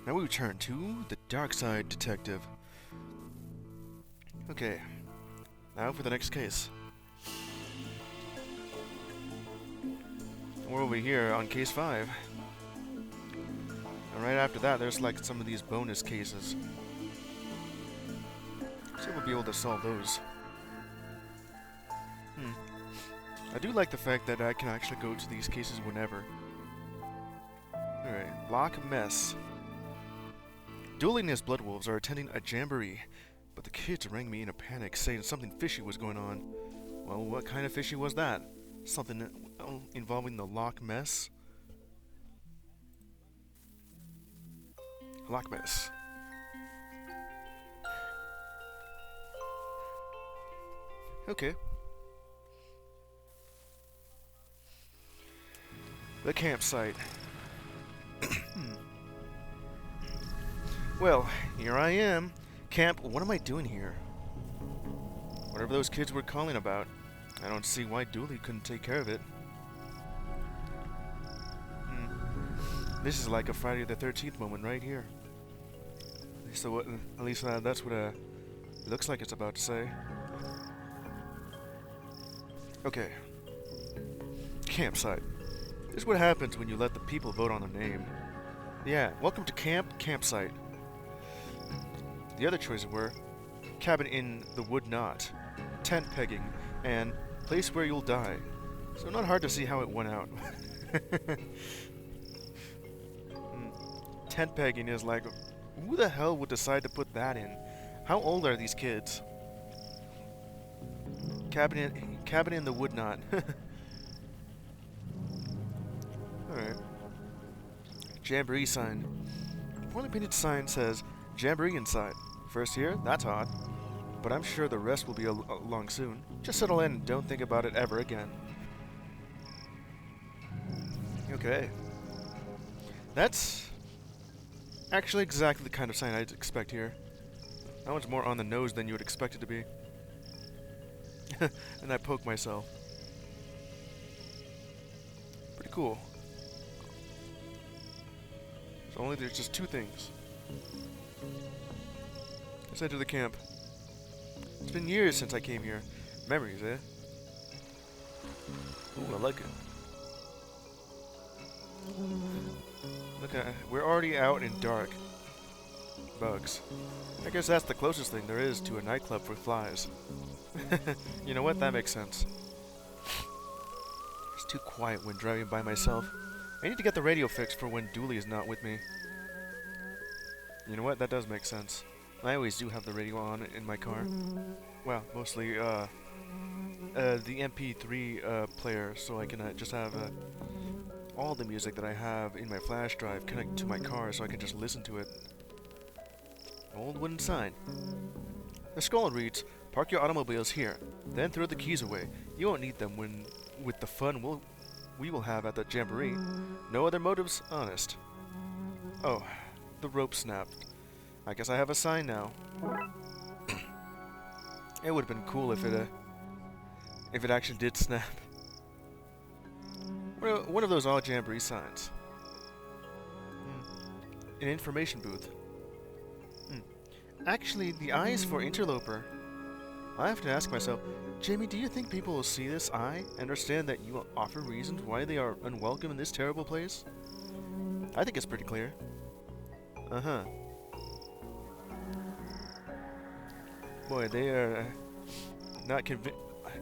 Now we return to the Darkside Detective. Okay, now for the next case. We're over here on case 5. And right after that, there's like some of these bonus cases. See if we'll be able to solve those. I do like the fact that I can actually go to these cases whenever. Alright, Loch Mess. Dueling-ness Bloodwolves are attending a jamboree, but the kids rang me in a panic saying something fishy was going on. Well, what kind of fishy was that? Something involving the Loch Mess? Loch Mess. Okay. The campsite. Well, here I am. Camp, what am I doing here? Whatever those kids were calling about, I don't see why Dooley couldn't take care of it. This is like a Friday the 13th moment right here. So at least that's what it looks like it's about to say. Okay. Campsite. This is what happens when you let the people vote on a name. Yeah, welcome to Campsite. The other choices were Cabin in the Wood Knot, Tent Pegging, and Place Where You'll Die. So not hard to see how it went out. Tent pegging is like, who the hell would decide to put that in? How old are these kids? Cabin in the Wood Knot. Alright. Jamboree sign. Poorly painted sign says, Jamboree inside. First here? That's odd. But I'm sure the rest will be along soon. Just settle in and don't think about it ever again. Okay. That's actually exactly the kind of sign I'd expect here. That one's more on the nose than you would expect it to be. And I poke myself. Pretty cool. So only there's just 2 things. Let's enter the camp. It's been years since I came here. Memories, eh? Ooh, I like it. Look at, we're already out in dark. Bugs. I guess that's the closest thing there is to a nightclub for flies. You know what? That makes sense. It's too quiet when driving by myself. I need to get the radio fixed for when Dooley is not with me. You know what? That does make sense. I always do have the radio on in my car. Well, mostly the MP3 player, so I can just have all the music that I have in my flash drive connected to my car, so I can just listen to it. Old wooden sign. The scroll reads, "Park your automobiles here, then throw the keys away. You won't need them when with the fun we will have at the jamboree. No other motives, honest." Oh, the rope snapped. I guess I have a sign now. It would have been cool if it actually did snap. One of those all jamboree signs. An information booth. Actually, the I is for interloper. I have to ask myself, Jamie, do you think people will see this I and understand that you will offer reasons why they are unwelcome in this terrible place? I think it's pretty clear. Uh-huh. Boy, they are not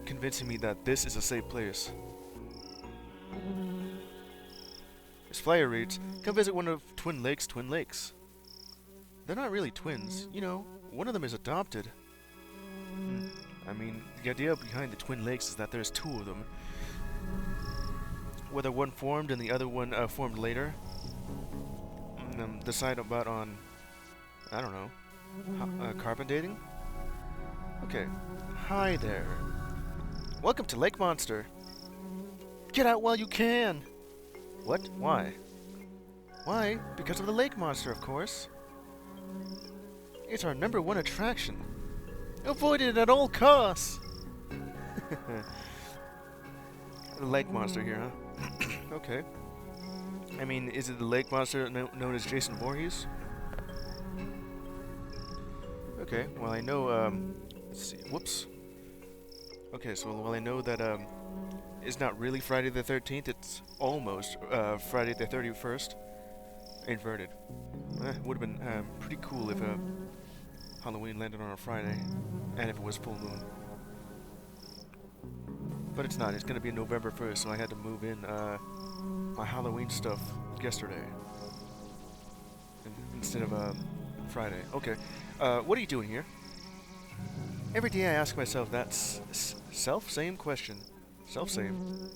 convincing me that this is a safe place. This flyer reads, "Come visit one of Twin Lakes. They're not really twins. You know, one of them is adopted. I mean, the idea behind the Twin Lakes is that there's 2 of them. Whether one formed and the other one formed later. Decide about on, I don't know, carbon dating? Okay. Hi there. Welcome to Lake Monster. Get out while you can! What? Why? Why? Because of the lake monster, of course. It's our #1 attraction. Avoid it at all costs! The lake monster here, huh? Okay. I mean, is it the lake monster known as Jason Voorhees? Okay, well I know, let's see, whoops. Okay, so while I know that, it's not really Friday the 13th, it's almost, Friday the 31st. Inverted. Would have been, pretty cool if, Halloween landed on a Friday, and if it was full moon. But it's not, it's gonna be November 1st, so I had to move in, my Halloween stuff yesterday. Instead of, Friday. Okay, what are you doing here? Every day I ask myself that same question. Self-same.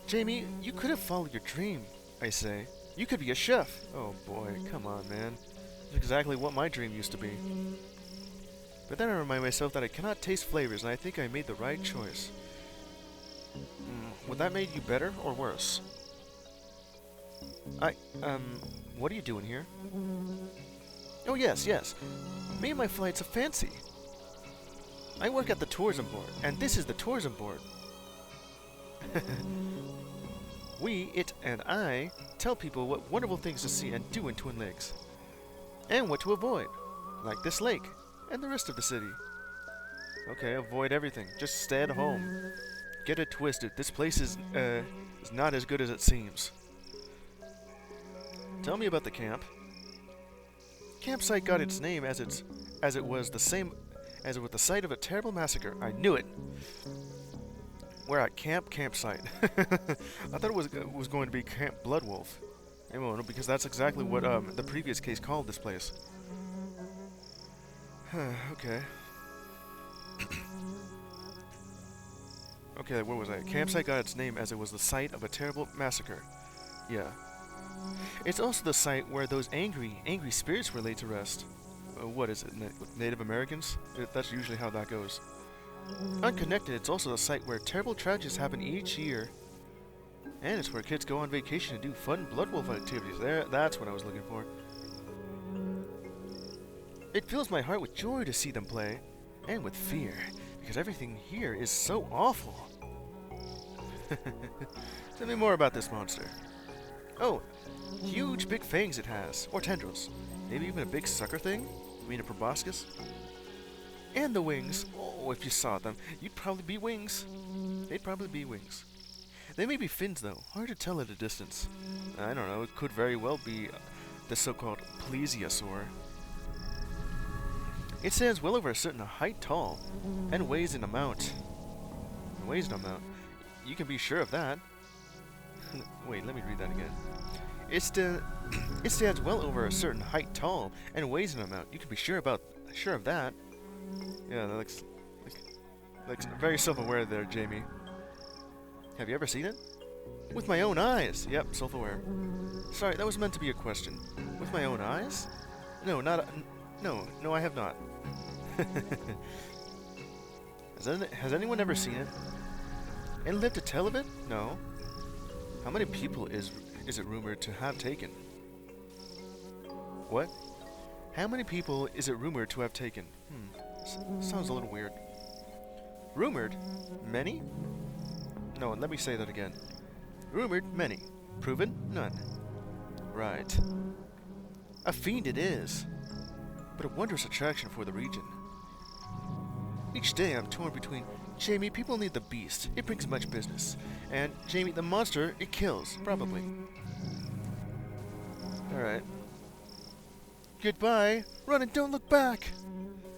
Jamie, you could have followed your dream, I say. You could be a chef. Oh boy, come on, man. That's exactly what my dream used to be. But then I remind myself that I cannot taste flavors, and I think I made the right choice. Would that make you better or worse? What are you doing here? Oh yes, yes. Me and my flight's a fancy. I work at the tourism board, and this is the tourism board. We, it, and I tell people what wonderful things to see and do in Twin Lakes. And what to avoid, like this lake and the rest of the city. Okay, avoid everything. Just stay at home. Get it twisted. This place is not as good as it seems. Tell me about the camp. Campsite got its name as it was the site of a terrible massacre. I knew it. We're at Campsite. I thought it was going to be Camp Bloodwolf. No, because that's exactly what the previous case called this place. Okay. Okay, where was I? Campsite got its name as it was the site of a terrible massacre. Yeah. It's also the site where those angry spirits were laid to rest. What is it, Native Americans? That's usually how that goes. Unconnected, it's also the site where terrible tragedies happen each year. And it's where kids go on vacation and do fun Bloodwolf activities. That's what I was looking for. It fills my heart with joy to see them play, and with fear, because everything here is so awful. Tell me more about this monster. Oh, huge big fangs it has, or tendrils. Maybe even a big sucker thing? You mean a proboscis? And the wings. Oh, if you saw them, you'd probably be wings. They'd probably be wings. They may be fins, though. Hard to tell at a distance. I don't know, it could very well be the so-called plesiosaur. It stands well over a certain height tall, and weighs an amount. You can be sure of that. Wait, let me read that again. It stands well over a certain height tall, and weighs an amount. You can be sure of that. Yeah, that looks very self-aware there, Jamie. Have you ever seen it? With my own eyes. Yep, self-aware. Sorry, that was meant to be a question. With my own eyes? No, no, I have not. Has anyone ever seen it? And lived to tell of it? No. How many people is it rumored to have taken? What? How many people is it rumored to have taken? Sounds a little weird. Rumored? Many? No, let me say that again. Rumored, many. Proven, none. Right. A fiend it is, but a wondrous attraction for the region. Each day I'm torn between, Jamie, people need the beast, it brings much business, and Jamie, the monster, it kills, probably. Alright. Goodbye. Run and don't look back.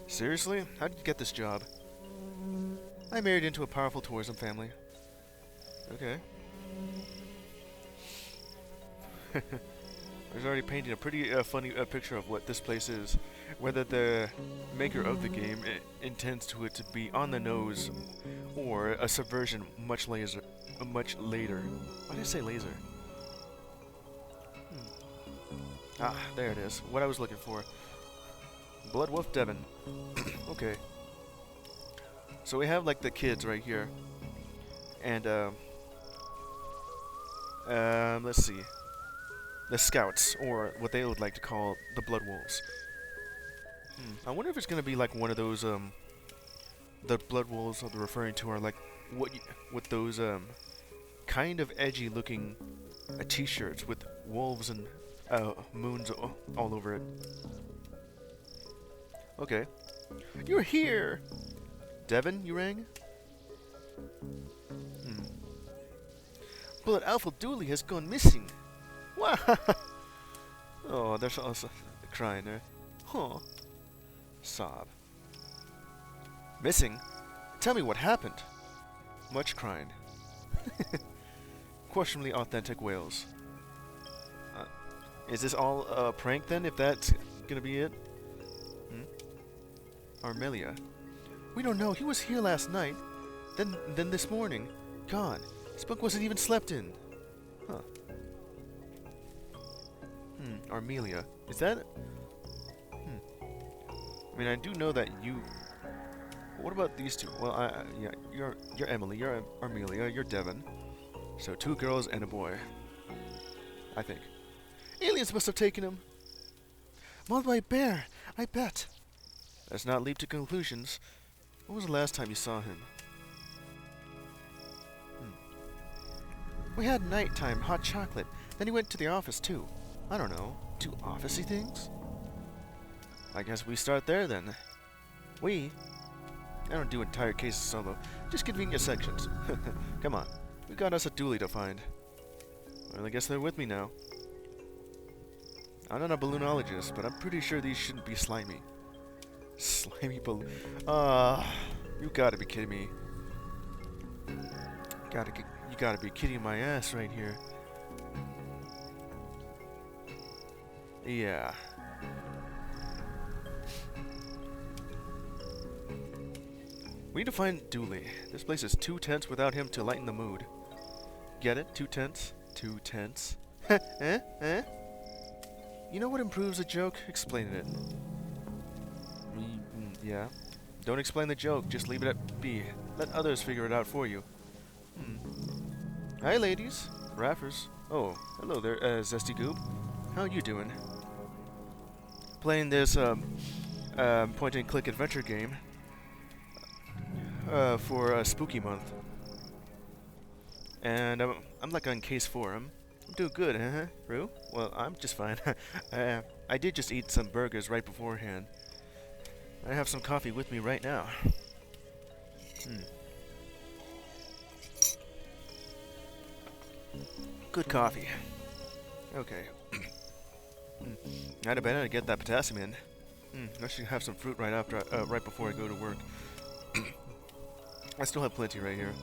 Seriously? How did you get this job? I married into a powerful tourism family. Okay. I was already painting a pretty funny picture of what this place is. Whether the maker of the game intends it to be on the nose, or a subversion much later. Why did I say laser? Ah, there it is. What I was looking for. Bloodwolf Devon. Okay. So we have like the kids right here, and let's see, the scouts, or what they would like to call the Bloodwolves. I wonder if it's gonna be like one of those the Bloodwolves that they're referring to are like what those kind of edgy looking t-shirts with wolves and moons all over it. Okay. You're here! Devin, you rang? Hmm. Bullet Alpha Dooley has gone missing. Wow! Oh, there's also crying there. Huh. Sob. Missing? Tell me what happened. Much crying. Questionably authentic wails. Is this all a prank then, if that's gonna be it? Armelia. We don't know. He was here last night. Then this morning. Gone. His bunk wasn't even slept in. Huh. Armelia. Is that... I mean, I do know that you... What about these two? Well, yeah, you're Emily, you're Armelia, you're Devin. So 2 girls and a boy. I think. Aliens must have taken him. Mauled by a bear, I bet. Let's not leap to conclusions. When was the last time you saw him? We had nighttime hot chocolate. Then he went to the office too. I don't know. 2 officey things? I guess we start there then. I don't do entire cases solo. Just convenient sections. Come on. We got us a Dooley to find. Well, I guess they're with me now. I'm not a balloonologist, but I'm pretty sure these shouldn't be slimy. Slimy balloon. You gotta be kidding me. You gotta be kidding my ass right here. Yeah. We need to find Dooley. This place is too tense without him to lighten the mood. Get it? Too tense? Too tense? Eh? You know what improves a joke? Explain it. Yeah. Don't explain the joke, just leave it at be. Let others figure it out for you. Hi, ladies. Raffers. Oh, hello there, Zesty Goob. How you doing? Playing this, point-and-click adventure game. For Spooky Month. And I'm like on case 4. I'm doing good, huh? Rue? Well, I'm just fine. I did just eat some burgers right beforehand. I have some coffee with me right now. Good coffee. Okay. I better get that potassium in. I should have some fruit right after, right before I go to work. I still have plenty right here.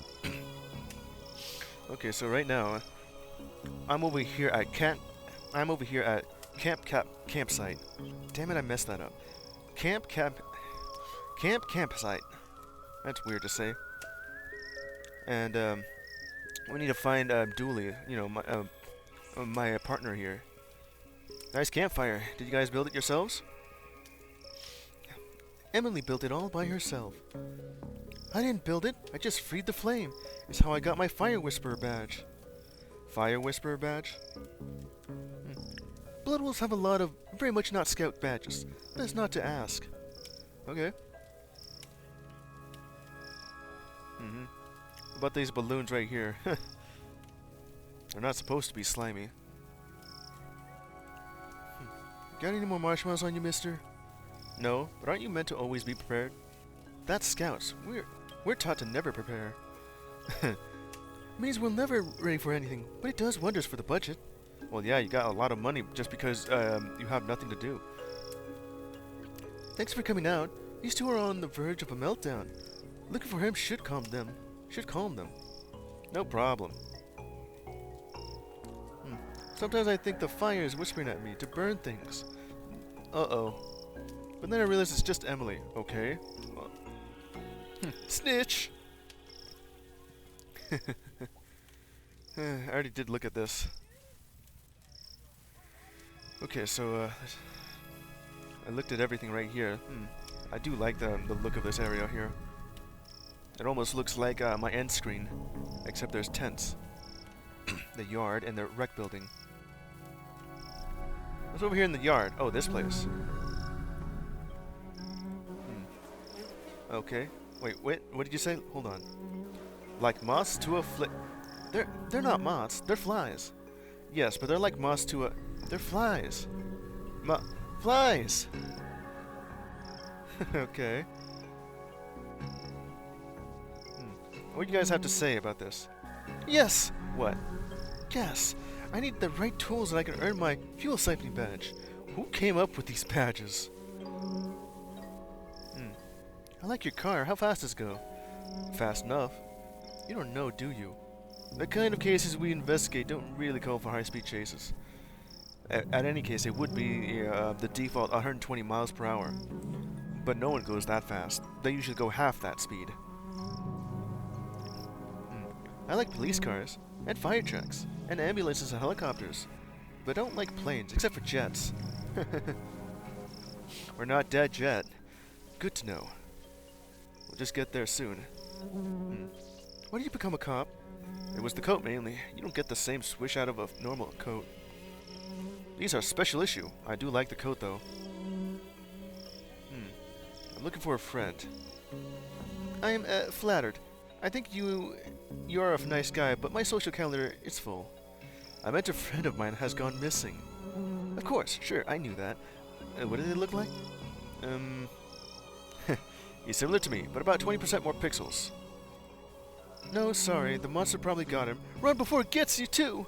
Okay, so right now, I'm over here at campsite. Damn it, I messed that up. Campsite. That's weird to say. And we need to find Dooley. You know, my partner here. Nice campfire. Did you guys build it yourselves? Emily built it all by herself. I didn't build it. I just freed the flame. It's how I got my Fire Whisperer badge. Fire Whisperer badge? Bloodwolves have a lot of very much not scout badges. That's not to ask. Okay. What about these balloons right here? They're not supposed to be slimy. Got any more marshmallows on you, mister? No, but aren't you meant to always be prepared? That's scouts. We're taught to never prepare. Means we're never ready for anything, but it does wonders for the budget. Well, yeah, you got a lot of money just because you have nothing to do. Thanks for coming out. These two are on the verge of a meltdown. Looking for him should calm them. No problem. Sometimes I think the fire is whispering at me to burn things. Uh-oh. But then I realize it's just Emily. Okay. Well, snitch! I already did look at this. Okay, so I looked at everything right here. I do like the look of this area here. It almost looks like my end screen, except there's tents, the yard, and the rec building. What's over here in the yard? Oh, this place. Okay. Wait, what did you say? Hold on. Like moths to a They're not moths, they're flies. Yes, but they're like moths to a... They're flies. Flies! Okay. What do you guys have to say about this? Yes! What? Yes! I need the right tools so I can earn my fuel siphoning badge. Who came up with these badges? I like your car. How fast does it go? Fast enough. You don't know, do you? The kind of cases we investigate don't really call for high-speed chases. At any case, it would be the default 120 miles per hour. But no one goes that fast. They usually go half that speed. I like police cars, and fire trucks, and ambulances and helicopters. But I don't like planes, except for jets. We're not dead yet. Good to know. We'll just get there soon. Why did you become a cop? It was the coat mainly. You don't get the same swish out of a normal coat. These are special issue. I do like the coat though. I'm looking for a friend. I am flattered. I think you are a nice guy, but my social calendar is full. I meant a friend of mine has gone missing. Of course, sure, I knew that. What did it look like? He's similar to me, but about 20% more pixels. No, sorry, the monster probably got him. Run before it gets you too!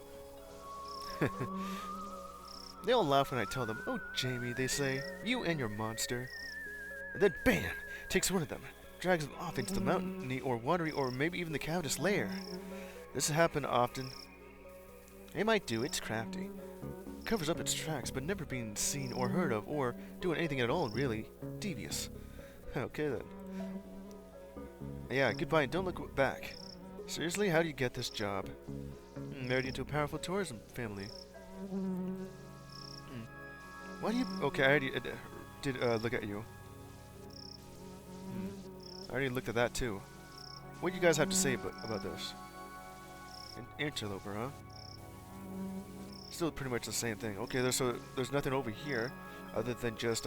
They all laugh when I tell them, "Oh, Jamie," they say, "you and your monster." And then bam! Takes one of them, drags them off into the mountainy or watery or maybe even the cavernous lair. This has happened often. It might do, it's crafty. Covers up its tracks, but never been seen or heard of or doing anything at all really devious. Okay then. Yeah, goodbye and don't look back. Seriously, how do you get this job? Married into a powerful tourism family. Why do you... Okay, I already did look at you. I already looked at that too. What do you guys have to say about this? An interloper, huh? Still pretty much the same thing. Okay, there's nothing over here other than just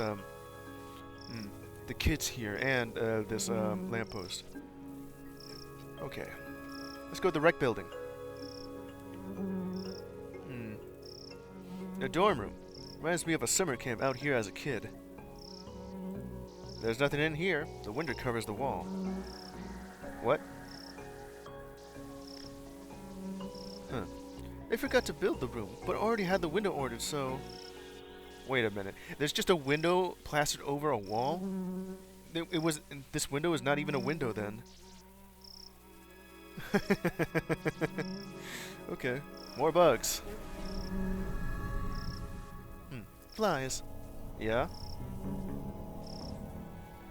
the kids here and this lamppost. Okay, let's go to the rec building. A dorm room. Reminds me of a summer camp out here as a kid. There's nothing in here. The window covers the wall. What? Huh. They forgot to build the room, but already had the window ordered, so... Wait a minute. There's just a window plastered over a wall? This window is not even a window then. Okay. More bugs. Flies. Yeah?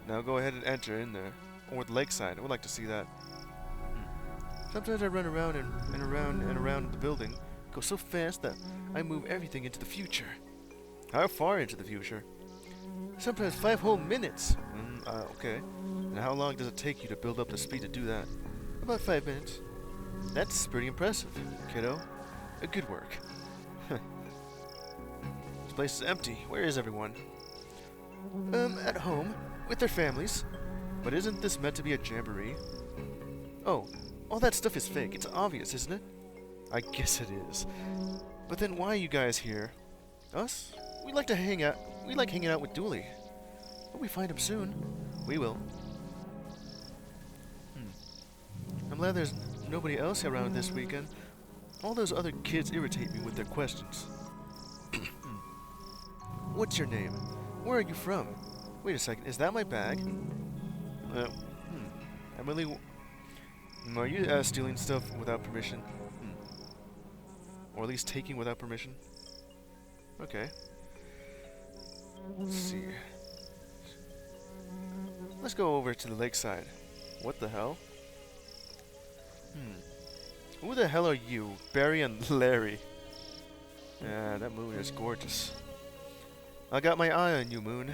Now go ahead and enter in there. Or the lakeside. I would like to see that. Sometimes I run around and around the building. Go so fast that I move everything into the future. How far into the future? Sometimes 5 whole minutes. Okay. And how long does it take you to build up the speed to do that? About 5 minutes. That's pretty impressive, kiddo. Good work. This place is empty. Where is everyone? At home, with their families. But isn't this meant to be a jamboree? Oh, all that stuff is fake. It's obvious, isn't it? I guess it is. But then why are you guys here? Us? We like to hang out. We like hanging out with Dooley. Hope we find him soon. We will. I'm glad there's nobody else around this weekend. All those other kids irritate me with their questions. What's your name? Where are you from? Wait a second, is that my bag? Emily, are you stealing stuff without permission? Or at least taking without permission? Okay. Let's see. Let's go over to the lakeside. What the hell? Who the hell are you? Barry and Larry. Yeah, that moon is gorgeous. I got my eye on you, Moon.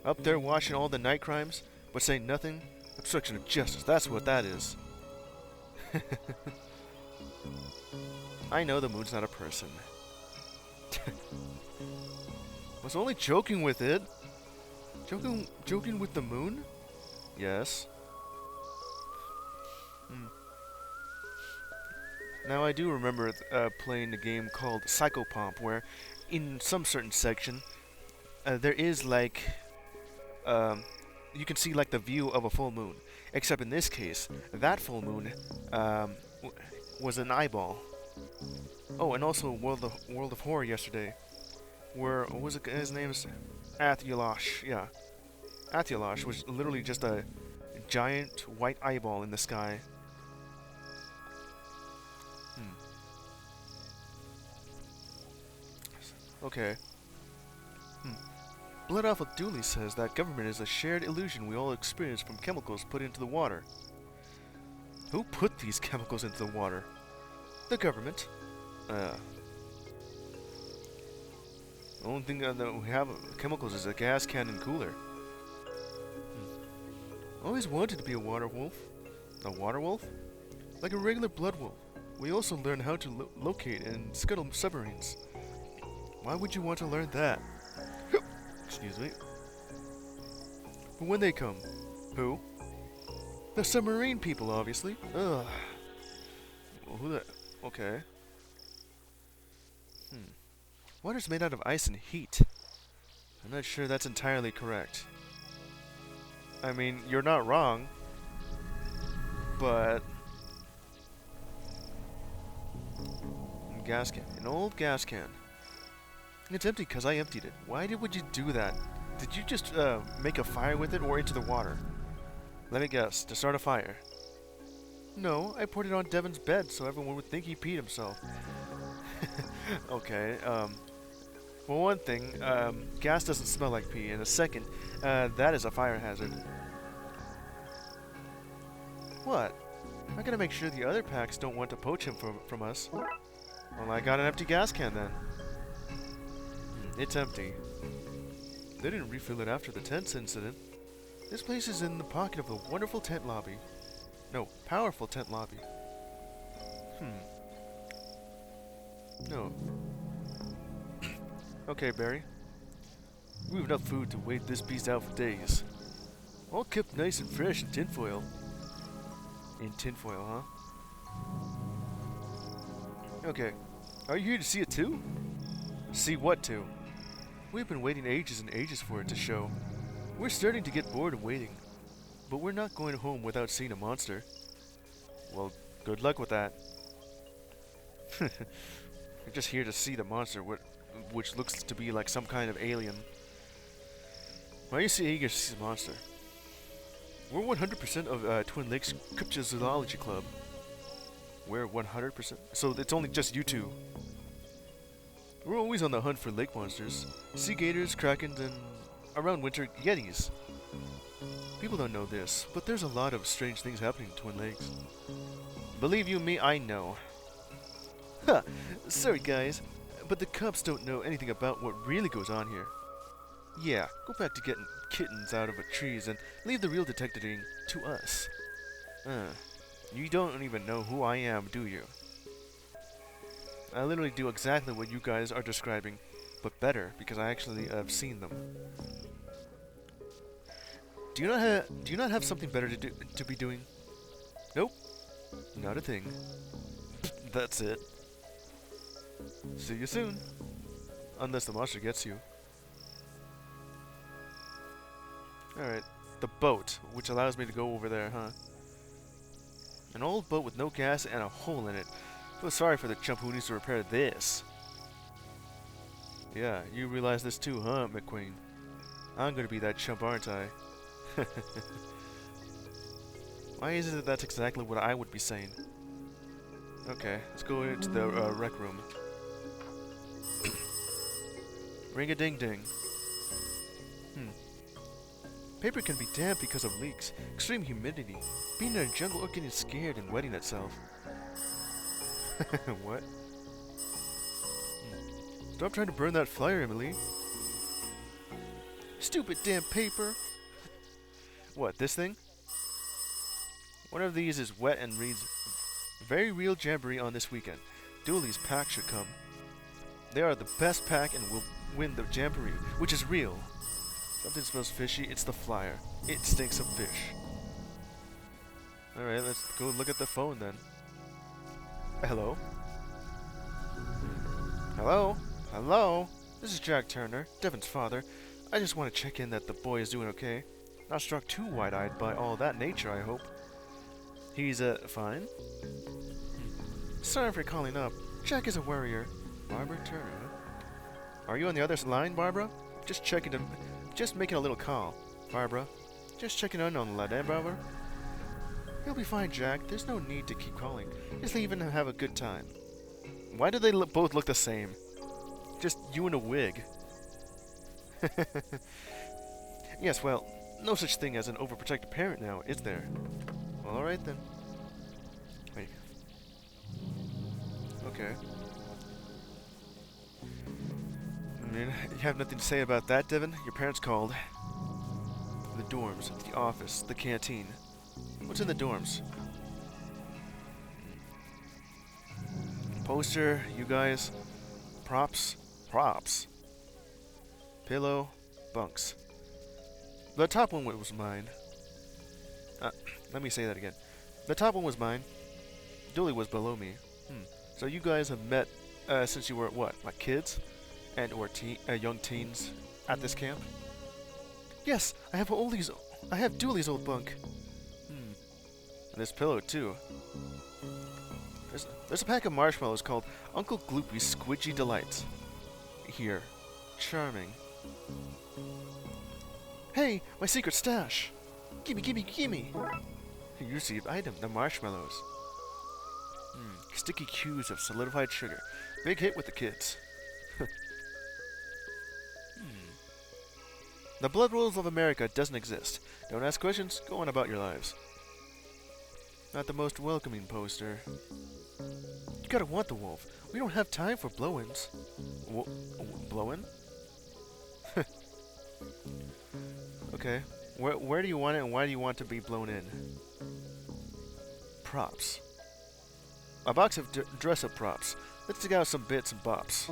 Up there watching all the night crimes, but saying nothing. Obstruction of justice, that's what that is. I know the moon's not a person. Was only joking with it. Joking with the moon? Yes. Now I do remember playing a game called Psychopomp, where in some certain section there is like you can see like the view of a full moon. Except in this case, that full moon was an eyeball. Oh, and also World of Horror yesterday, where what was it? His name's Athulash. Yeah, Athulash was literally just a giant white eyeball in the sky. Okay. Blood Alpha Dooley says that government is a shared illusion we all experience from chemicals put into the water. Who put these chemicals into the water? The government. The only thing that we have chemicals is a gas can and cooler. Always wanted to be a water wolf. A water wolf? Like a regular blood wolf. We also learn how to locate and scuttle submarines. Why would you want to learn that? Excuse me. But when they come. Who? The submarine people, obviously. Ugh. Well, who the... Okay. Water's made out of ice and heat. I'm not sure that's entirely correct. I mean, you're not wrong. But... Gas can. An old gas can. It's empty because I emptied it. Would you do that? Did you just make a fire with it or into the water? Let me guess. To start a fire. No, I poured it on Devin's bed so everyone would think he peed himself. Okay, for one thing, gas doesn't smell like pee, and a second, that is a fire hazard. What? I gotta make sure the other packs don't want to poach him from us. Well, I got an empty gas can then. It's empty. They didn't refill it after the tents incident. This place is in the pocket of the wonderful tent lobby. No, powerful tent lobby. No. Okay, Barry. We have enough food to wait this beast out for days. All kept nice and fresh in tinfoil. In tinfoil, huh? Okay. Are you here to see it too? See what too? We've been waiting ages and ages for it to show. We're starting to get bored of waiting. But we're not going home without seeing a monster. Well, good luck with that. We're just here to see the monster, which looks to be like some kind of alien. Why are you so eager to see the monster? We're 100% of Twin Lakes Cryptozoology Club. We're 100%? So it's only just you two. We're always on the hunt for lake monsters. Sea gators, krakens, and around winter, yetis. People don't know this, but there's a lot of strange things happening in Twin Lakes. Believe you me, I know. Ha! Sorry guys, but the cops don't know anything about what really goes on here. Yeah, go back to getting kittens out of trees and leave the real detecting to us. You don't even know who I am, do you? I literally do exactly what you guys are describing, but better, because I actually have seen them. Do you not have something better to be doing? Nope. Not a thing. That's it. See you soon. Unless the monster gets you. Alright. The boat, which allows me to go over there, huh? An old boat with no gas and a hole in it. Feel sorry for the chump who needs to repair this. Yeah, you realize this too, huh, McQueen? I'm gonna be that chump, aren't I? Why is it that's exactly what I would be saying? Okay, let's go into the rec room. Ring-a-ding-ding. Paper can be damp because of leaks, extreme humidity, being in a jungle or getting scared and wetting itself. What? Stop trying to burn that flyer, Emily. Stupid damn paper. What, this thing? One of these is wet and reads, "Very real jamboree on this weekend. Dooley's pack should come. They are the best pack and will win the jamboree, which is real. Something smells fishy, it's the flyer. It stinks of fish." Alright, let's go look at the phone then. Hello? Hello? Hello? This is Jack Turner, Devin's father. I just want to check in that the boy is doing okay. Not struck too wide-eyed by all that nature, I hope. He's, fine? Sorry for calling up. Jack is a worrier. Barbara Turner, huh? Are you on the other line, Barbara? Just making a little call. Barbara, just checking in on the lad, eh, Barbara? He'll be fine, Jack. There's no need to keep calling. Just leave and have a good time. Why do they both look the same? Just you in a wig. Yes, well, no such thing as an overprotective parent now, is there? Well, alright then. Wait. Okay. You have nothing to say about that, Devin? Your parents called. The dorms, the office, the canteen. What's in the dorms? Poster, you guys. Props. Props. Pillow. Bunks. The top one was mine. Let me say that again. The top one was mine. Dooley was below me. So you guys have met since you were, what, like kids? And or young teens at this camp? Yes, I have Dooley's old bunk. And this pillow, too. There's a pack of marshmallows called Uncle Gloopy's Squidgy Delights. Here. Charming. Hey, my secret stash! Gimme, gimme, gimme! You received item, the marshmallows. Sticky cues of solidified sugar. Big hit with the kids. The Bloodwolf of America doesn't exist. Don't ask questions, go on about your lives. Not the most welcoming poster. You gotta want the wolf. We don't have time for blow-ins. Blow-in? Okay. Where do you want it and why do you want to be blown in? Props. A box of dress-up props. Let's dig out some bits and bops.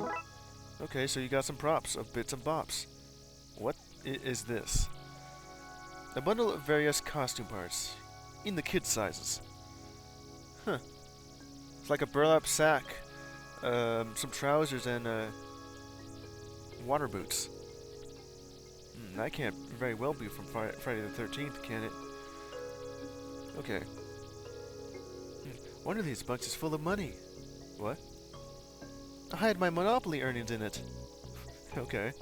Okay, so you got some props of bits and bops. What is this? A bundle of various costume parts. In the kid sizes. Huh. It's like a burlap sack. Some trousers and water boots. That can't very well be from Friday the 13th, can it? Okay. One of these bunks is full of money. What? I had my Monopoly earnings in it. Okay.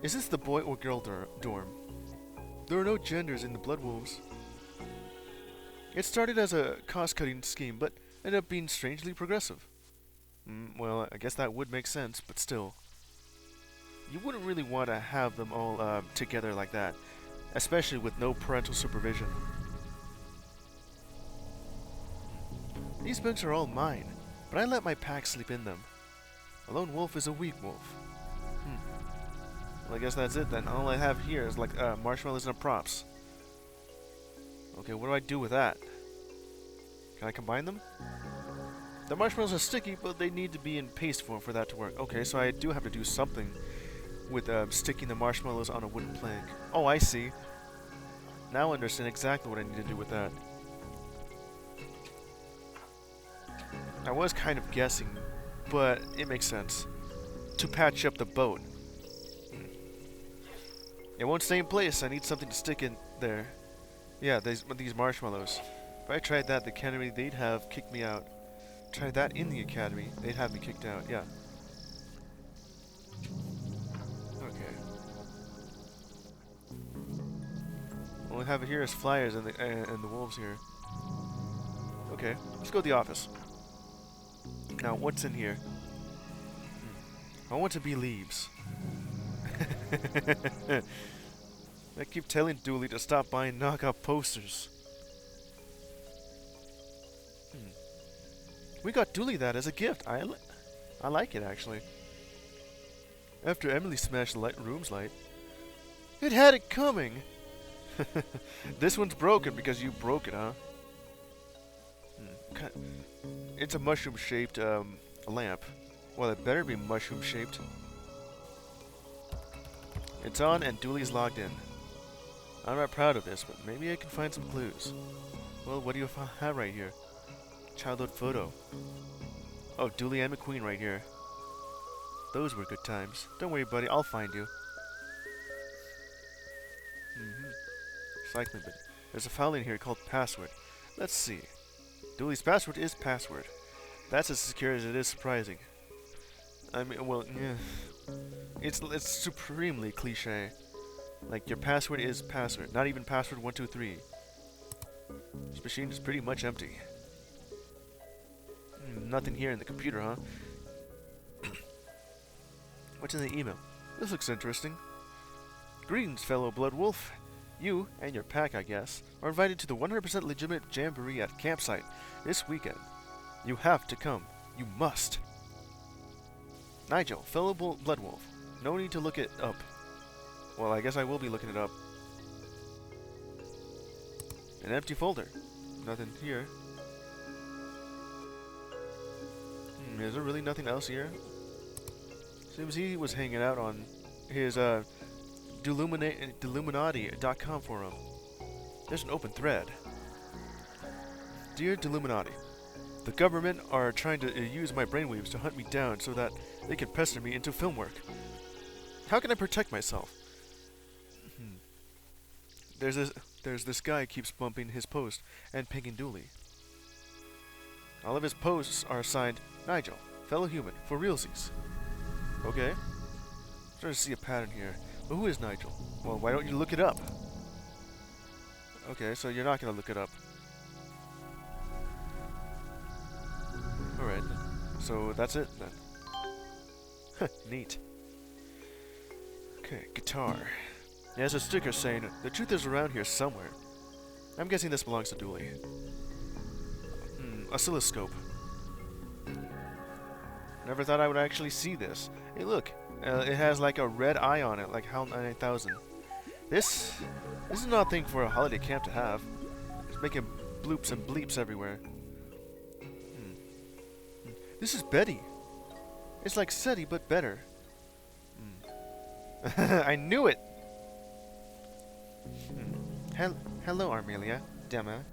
Is this the boy or girl dorm? There are no genders in the Bloodwolves. It started as a cost-cutting scheme, but ended up being strangely progressive. Well, I guess that would make sense, but still. You wouldn't really want to have them all together like that, especially with no parental supervision. These bunks are all mine, but I let my pack sleep in them. A lone wolf is a weak wolf. Well, I guess that's it then. All I have here is like marshmallows and props. Okay, what do I do with that? Can I combine them? The marshmallows are sticky, but they need to be in paste form for that to work. Okay, so I do have to do something with sticking the marshmallows on a wooden plank. Oh, I see. Now I understand exactly what I need to do with that. I was kind of guessing, but it makes sense. To patch up the boat. It won't stay in place. I need something to stick in there. Yeah, these marshmallows. If I tried that, the academy, they'd have kicked me out. Tried that in the academy, they'd have me kicked out. Yeah. Okay. All we have here is flyers and the wolves here. Okay, let's go to the office. Now, what's in here? I want to be leaves. I keep telling Dooley to stop buying knockout posters. We got Dooley that as a gift. I like it, actually. After Emily smashed the room's light. It had it coming! This one's broken because you broke it, huh? It's a mushroom-shaped lamp. Well, it better be mushroom-shaped. It's on and Dooley's logged in. I'm not proud of this, but maybe I can find some clues. Well, what do you have right here? Childhood photo. Oh, Dooley and McQueen right here. Those were good times. Don't worry, buddy. I'll find you. Cycling, but there's a file in here called password. Let's see. Dooley's password is password. That's as secure as it is surprising. I mean, well, yeah. It's supremely cliche. Like, your password is password. Not even password 123. This machine is pretty much empty. Nothing here in the computer, huh? What's in the email? This looks interesting. Greetings, fellow Bloodwolf. You, and your pack, I guess, are invited to the 100% legitimate jamboree at campsite this weekend. You have to come. You must. Nigel, fellow Bloodwolf. No need to look it up. Well, I guess I will be looking it up. An empty folder. Nothing here. Is there really nothing else here? Seems he was hanging out on his Deluminati.com forum. There's an open thread. Dear Deluminati, the government are trying to use my brainwaves to hunt me down so that they can pester me into film work. How can I protect myself? There's this guy keeps bumping his post and pinging Dooley. All of his posts are signed Nigel, fellow human, for realsies. Okay. Starting to see a pattern here. But who is Nigel? Well, why don't you look it up? Okay, so you're not gonna look it up. Alright, so that's it then. Neat. Okay, guitar. It has a sticker saying, the truth is around here somewhere. I'm guessing this belongs to Dooley. Oscilloscope. Never thought I would actually see this. Hey look, it has like a red eye on it, like HAL 9000. This is an odd thing for a holiday camp to have. It's making bloops and bleeps everywhere. This is Betty. It's like SETI, but better. I knew it! Hello, Armelia, Dema,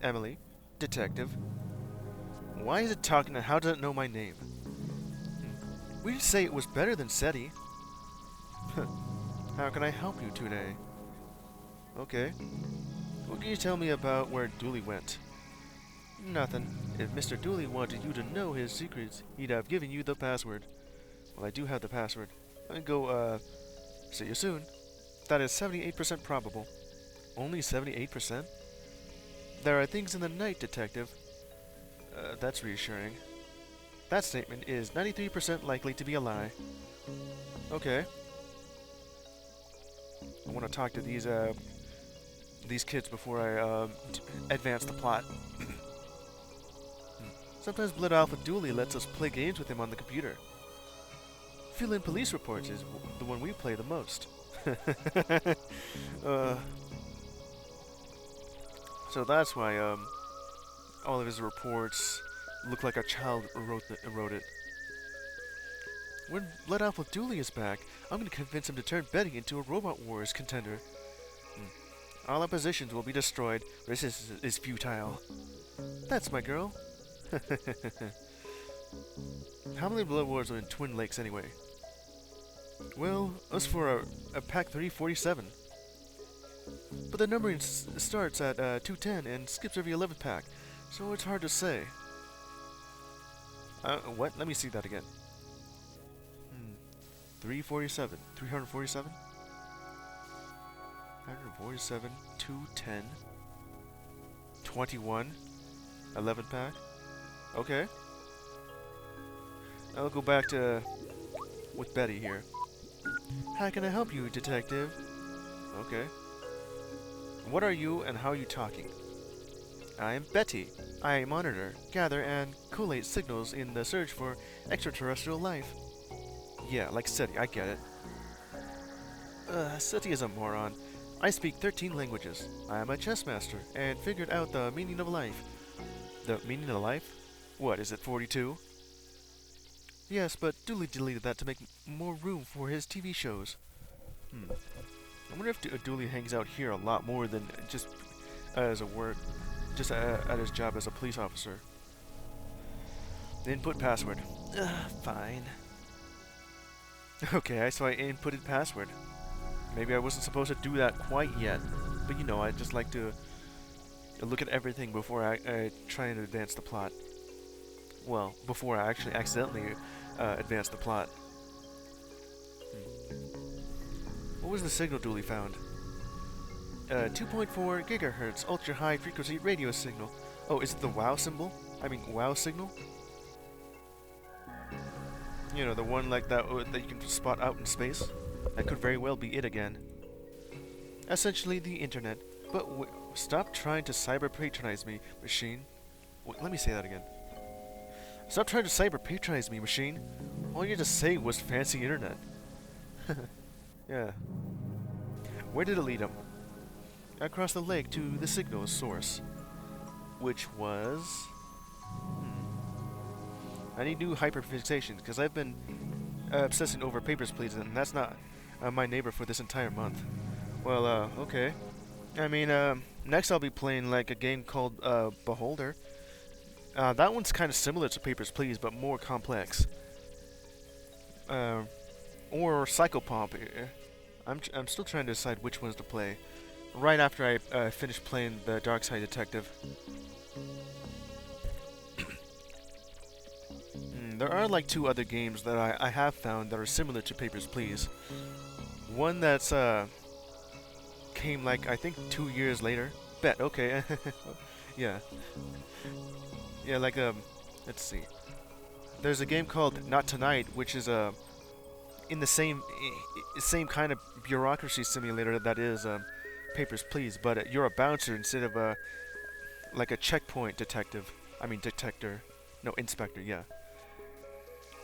Emily, Detective. Why is it talking and how does it know my name? We didn't say it was better than SETI. How can I help you today? Okay. What can you tell me about where Dooley went? Nothing. If Mr. Dooley wanted you to know his secrets, he'd have given you the password. Well, I do have the password. I can go, see you soon. That is 78% probable. Only 78%? There are things in the night, Detective. That's reassuring. That statement is 93% likely to be a lie. Okay. I want to talk to these kids before I advance the plot. Sometimes Blood Alpha Dooley lets us play games with him on the computer. Fill in police reports is the one we play the most. So that's why all of his reports look like a child wrote it. When Blood Alpha Dooley is back, I'm going to convince him to turn Betty into a Robot Wars contender. All oppositions will be destroyed. Resistance is futile. That's my girl. How many Blood Wars are in Twin Lakes anyway? Well, us for a pack 347. But the numbering starts at 210 and skips every 11th pack, so it's hard to say. What? Let me see that again. 347. 347? 147, 210, 21, 11 pack. Okay. I'll go back to with Betty here. How can I help you, Detective? Okay. What are you and how are you talking? I am Betty. I monitor, gather, and collate signals in the search for extraterrestrial life. Yeah, like SETI, I get it. SETI is a moron. I speak 13 languages. I am a chess master, and figured out the meaning of life. The meaning of life? What, is it 42? Yes, but Dooley deleted that to make more room for his TV shows. I wonder if Dooley hangs out here a lot more than just as a work, just at his job as a police officer. Input password. Fine. Okay, so I inputted password. Maybe I wasn't supposed to do that quite yet, but you know, I just like to look at everything before I try to advance the plot. Well, before I actually accidentally advance the plot. What was the signal Dooley found? 2.4 gigahertz ultra high frequency radio signal. Oh, is it the WOW symbol? I mean, WOW signal? You know, the one like that that you can spot out in space? That could very well be it again. Essentially the internet. But stop trying to cyber patronize me, machine. Wait, let me say that again. Stop trying to cyber patronize me, machine. All you had to say was fancy internet. Yeah. Where did it lead him? Across the lake to the signal source. Which was... I need new hyperfixations, because I've been obsessing over Papers, Please, and that's not my neighbor for this entire month. Well, okay. I mean, next I'll be playing like a game called Beholder. That one's kind of similar to Papers, Please, but more complex. Or Psychopomp. I'm still trying to decide which ones to play. Right after I finish playing the Darkside Detective. There are like 2 other games that I have found that are similar to Papers, Please. One that's came like I think 2 years later. Bet, okay. Yeah. Yeah, like let's see. There's a game called Not Tonight, which is in the same kind of bureaucracy simulator that is Papers, Please, but you're a bouncer instead of like a checkpoint detective. I mean detector. No, inspector, yeah.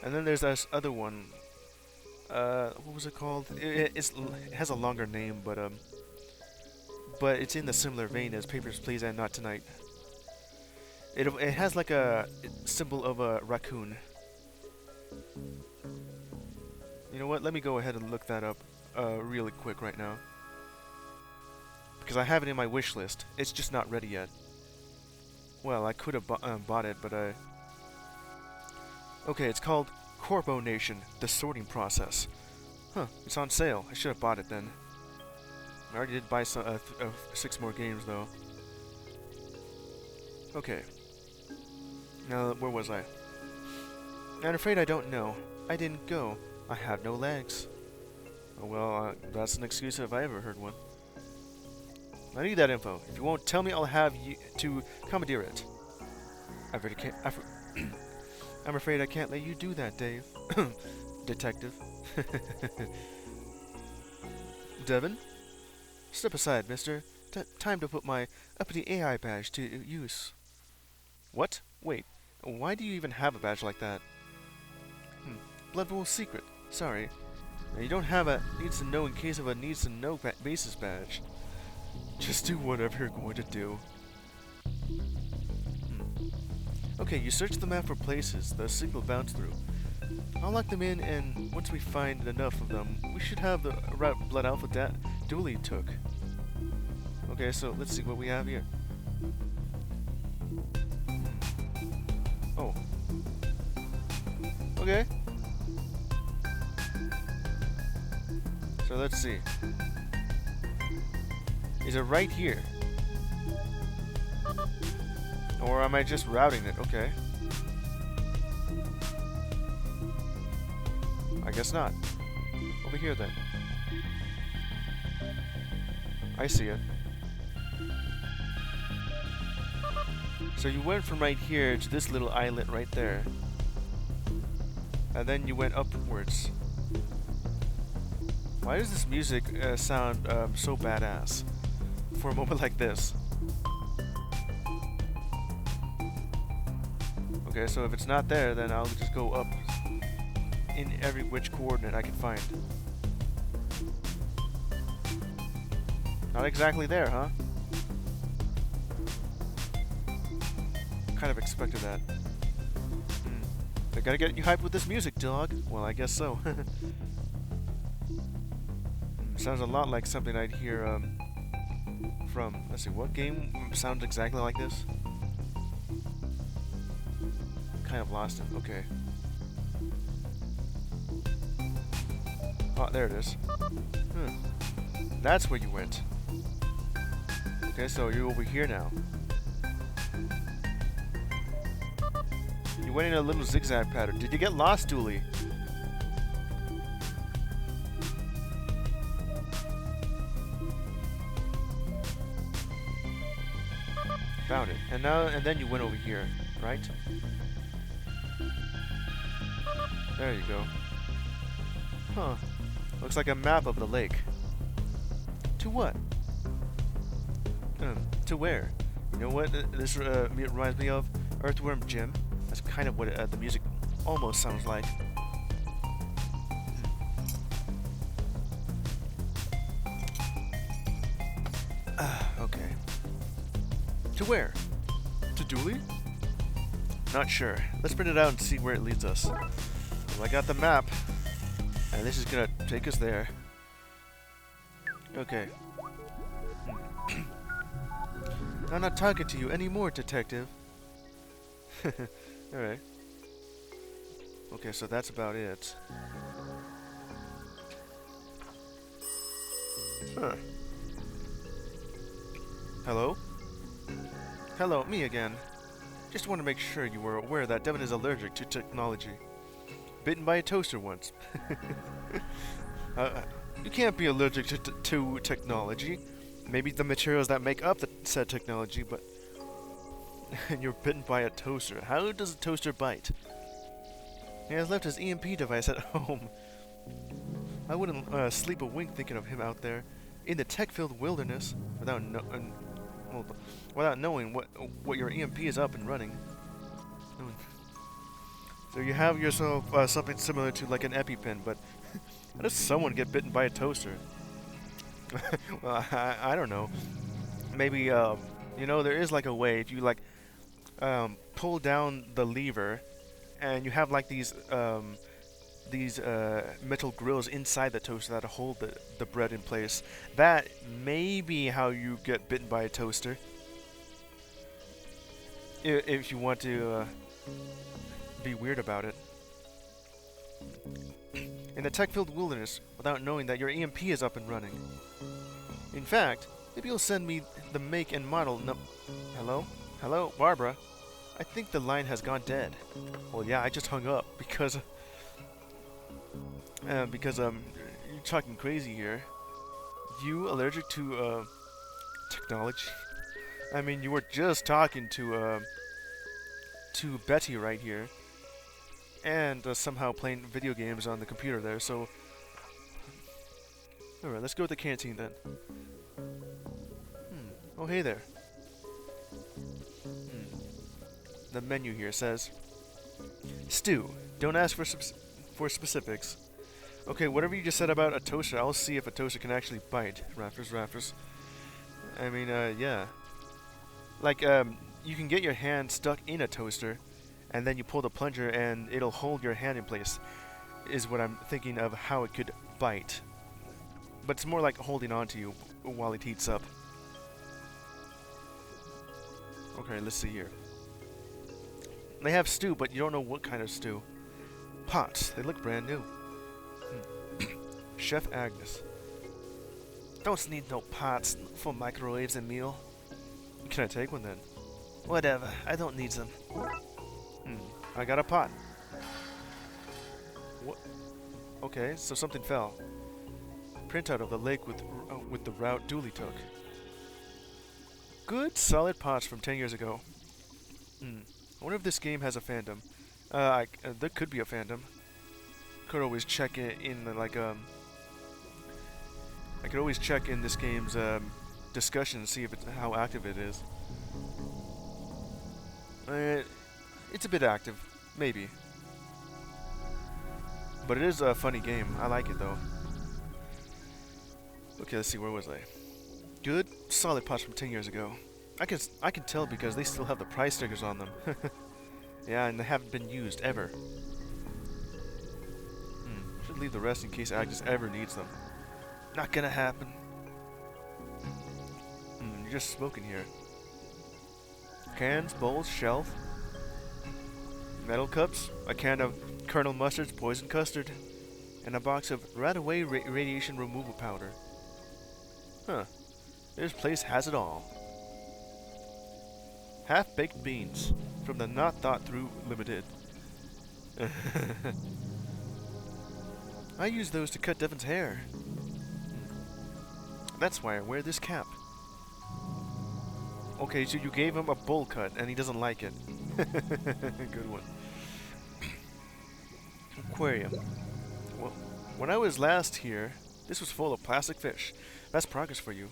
And then there's this other one. What was it called? It has a longer name, but it's in the similar vein as Papers, Please and Not Tonight. It has like a symbol of a raccoon. You know what? Let me go ahead and look that up really quick right now. Because I have it in my wish list. It's just not ready yet. Well, I could have bought it, but okay, it's called Corpo Nation, The Sorting Process. Huh, it's on sale. I should have bought it then. I already did buy 6 more games, though. Okay. Now, where was I? I'm afraid I don't know. I didn't go. I have no legs. Oh, well, that's an excuse if I ever heard one. I need that info. If you won't tell me, I'll have you to commandeer it. I'm afraid I can't let you do that, Dave. Detective. Devin? Step aside, mister. Time to put my uppity AI badge to use. What? Wait. Why do you even have a badge like that? Bloodwolf secret. Sorry. Now, you don't have a needs to know in case of a needs to know basis badge. Just do whatever you're going to do. Okay, you search the map for places the signal bounced through. I'll lock them in, and once we find enough of them, we should have the route Blood Alpha Dooley took. Okay, so let's see what we have here. Oh. Okay. So let's see. Is it right here? Or am I just routing it? Okay. I guess not. Over here then. I see it. So you went from right here to this little islet right there. And then you went upwards. Why does this music sound so badass for a moment like this? Okay, so if it's not there, then I'll just go up in every which coordinate I can find. Not exactly there, huh? Kind of expected that. They gotta get you hyped with this music, dog. Well, I guess so. Sounds a lot like something I'd hear from, let's see, what game sounds exactly like this? Kind of lost it. Okay. Oh, there it is. Hmm. That's where you went. Okay, so you're over here now. You went in a little zigzag pattern. Did you get lost, Dooley? Found it. And then you went over here, right? There you go. Huh. Looks like a map of the lake. To what? To where? You know what this reminds me of? Earthworm Jim. That's kind of what the music almost sounds like. Okay. To where? To Dooley? Not sure. Let's print it out and see where it leads us. Well, I got the map, and this is gonna take us there. Okay. I'm not talking to you anymore, detective. Alright. Okay, so that's about it. Huh. Hello? Hello, me again. Just want to make sure you were aware that Devin is allergic to technology. Bitten by a toaster once. You can't be allergic to technology. Maybe the materials that make up the said technology, but... and you're bitten by a toaster. How does a toaster bite? He has left his EMP device at home. I wouldn't sleep a wink thinking of him out there in the tech-filled wilderness without knowing what your EMP is up and running. So you have yourself something similar to like an EpiPen, but how does someone get bitten by a toaster? Well, I don't know. Maybe you know, there is like a way if you like pull down the lever, and you have like these metal grills inside the toaster that hold the bread in place. That may be how you get bitten by a toaster. If you want to be weird about it. In the tech-filled wilderness without knowing that your EMP is up and running. In fact, maybe you'll send me the make and model. No. Hello? Hello, Barbara? I think the line has gone dead. Well, yeah, I just hung up because you're talking crazy here. You allergic to technology? I mean, you were just talking to Betty right here, and somehow playing video games on the computer there. So, all right, let's go to the canteen then. Oh, hey there. The menu here says, stew. Don't ask for specifics. Okay, whatever you just said about a toaster, I'll see if a toaster can actually bite. Rafters. I mean, yeah. Like, you can get your hand stuck in a toaster, and then you pull the plunger, and it'll hold your hand in place, is what I'm thinking of how it could bite. But it's more like holding on to you while it heats up. Okay, let's see here. They have stew, but you don't know what kind of stew. Pots. They look brand new. Chef Agnes. Don't need no pots for microwaves and meal. Can I take one then? Whatever. I don't need them. I got a pot. What? Okay, so something fell. Printout of the lake with the route Dooley took. Good, solid pots from 10 years ago. I wonder if this game has a fandom. There could be a fandom. Could always check in like I could always check in this game's discussion and see if how active it is. It's a bit active, maybe. But it is a funny game. I like it though. Okay, let's see. Where was I? Good, solid pots from 10 years ago. I can tell because they still have the price stickers on them. Yeah, and they haven't been used ever. Should leave the rest in case Agnes ever needs them. Not gonna happen. You're just smoking here. Cans, bowls, shelf. Metal cups, a can of Colonel Mustard's poison custard, and a box of right-away radiation removal powder. Huh. This place has it all. Half-baked beans from the Not Thought Through Limited. I use those to cut Devin's hair. That's why I wear this cap. Okay, so you gave him a bowl cut and he doesn't like it. Good one. Aquarium. Well, when I was last here, this was full of plastic fish. That's progress for you.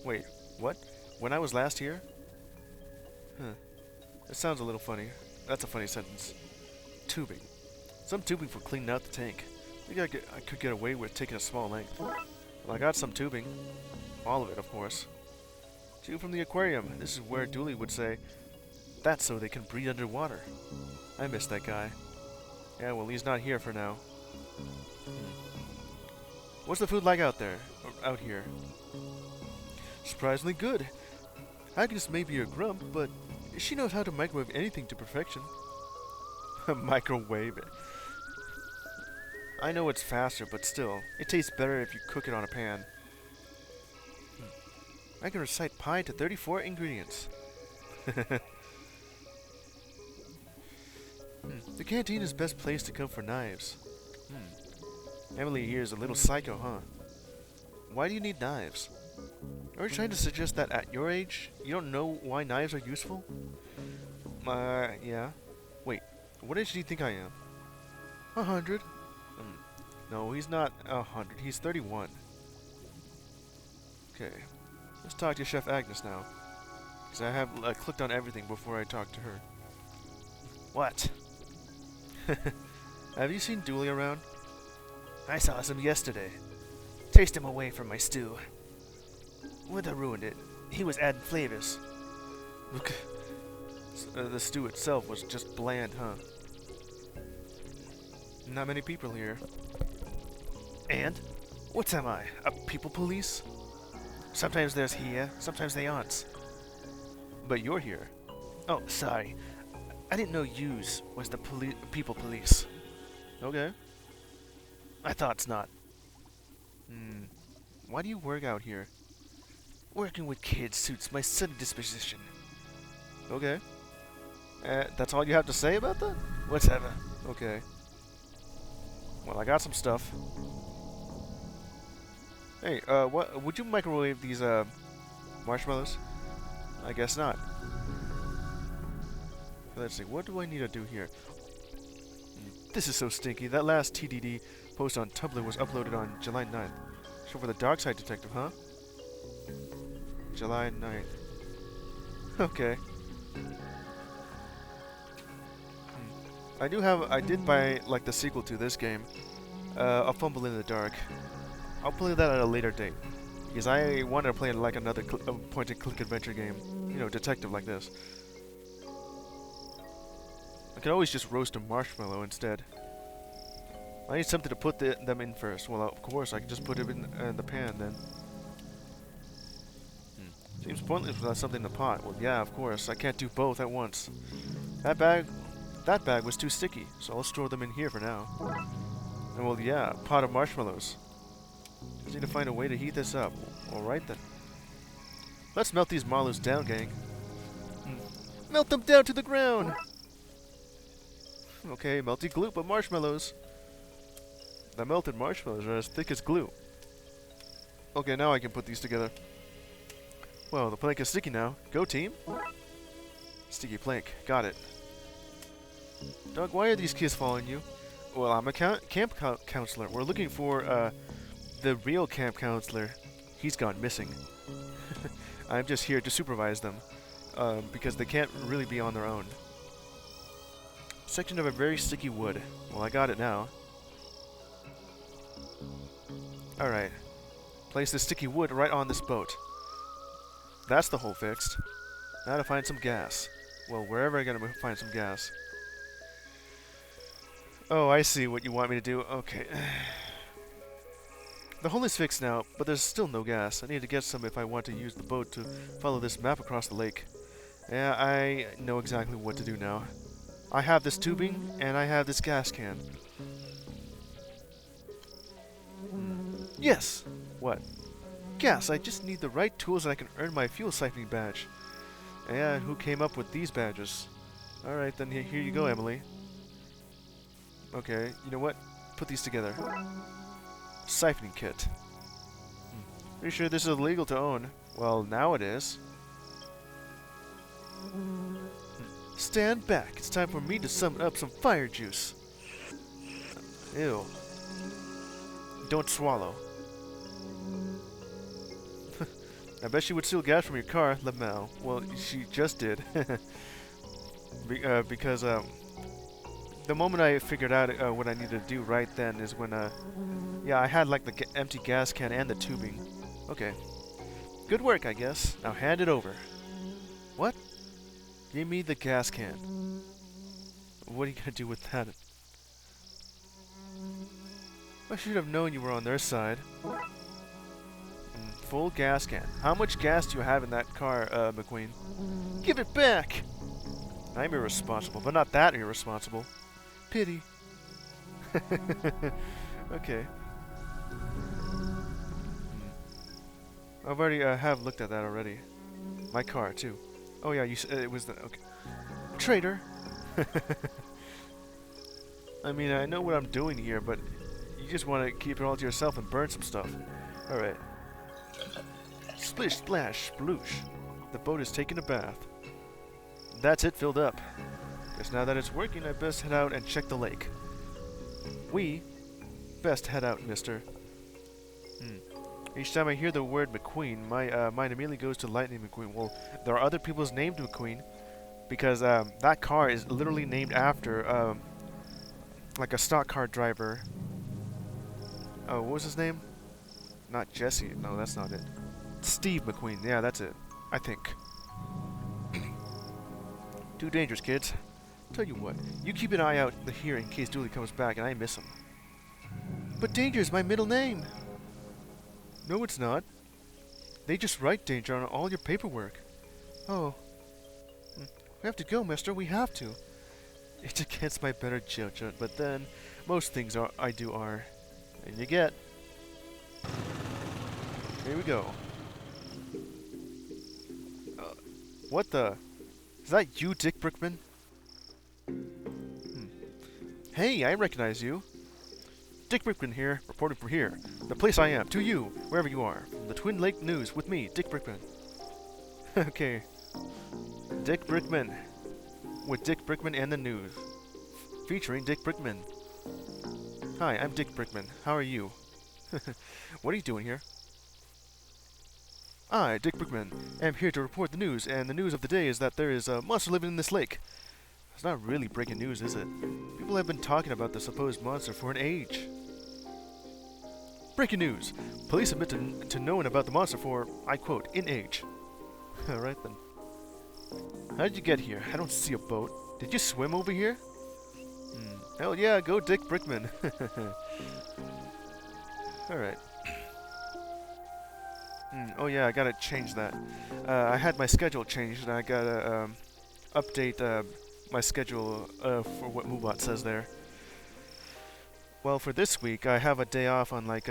Wait, what? When I was last here? Huh. It sounds a little funny. That's a funny sentence. Tubing. Some tubing for cleaning out the tank. I think I could get away with taking a small length. Well, I got some tubing. All of it, of course. Tube from the aquarium. This is where Dooley would say, that's so they can breathe underwater. I miss that guy. Yeah, well, he's not here for now. What's the food like out there? Or out here? Surprisingly good. Agnes may be a grump, but she knows how to microwave anything to perfection. Microwave it. I know it's faster, but still, it tastes better if you cook it on a pan. I can recite pie to 34 ingredients. The canteen is best place to come for knives. Emily here is a little psycho, huh? Why do you need knives? Are you trying to suggest that at your age, you don't know why knives are useful? Yeah. Wait, what age do you think I am? 100? No, he's not 100. He's 31. Okay. Let's talk to Chef Agnes now. Because I have clicked on everything before I talk to her. What? Have you seen Dooley around? I saw some yesterday. Chased him away from my stew. Would have ruined it. He was adding flavors. Look, the stew itself was just bland, huh? Not many people here. And? What am I? A people police? Sometimes there's here, sometimes they aren't. But you're here. Oh, sorry. I didn't know yous was the people police. Okay. I thought's not. Why do you work out here? Working with kids suits my sudden disposition. Okay. That's all you have to say about that? Whatever. Okay. Well, I got some stuff. Hey, what? Would you microwave these, marshmallows? I guess not. Let's see, what do I need to do here? This is so stinky. That last TDD post on Tumblr was uploaded on July 9th. So for the Darkside Detective, huh? July 9th. Okay. I did buy, like, the sequel to this game. A Fumble in the Dark. I'll play that at a later date. Because I wanted to play like another point-and-click adventure game. You know, detective like this. I could always just roast a marshmallow instead. I need something to put them in first. Well, of course, I can just put it in the pan then. Seems pointless without something in the pot. Well, yeah, of course. I can't do both at once. That bag was too sticky, so I'll store them in here for now. And well, yeah, pot of marshmallows. Just need to find a way to heat this up. Alright then. Let's melt these marshmallows down, gang. Melt them down to the ground! Okay, melty glue, but marshmallows. The melted marshmallows are as thick as glue. Okay, now I can put these together. Well, the plank is sticky now. Go, team! Sticky plank. Got it. Doug, why are these kids following you? Well, I'm a camp counselor. We're looking for, the real camp counselor. He's gone missing. I'm just here to supervise them, because they can't really be on their own. Section of a very sticky wood. Well, I got it now. Alright. Place the sticky wood right on this boat. That's the hole fixed. Now to find some gas. Well, wherever I'm gonna find some gas. Oh, I see what you want me to do. Okay. The hole is fixed now, but there's still no gas. I need to get some if I want to use the boat to follow this map across the lake. Yeah, I know exactly what to do now. I have this tubing, and I have this gas can. Yes! What? Gas, I just need the right tools and I can earn my fuel siphoning badge. And who came up with these badges? Alright, then here you go, Emily. Okay, you know what? Put these together. Siphoning kit. Pretty sure this is illegal to own. Well, now it is. Stand back. It's time for me to summon up some fire juice. Ew. Don't swallow. I bet she would steal gas from your car, Lamau. Well, she just did. Because the moment I figured out what I needed to do right then is when, yeah, I had like the empty gas can and the tubing. Okay. Good work, I guess. Now hand it over. What? Give me the gas can. What are you gonna do with that? I should have known you were on their side. Full gas can. How much gas do you have in that car, McQueen? Give it back! I'm irresponsible, but not that irresponsible. Pity. Okay. I've already have looked at that already. My car too. Oh yeah, you it was the okay. Traitor. I mean, I know what I'm doing here, but you just want to keep it all to yourself and burn some stuff. All right. Splish, splash, sploosh. The boat is taking a bath. That's it filled up. Guess now that it's working, I best head out and check the lake. We best head out, mister. Each time I hear the word McQueen, my mind immediately goes to Lightning McQueen. Well, there are other people's named McQueen, because that car is literally named after like a stock car driver. Oh, what was his name? Not Jesse. No, that's not it. Steve McQueen. Yeah, that's it. I think. Too dangerous, kids. Tell you what, you keep an eye out here in case Dooley comes back and I miss him. But Danger is my middle name. No, it's not. They just write Danger on all your paperwork. Oh. We have to go, mister. We have to. It's against my better judgment, but then most things I do are. And you get. Here we go. What the? Is that you, Dick Brickman? Hey, I recognize you. Dick Brickman here, reporting from here. The place I am, to you, wherever you are. From the Twin Lake News, with me, Dick Brickman. Okay. Dick Brickman. With Dick Brickman and the News. Featuring Dick Brickman. Hi, I'm Dick Brickman. How are you? What are you doing here? I, Dick Brickman, am here to report the news, and the news of the day is that there is a monster living in this lake. It's not really breaking news, is it? People have been talking about the supposed monster for an age. Breaking news! Police admit to knowing about the monster for, I quote, an age. Alright then. How did you get here? I don't see a boat. Did you swim over here? Hell yeah, go Dick Brickman. Alright. Oh yeah, I gotta change that. I had my schedule changed, and I gotta update my schedule for what Moobot says there. Well, for this week, I have a day off on like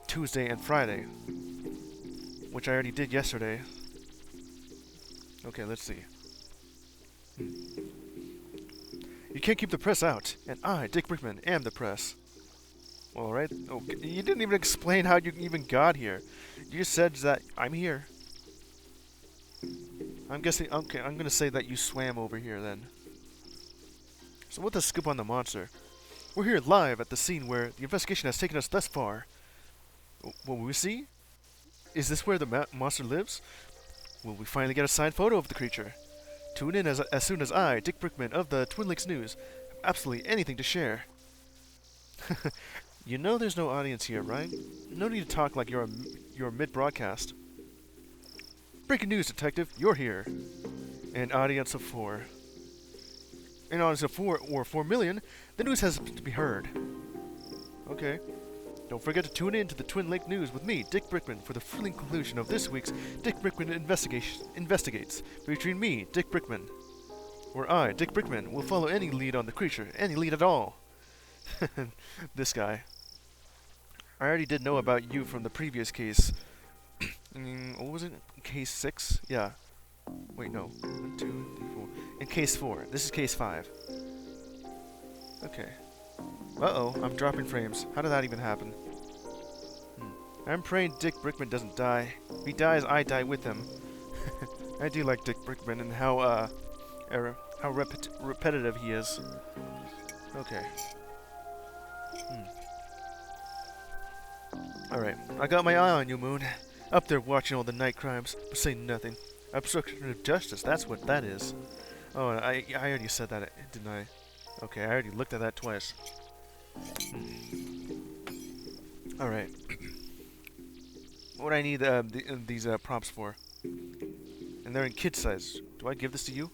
Tuesday and Friday, which I already did yesterday. Okay, let's see. You can't keep the press out, and I, Dick Brickman, am the press. Alright, okay. You didn't even explain how you even got here. You just said that I'm here. I'm guessing, okay, I'm gonna say that you swam over here then. So what's the scoop on the monster? We're here live at the scene where the investigation has taken us thus far. What will we see? Is this where the monster lives? Will we finally get a signed photo of the creature? Tune in as soon as I, Dick Brickman of the Twin Lakes News, have absolutely anything to share. You know there's no audience here, right? No need to talk like you're mid-broadcast. Breaking news, detective, you're here. An audience of 4. An audience of 4 or 4 million, the news has to be heard. Okay. Don't forget to tune in to the Twin Lake News with me, Dick Brickman, for the thrilling conclusion of this week's Dick Brickman Investigates, featuring me, Dick Brickman. Where I, Dick Brickman, will follow any lead on the creature, any lead at all. This guy. I already did know about you from the previous case. What was it? Case 6? Yeah. Wait, no. 1, 2, 3, 4. In case 4. This is case 5. Okay. Uh-oh, I'm dropping frames. How did that even happen? I'm praying Dick Brickman doesn't die. If he dies, I die with him. I do like Dick Brickman and how repetitive he is. Okay. Alright, I got my eye on you, Moon. Up there watching all the night crimes, but saying nothing. Obstruction of justice, that's what that is. Oh, I already said that, didn't I? Okay, I already looked at that twice. Alright. What do I need these props for? And they're in kid size. Do I give this to you?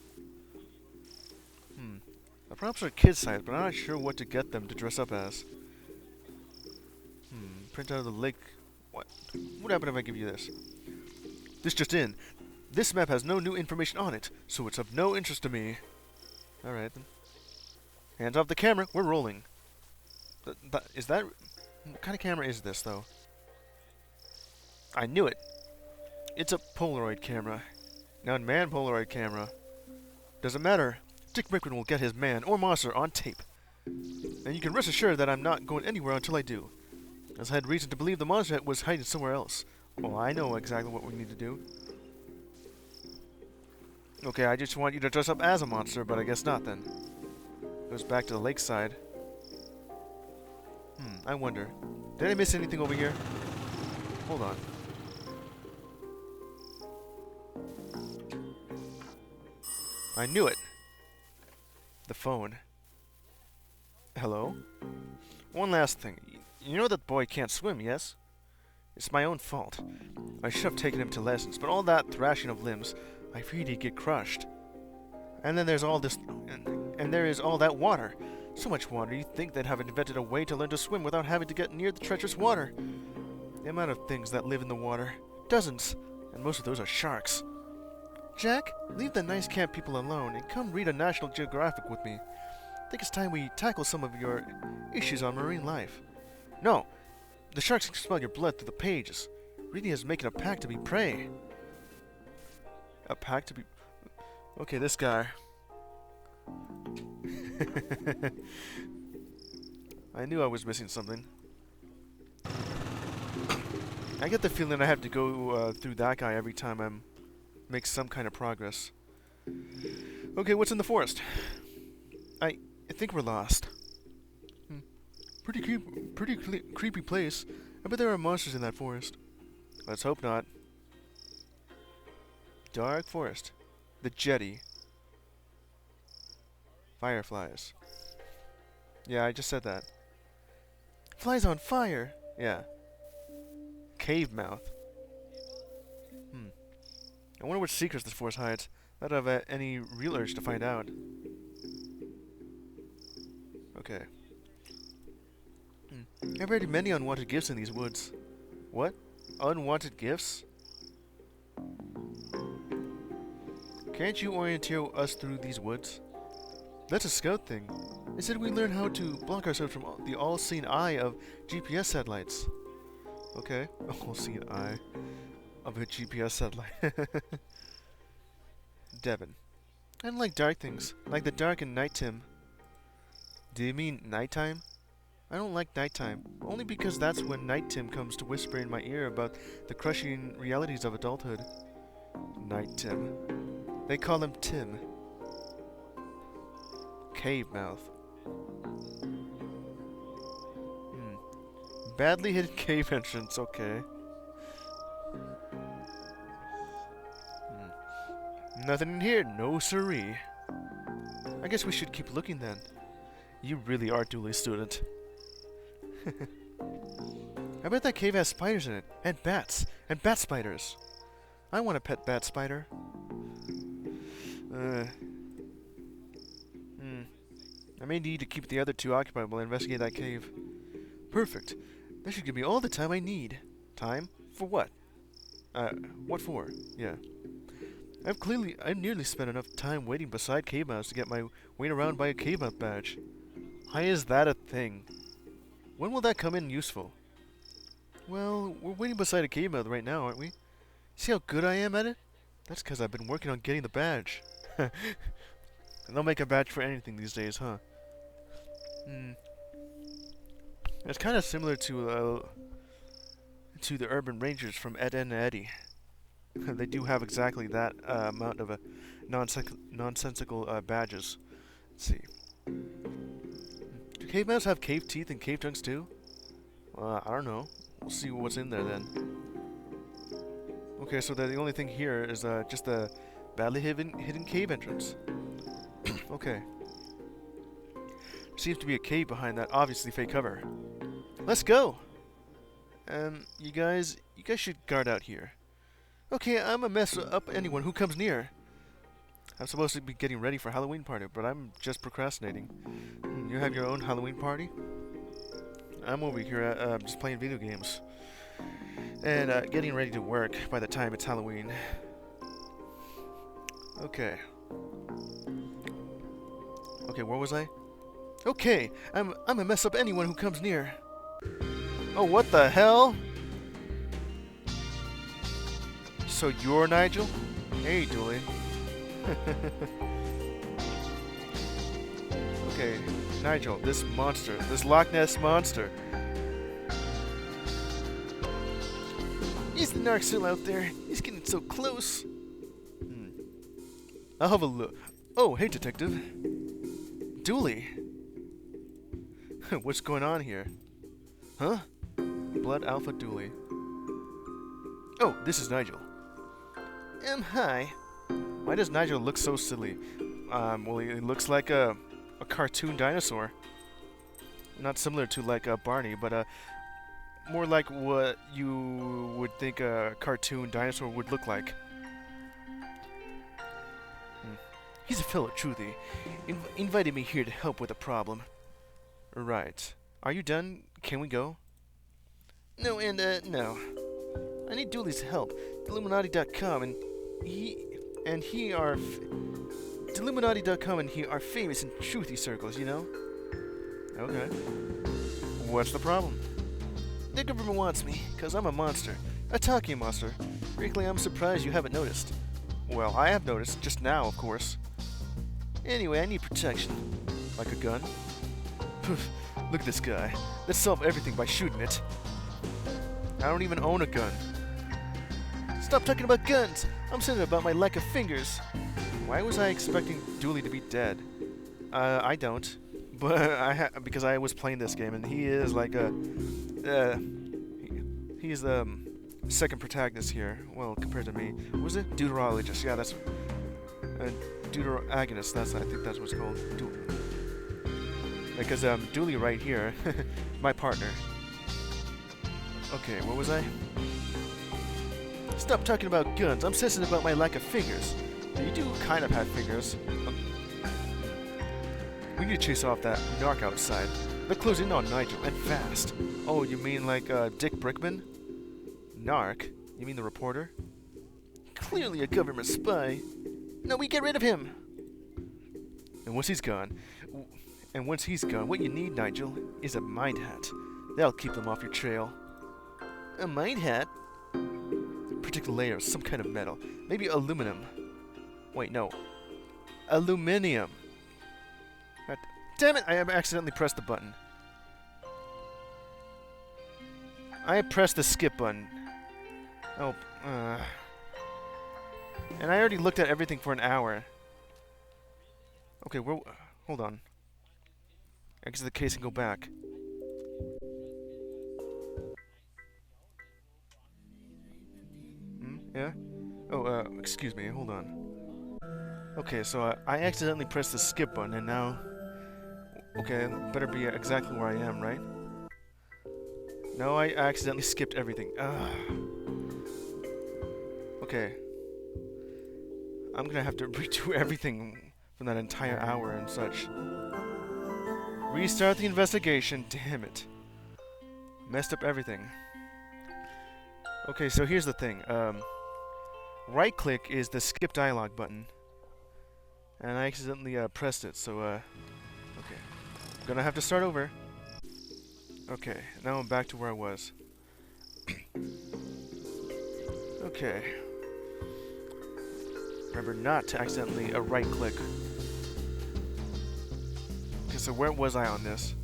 The props are kid size, but I'm not sure what to get them to dress up as. Print out of the lake. What? What happened if I give you this? This just in. This map has no new information on it, so it's of no interest to me. Alright then. Hands off the camera, we're rolling. Is that... What kind of camera is this, though? I knew it. It's a Polaroid camera. An unmanned Polaroid camera. Doesn't matter. Dick Brickman will get his man or monster on tape. And you can rest assured that I'm not going anywhere until I do. As I had reason to believe the monster was hiding somewhere else. Well, I know exactly what we need to do. Okay, I just want you to dress up as a monster, but I guess not then. Goes back to the lakeside. I wonder. Did I miss anything over here? Hold on. I knew it. The phone. Hello? One last thing. You know that boy can't swim, yes? It's my own fault. I should have taken him to lessons, but all that thrashing of limbs, I feared he'd get crushed. And then there's all this... And there is all that water. So much water, you'd think they'd have invented a way to learn to swim without having to get near the treacherous water. The amount of things that live in the water. Dozens. And most of those are sharks. Jack, leave the nice camp people alone and come read a National Geographic with me. I think it's time we tackle some of your issues on marine life. No, the sharks can smell your blood through the pages. Reading is making a pact to be prey. A pact to be... Okay, this guy. I knew I was missing something. I get the feeling I have to go through that guy every time I make some kind of progress. Okay, what's in the forest? I think we're lost. Pretty creepy place. I bet there are monsters in that forest. Let's hope not. Dark forest. The jetty. Fireflies. Yeah, I just said that. Flies on fire! Yeah. Cave mouth. I wonder what secrets this forest hides. Not have any real urge to find out. Okay. I've read many unwanted gifts in these woods. What? Unwanted gifts? Can't you orienteer us through these woods? That's a scout thing. They said we learn how to block ourselves from the all-seeing eye of GPS satellites. Okay, all-seeing eye of a GPS satellite. Devin. I don't like dark things, like the dark and night, Tim. Do you mean nighttime? I don't like nighttime, only because that's when Night Tim comes to whisper in my ear about the crushing realities of adulthood. Night Tim. They call him Tim. Cave mouth. Badly hidden cave entrance, okay. Nothing in here, no siree. I guess we should keep looking then. You really are duly student. I bet that cave has spiders in it, and bats, and bat spiders. I want a pet bat spider. I may need to keep the other two occupied while I investigate that cave. Perfect. That should give me all the time I need. Time? For what? What for? Yeah. I've nearly spent enough time waiting beside cave mouths to get my weight around by a cave mouth badge. Why is that a thing? When will that come in useful? Well, we're waiting beside a cave mouth right now, aren't we? See how good I am at it? That's because I've been working on getting the badge. And they'll make a badge for anything these days, huh? Hmm. It's kind of similar to the urban rangers from Ed, Edd and Eddie. They do have exactly that amount of nonsensical badges. Let's see. Do cave mouths have cave teeth and cave tongues too? I don't know. We'll see what's in there then. Okay, so the only thing here is just the badly hidden cave entrance. Okay. Seems to be a cave behind that obviously fake cover. Let's go! You guys should guard out here. Okay, I'm a mess up anyone who comes near. I'm supposed to be getting ready for Halloween party, but I'm just procrastinating. You have your own Halloween party? I'm over here just playing video games. And getting ready to work by the time it's Halloween. Okay. Okay, where was I? Okay, I'm a mess up anyone who comes near. Oh, what the hell? So you're Nigel? Hey, Dooley. Okay, Nigel, this monster, this Loch Ness monster. Is the narc still out there? He's getting so close. I'll have a look. Oh, hey, Detective. Dooley. What's going on here? Huh? Blood Alpha Dooley. Oh, this is Nigel. Hi. Why does Nigel look so silly? Well, he looks like a cartoon dinosaur. Not similar to like Barney, but more like what you would think a cartoon dinosaur would look like. He's a fellow truthy. Invited me here to help with a problem. Right. Are you done? Can we go? No, and no. I need Dooley's help. Illuminati.com and he are Illuminati.com and he are famous in truthy circles, you know? Okay. What's the problem? The government wants me, because I'm a monster. A talking monster. Frankly, I'm surprised you haven't noticed. Well, I have noticed, just now, of course. Anyway, I need protection. Like a gun? Look at this guy. Let's solve everything by shooting it. I don't even own a gun. Stop talking about guns! I'm saying about my lack of fingers. Why was I expecting Dooley to be dead? I don't. But because I was playing this game, and he is like a... he's the second protagonist here. Well, compared to me. What was it? Deuterologist. Yeah, that's... Deuteragonist. I think that's what it's called. Because Dooley right here, my partner. Okay, what was I? Stop talking about guns. I'm sensitive about my lack of fingers. You do kind of have fingers. We need to chase off that narc outside. They're closing in on Nigel, and fast. Oh, you mean like Dick Brickman? Narc? You mean the reporter? Clearly a government spy. No, we get rid of him. And once he's gone, what you need, Nigel, is a mind hat. That'll keep them off your trail. A mind hat? Protect the layer of some kind of metal. Maybe aluminum. Wait, no. Aluminium. Damn it, I have accidentally pressed the button. I pressed the skip button. Oh, and I already looked at everything for an hour. Okay, hold on. Exit the case and go back. Yeah? Oh, excuse me, hold on. Okay, so I accidentally pressed the skip button and now... Okay, better be exactly where I am, right? No, I accidentally skipped everything. Okay. I'm gonna have to redo everything from that entire hour and such. Restart the investigation, damn it. Messed up everything. Okay, so here's the thing. Right click is the skip dialogue button. And I accidentally pressed it, so okay. Gonna have to start over. Okay, now I'm back to where I was. Okay. Remember not to accidentally right-click. Okay, so where was I on this?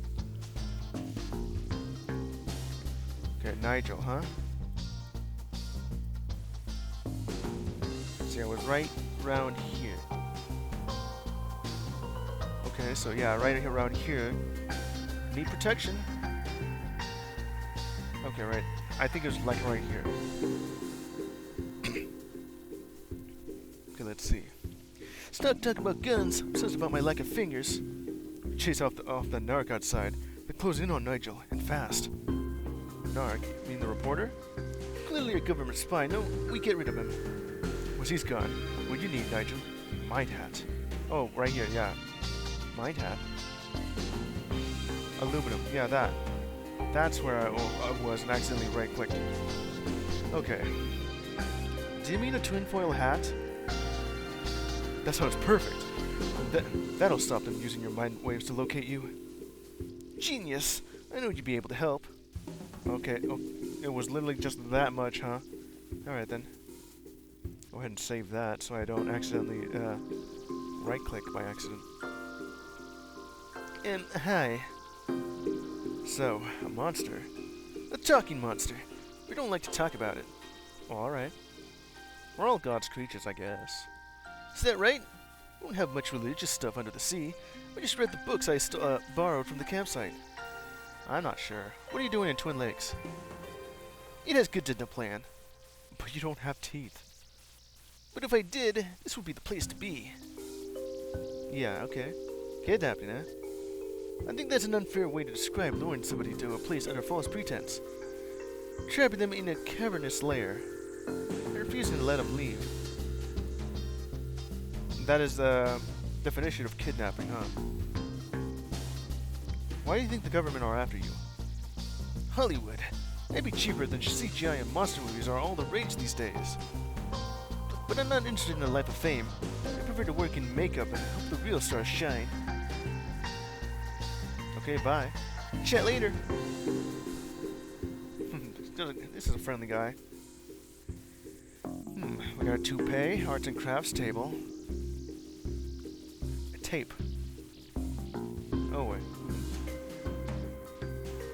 Okay, Nigel, huh? See, I was right around here. Okay, so yeah, right around here. Need protection. Okay, right. I think it was like right here. Okay, let's see. Stop talking about guns. Says about my lack of fingers. Chase off the narc outside. They're closing in on Nigel, and fast. Narc? You mean the reporter? Clearly a government spy. No, we get rid of him. Once he's gone, what do you need, Nigel? Mind hat. Oh, right here, yeah. Mind hat. Aluminum. Yeah, that. That's where I was and accidentally right-clicked. Okay. Do you mean a tinfoil hat? That sounds perfect. That'll stop them using your mind waves to locate you. Genius! I knew you'd be able to help. Okay, oh, it was literally just that much, huh? Alright then. Go ahead and save that so I don't accidentally right-click by accident. And hi. So, a monster. A talking monster. We don't like to talk about it. Well, alright. We're all God's creatures, I guess. Is that right? We don't have much religious stuff under the sea. We just read the books I borrowed from the campsite. I'm not sure. What are you doing in Twin Lakes? It has good to plan. But you don't have teeth. But if I did, this would be the place to be. Yeah, okay. Kidnapping, huh? I think that's an unfair way to describe luring somebody to a place under false pretense. Trapping them in a cavernous lair. And refusing to let them leave. That is the definition of kidnapping, huh? Why do you think the government are after you? Hollywood. It'd be cheaper than CGI and monster movies are all the rage these days. But I'm not interested in a life of fame. I prefer to work in makeup and help the real stars shine. Okay, bye. Chat later. This is a friendly guy. We got a toupee, arts and crafts table. A tape. Oh, wait.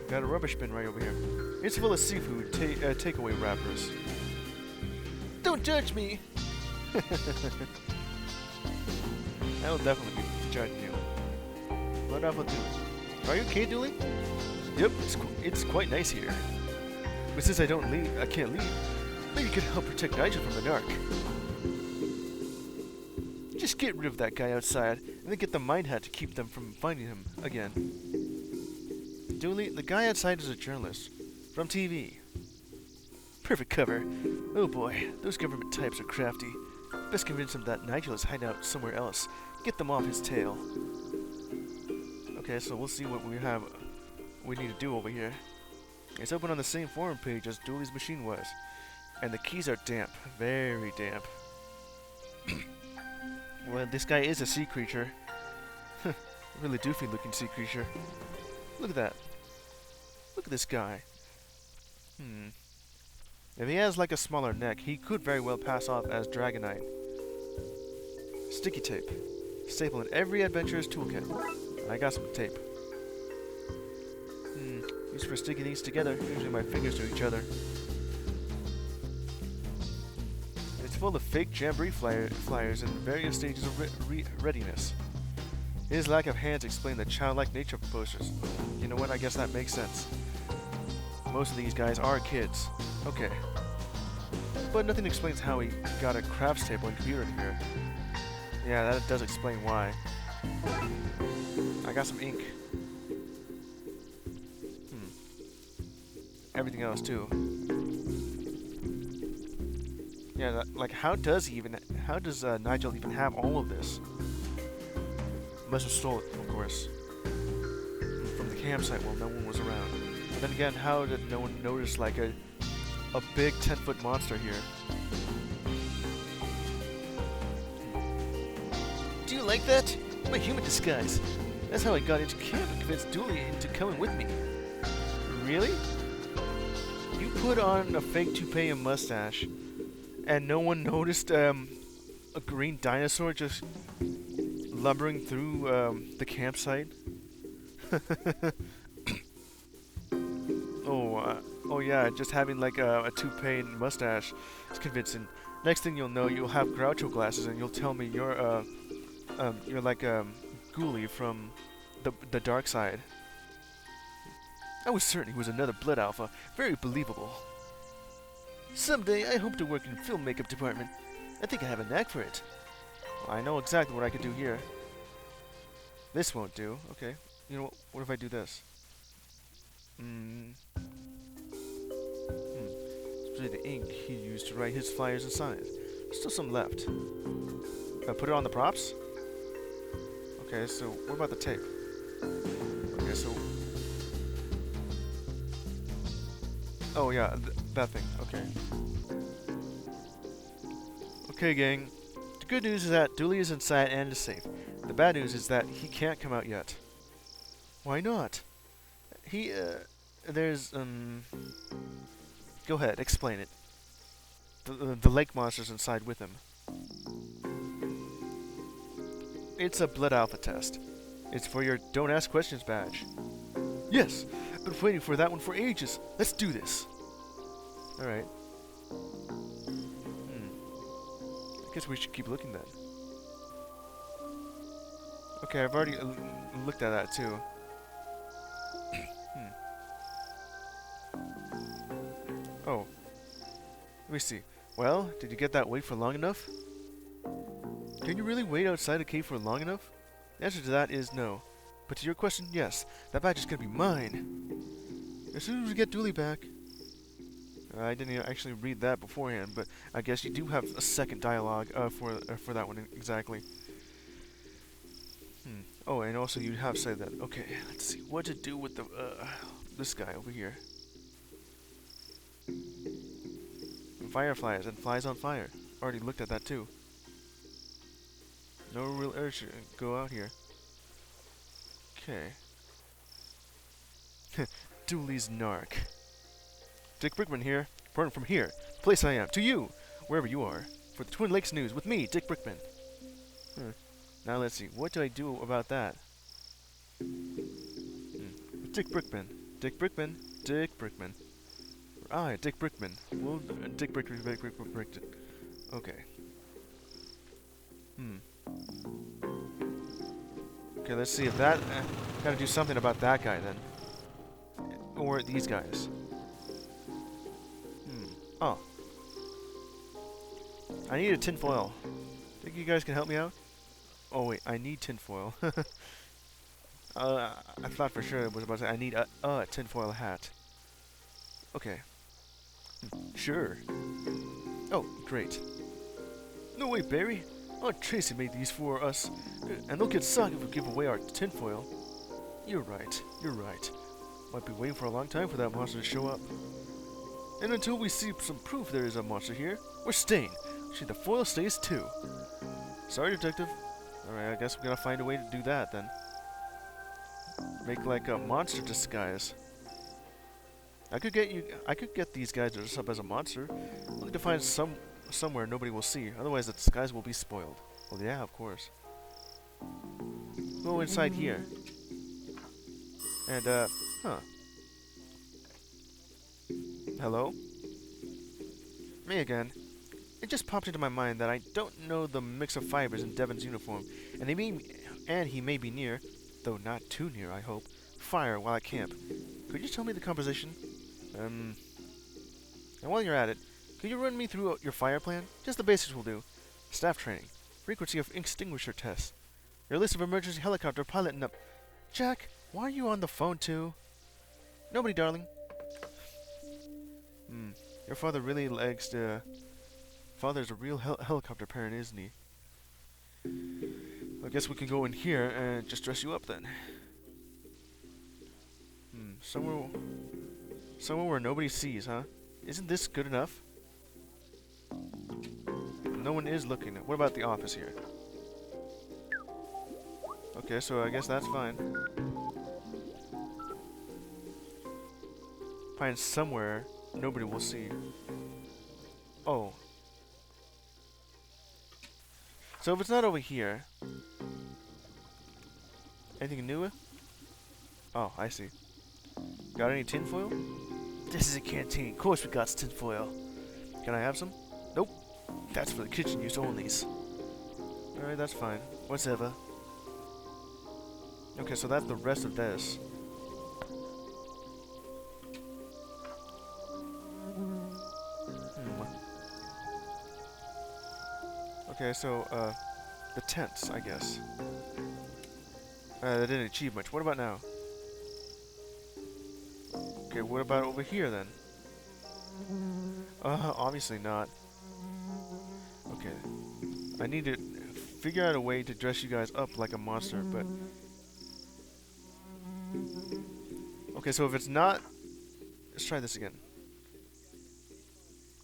Got a rubbish bin right over here. It's full of seafood takeaway wrappers. Don't judge me! I will definitely be judging you. What I will do. Are you okay, Dooley? Yep, it's quite nice here. But since I can't leave, maybe you could help protect Nigel from the narc. Just get rid of that guy outside, and then get the mind hat to keep them from finding him again. Dooley, the guy outside is a journalist. From TV. Perfect cover. Oh boy, those government types are crafty. Best convince them that Nigel is hiding out somewhere else. Get them off his tail. Okay, so we'll see what we need to do over here. It's open on the same forum page as Dooley's machine was. And the keys are damp. Very damp. Well, this guy is a sea creature. A really doofy looking sea creature. Look at that. Look at this guy. If he has like a smaller neck, he could very well pass off as Dragonite. Sticky tape. Staple in every adventurer's toolkit. I got some tape. Used for sticking these together, using my fingers to each other. It's full of fake jamboree flyers in various stages of readiness. His lack of hands explain the childlike nature of the posters. You know what? I guess that makes sense. Most of these guys are kids. Okay. But nothing explains how he got a crafts table and computer in here. Yeah, that does explain why. I got some ink. Everything else too. Yeah, like how does Nigel even have all of this? Must have stole it, of course, from the campsite while no one was around. But then again, how did no one notice like a big 10-foot monster here? Do you like that? My human disguise. That's how I got into camp and convinced Dooley into coming with me. Really? You put on a fake toupee and mustache, and no one noticed a green dinosaur just lumbering through the campsite? Oh yeah, just having like a toupee and mustache is convincing. Next thing you'll know, you'll have Groucho glasses, and you'll tell me you're like Ghoulie from the dark side. I was certain he was another Blood Alpha. Very believable. Someday, I hope to work in film makeup department. I think I have a knack for it. Well, I know exactly what I could do here. This won't do. Okay. You know what if I do this? Especially the ink he used to write his flyers and signs. There's still some left. Put it on the props? Okay, so what about the tape? Okay, so... Oh yeah, that thing. Okay. Okay, gang. The good news is that Dooley is inside and is safe. The bad news is that he can't come out yet. Why not? There's, Go ahead, explain it. The lake monster's inside with him. It's a Blood Alpha test. It's for your Don't Ask Questions badge. Yes! I've been waiting for that one for ages. Let's do this. Alright. I guess we should keep looking then. Okay, I've already looked at that too. Oh. Let me see. Well, did you get that wait for long enough? Can you really wait outside a cave for long enough? The answer to that is no. But to your question, yes. That badge is gonna be mine. As soon as we get Dooley back. I didn't actually read that beforehand, but I guess you do have a second dialogue for that one exactly. Oh, and also you have said that. Okay, let's see what to do with the this guy over here. Fireflies and flies on fire. Already looked at that too. No real urge to go out here. Okay. Dooley's narc. Dick Brickman here. Reporting from here. The place I am. To you, wherever you are. For the Twin Lakes News with me, Dick Brickman. Now let's see. What do I do about that? Dick Brickman. Dick Brickman. Dick Brickman. Ah, Dick Brickman. Well, Dick Brickman. Okay. Okay, let's see if that... gotta do something about that guy then. Or these guys. Oh. I need a tinfoil. Think you guys can help me out? Oh wait, I need tinfoil. I thought for sure it was about to say I need a tinfoil hat. Okay. Sure. Oh, great. No way, Barry. Aunt Tracy made these for us, and they'll get sunk if we give away our tinfoil. You're right. You're right. Might be waiting for a long time for that monster to show up. And until we see some proof there is a monster here, we're staying. Actually, the foil stays too. Sorry, Detective. Alright, I guess we gotta find a way to do that then. Make like a monster disguise. I could get these guys to dress up as a monster. We'll need to find somewhere nobody will see, otherwise the disguise will be spoiled. Well, yeah, of course. Go inside here. And, Hello? Me again. It just popped into my mind that I don't know the mix of fibers in Devon's uniform, and he may be near, though not too near, I hope, fire while at camp. Could you tell me the composition? And while you're at it, could you run me through your fire plan? Just the basics will do. Staff training, frequency of extinguisher tests, your list of emergency helicopter pilot and up. Jack, why are you on the phone too? Nobody, darling. Your father really likes to... Father's a real helicopter parent, isn't he? I guess we can go in here and just dress you up then. Somewhere where nobody sees, huh? Isn't this good enough? No one is looking. What about the office here? Okay, so I guess that's fine. Find somewhere nobody will see. Oh. So if it's not over here, anything new? Oh, I see. Got any tinfoil? This is a canteen. Of course we got tinfoil. Can I have some? Nope. That's for the kitchen use onlys. Alright, that's fine. Whatever. Okay, so that's the rest of this. Okay, so, the tents, I guess. That didn't achieve much. What about now? Okay, what about over here, then? Obviously not. Okay. I need to figure out a way to dress you guys up like a monster, but... Okay, so if it's not... Let's try this again.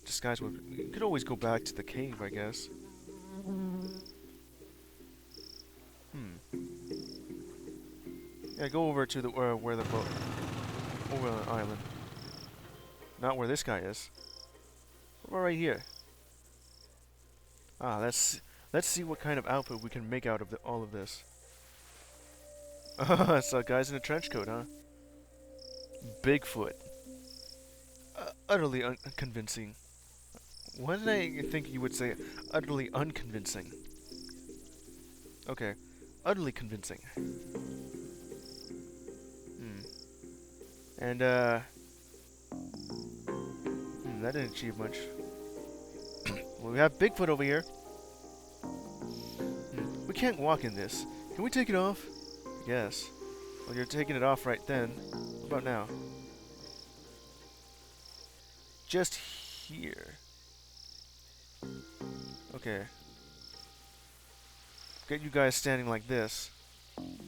Disguise would... You could always go back to the cave, I guess. Yeah, go over to the where the boat, over on the island. Not where this guy is. What about right here? Ah, let's see what kind of outfit we can make out of all of this. So guys in a trench coat, huh? Bigfoot. Utterly unconvincing. Why did I think you would say utterly unconvincing? Okay, utterly convincing. And, that didn't achieve much. Well, we have Bigfoot over here. We can't walk in this. Can we take it off? Yes. Well, you're taking it off right then. What about now? Just here. Okay. Get you guys standing like this.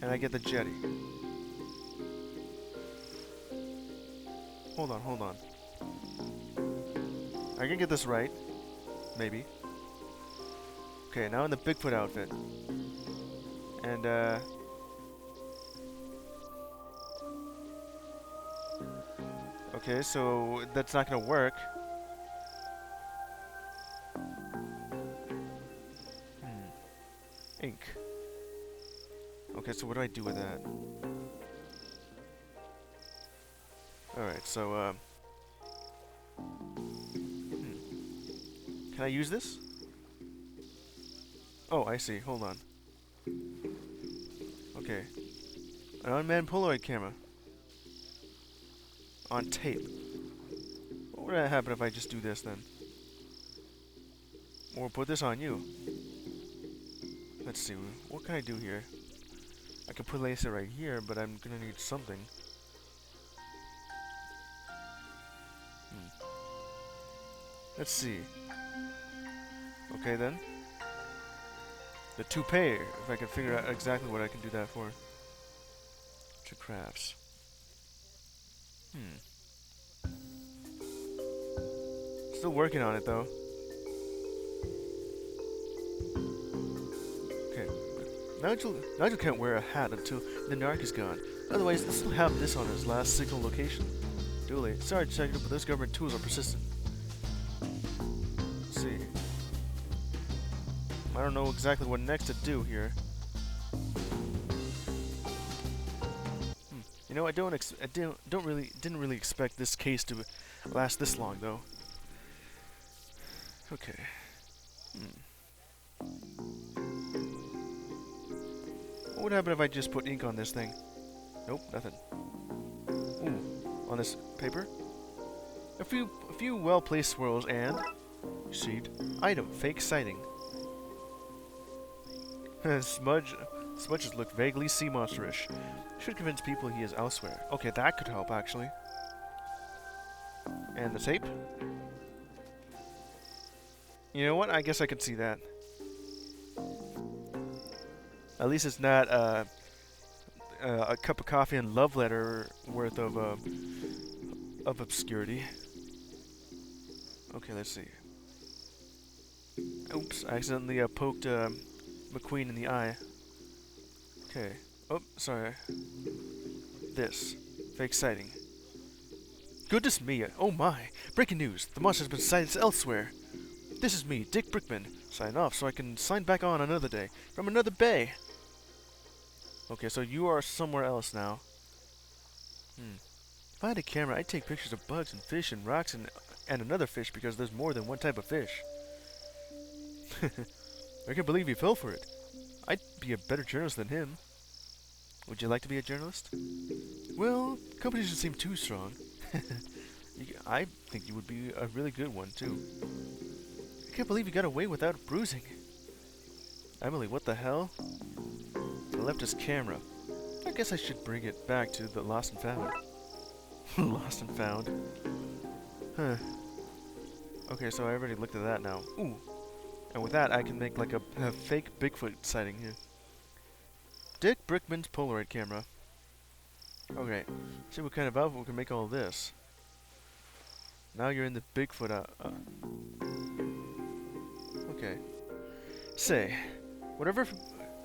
And I get the jetty. Hold on, hold on. I can get this right. Maybe. Okay, now in the Bigfoot outfit. And, okay, so that's not gonna work. Ink. Okay, so what do I do with that? Alright, so, Can I use this? Oh, I see. Hold on. Okay. An unmanned Polaroid camera. On tape. What would happen if I just do this, then? Or put this on you. Let's see. What can I do here? I could place it right here, but I'm gonna need something. Let's see. Okay, then. The toupee, if I can figure out exactly what I can do that for. To crafts. Still working on it, though. Okay. Nigel can't wear a hat until the narc is gone. Otherwise, he'll still have this on his last signal location. Duly. Sorry, Detective, but those government tools are persistent. Let's see. I don't know exactly what next to do here. You know, I didn't really expect this case to last this long, though. Okay. What would happen if I just put ink on this thing? Nope, nothing. Ooh, on this paper? A few well-placed swirls and sheet item fake sighting. Smudges look vaguely sea monsterish. Should convince people he is elsewhere. Okay, that could help actually. And the tape? You know what? I guess I could see that. At least it's not a cup of coffee and love letter worth of obscurity. Okay, let's see. Oops, I accidentally poked McQueen in the eye. Okay. Oh, sorry. This. Fake sighting. Goodness me, oh my. Breaking news. The monster's been sighted elsewhere. This is me, Dick Brickman, sign off so I can sign back on another day, from another bay. Okay, so you are somewhere else now. If I had a camera, I'd take pictures of bugs and fish and rocks and another fish because there's more than one type of fish. I can't believe he fell for it. I'd be a better journalist than him. Would you like to be a journalist? Well, competition seems too strong. I think you would be a really good one, too. I can't believe you got away without bruising. Emily, what the hell? I left his camera. I guess I should bring it back to the lost and found. Lost and found. Huh. Okay, so I already looked at that now. Ooh. And with that, I can make like a fake Bigfoot sighting here. Dick Brickman's Polaroid camera. Okay. See what kind of outfit we can make all of this. Now you're in the Bigfoot. Okay. Say, whatever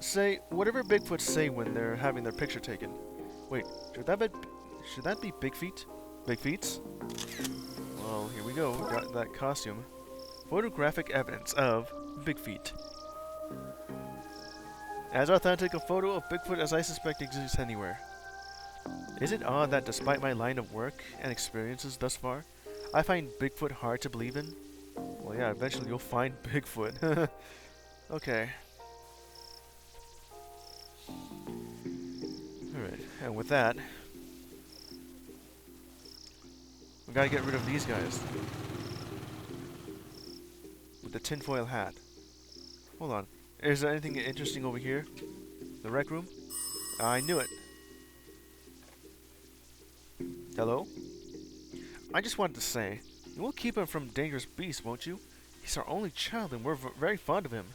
Bigfoots say when they're having their picture taken. Wait, should that be Big Feet? Big Feets? Well, here we go. We got that costume. Photographic evidence of Big Feet. As authentic a photo of Bigfoot as I suspect exists anywhere. Is it odd that despite my line of work and experiences thus far, I find Bigfoot hard to believe in? Well, yeah, eventually you'll find Bigfoot. Okay. Alright, and with that, we gotta get rid of these guys. With the tinfoil hat. Hold on. Is there anything interesting over here? The rec room? I knew it. Hello? I just wanted to say, you will keep him from dangerous beasts, won't you? He's our only child and we're very fond of him.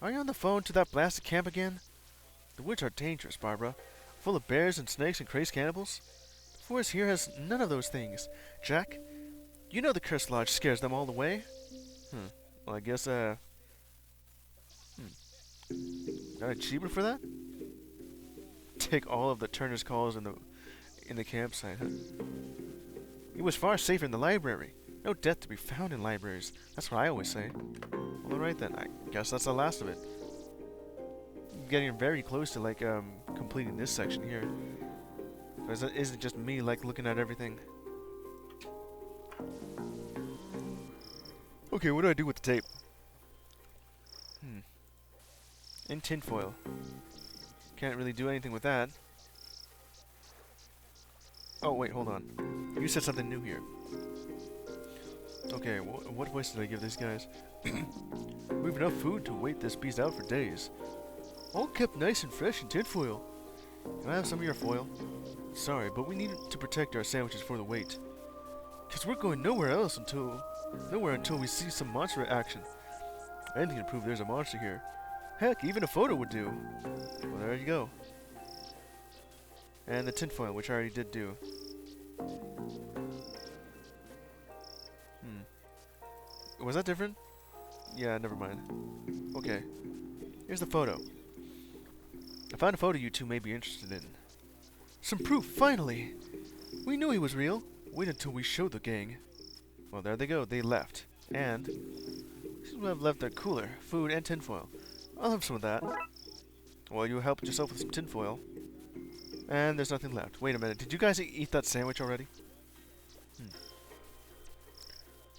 Are you on the phone to that blasted camp again? The woods are dangerous, Barbara. Full of bears and snakes and crazed cannibals. The forest here has none of those things. Jack, you know the Cursed Lodge scares them all away. Well, I guess, got an achievement for that? Take all of the Turner's calls in the campsite, huh? It was far safer in the library. No death to be found in libraries. That's what I always say. Well, alright then. I guess that's the last of it. I'm getting very close to, like, completing this section here. Because it isn't just me, like, looking at everything. Okay, what do I do with the tape? In tinfoil. Can't really do anything with that. Oh, wait, hold on. You said something new here. Okay, what voice did I give these guys? We have enough food to wait this beast out for days. All kept nice and fresh in tinfoil. Can I have some of your foil? Sorry, but we need to protect our sandwiches for the wait. Because we're going nowhere until we see some monster action. Anything to prove there's a monster here. Heck, even a photo would do. Well, there you go. And the tinfoil, which I already did do. Was that different? Yeah, never mind. Okay. Here's the photo. I found a photo you two may be interested in. Some proof, finally! We knew he was real. Wait until we show the gang. Well, there they go. They left. And these will have left their cooler, food, and tinfoil. I'll have some of that. Well, you helped yourself with some tinfoil. And there's nothing left. Wait a minute. Did you guys eat that sandwich already?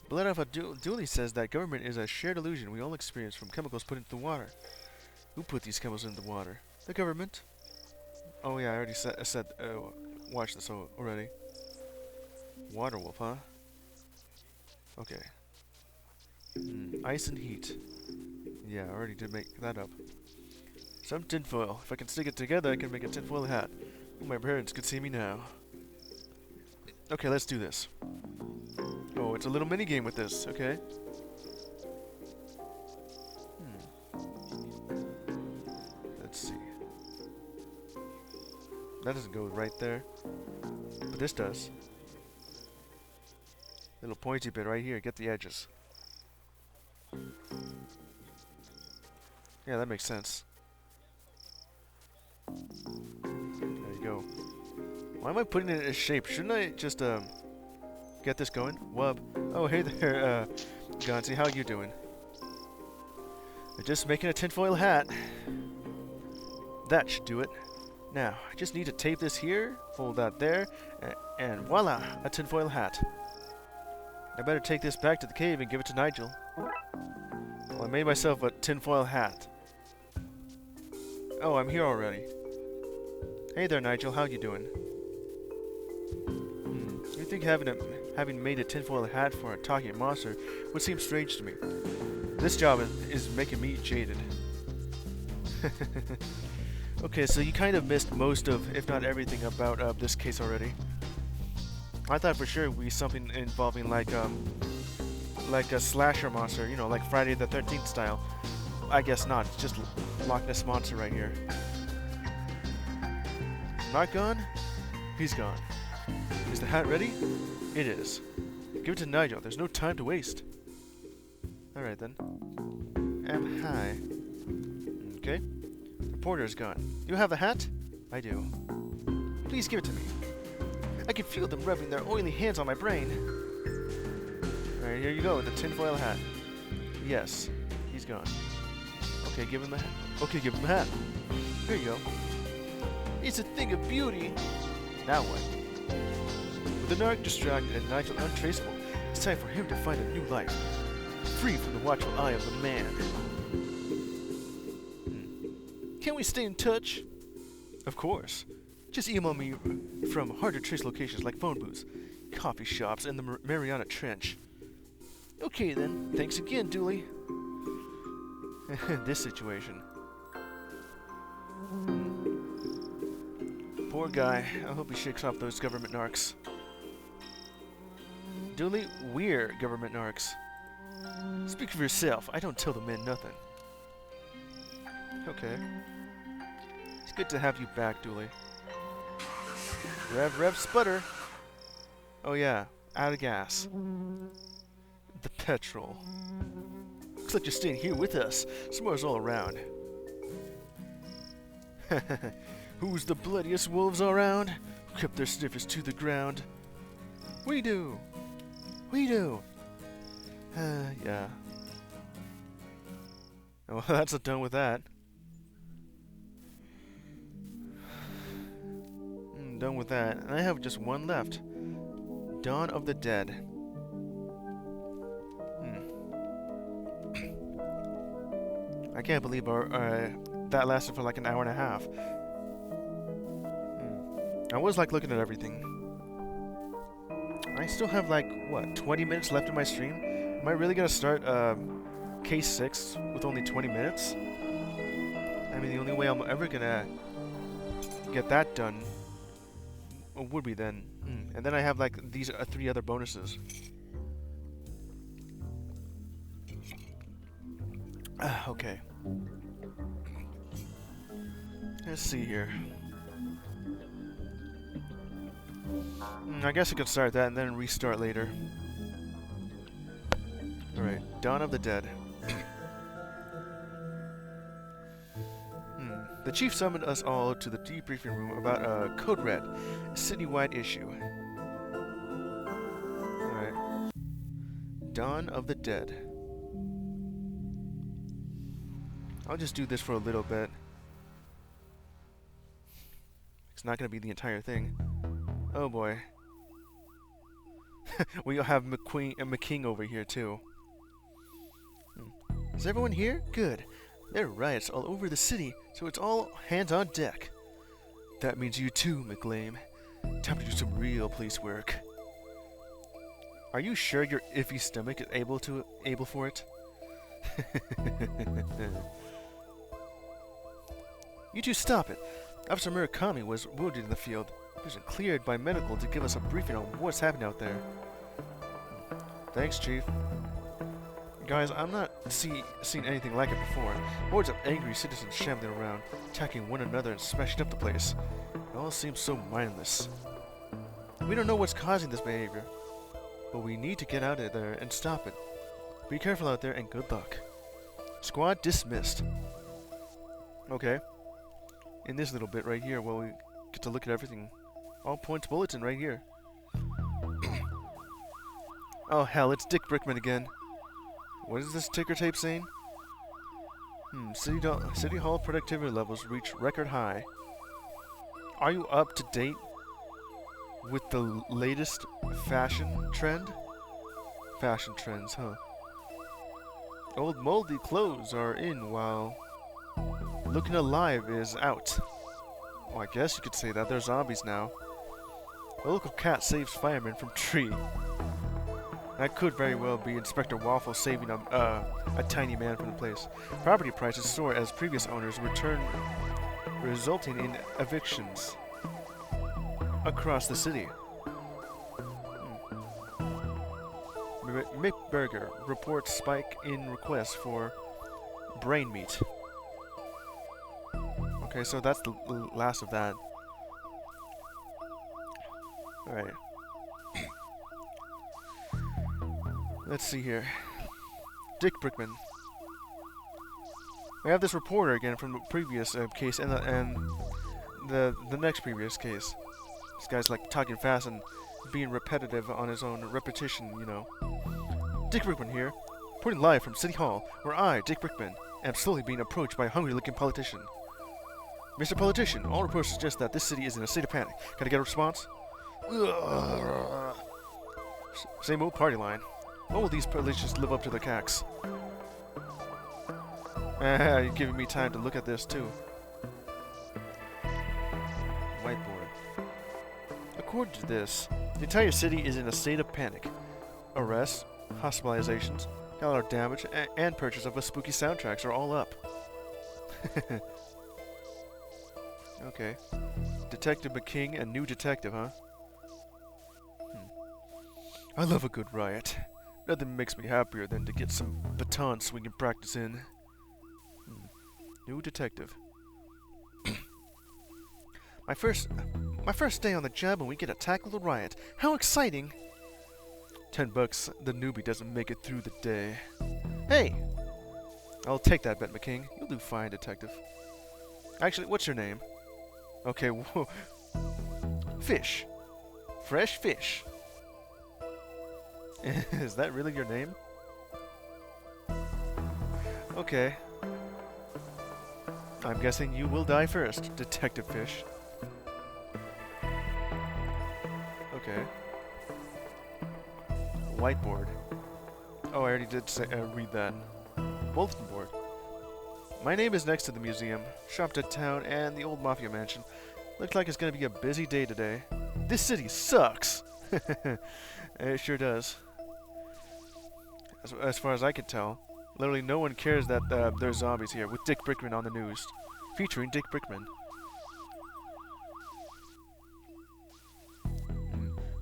Blood Alpha Dooley says that government is a shared illusion we all experience from chemicals put into the water. Who put these chemicals into the water? The government. Oh yeah, I already watched this already. Water wolf, huh? Okay. Ice and heat. Yeah, I already did make that up. Some tinfoil. If I can stick it together, I can make a tinfoil hat. Oh, my parents could see me now. Okay, let's do this. Oh, it's a little mini game with this. Okay. Let's see. That doesn't go right there. But this does. Little pointy bit right here. Get the edges. Yeah, that makes sense. There you go. Why am I putting it in a shape? Shouldn't I just, get this going? Wub. Oh, hey there, Gonzi, how you doing? I'm just making a tinfoil hat. That should do it. Now, I just need to tape this here, fold that there, and voila, a tinfoil hat. I better take this back to the cave and give it to Nigel. Well, I made myself a tinfoil hat. Oh, I'm here already. Hey there, Nigel, how you doing? You think having made a tinfoil hat for a talking monster would seem strange to me. This job is making me jaded. Okay, so you kind of missed most of, if not everything, about this case already. I thought for sure it would be something involving like a slasher monster, you know, like Friday the 13th style. I guess not. It's just Loch Ness Monster right here. Not gone? He's gone. Is the hat ready? It is. Give it to Nigel. There's no time to waste. Alright then. Hi. Okay. Reporter's gone. You have the hat? I do. Please give it to me. I can feel them rubbing their oily hands on my brain. Alright, here you go, the tinfoil hat. Yes, he's gone. Okay, give him the hat. Okay, give him the hat. Here you go. It's a thing of beauty. Now what? With the narc distracted and Nigel untraceable, it's time for him to find a new life. Free from the watchful eye of the man. Can we stay in touch? Of course. Just email me from hard-to-trace locations like phone booths, coffee shops, and the Mariana Trench. Okay then, thanks again, Dooley. This situation. Poor guy. I hope he shakes off those government narcs. Dooley, we're government narcs. Speak for yourself. I don't tell the men nothing. Okay. It's good to have you back, Dooley. Rev, sputter. Oh yeah, out of gas. The petrol. Looks like you're staying here with us. S'mores all around. Who's the bloodiest wolves around? Who kept their sniffers to the ground? We do. We do. Yeah. Well, that's done with that. Done with that. And I have just one left. Dawn of the Dead. I can't believe that lasted for like an hour and a half. I was like looking at everything. I still have like, what, 20 minutes left in my stream? Am I really gonna start case 6 with only 20 minutes? I mean, the only way I'm ever gonna get that done would be then. And then I have like these 3 other bonuses. Okay. Let's see here. I guess I could start that and then restart later. Alright, Dawn of the Dead. The chief summoned us all to the debriefing room about Code Red, a citywide issue. Alright. Dawn of the Dead. I'll just do this for a little bit. It's not going to be the entire thing. Oh boy. We have McQueen and McKing over here too. Is everyone here? Good. There are riots all over the city, so it's all hands on deck. That means you too, McLean. Time to do some real police work. Are you sure your iffy stomach is able for it? You two stop it. Officer Murakami was wounded in the field. He was cleared by medical to give us a briefing on what's happening out there. Thanks, Chief. Guys, I'm not seen anything like it before. Hordes of angry citizens shambling around, attacking one another and smashing up the place. It all seems so mindless. We don't know what's causing this behavior, but we need to get out of there and stop it. Be careful out there and good luck. Squad dismissed. Okay. In this little bit right here, well, we get to look at everything All points bulletin right here. Oh hell, it's Dick Brickman again. What is this ticker tape saying? City Hall productivity levels reach record high. Are you up to date with the latest fashion trend? Fashion trends, huh? Old moldy clothes are in while looking alive is out. Well, I guess you could say that. They're zombies now. A local cat saves fireman from tree. That could very well be Inspector Waffle saving a tiny man from the place. Property prices soar as previous owners return, resulting in evictions across the city. Mick Berger reports spike in requests for brain meat. Okay, so that's the last of that. Alright. Let's see here. Dick Brickman. We have this reporter again from the previous case and the next previous case. This guy's like talking fast and being repetitive on his own repetition, you know. Dick Brickman here, reporting live from City Hall, where I, Dick Brickman, am slowly being approached by a hungry-looking politician. Mr. Politician, all reports suggest that this city is in a state of panic. Can I get a response? Same old party line. When will these politicians live up to their cacks? You're giving me time to look at this, too. Whiteboard. According to this, the entire city is in a state of panic. Arrests, hospitalizations, dollar damage, and purchase of a spooky soundtracks are all up. Okay. Detective McKing and new detective, huh? I love a good riot. Nothing makes me happier than to get some baton swinging practice in. New detective. My first day on the job and we get to tackle the riot. How exciting! $10, the newbie doesn't make it through the day. Hey! I'll take that bet, McKing. You'll do fine, detective. Actually, what's your name? Okay, whoa. Fish. Fresh fish. Is that really your name? Okay. I'm guessing you will die first, Detective Fish. Okay. Whiteboard. Oh, I already did say, read that. Bulletin board. My name is next to the museum, Shopton Town, and the old Mafia Mansion. Looks like it's gonna be a busy day today. This city sucks! It sure does. As far as I can tell, literally no one cares that there's zombies here, with Dick Brickman on the news. Featuring Dick Brickman.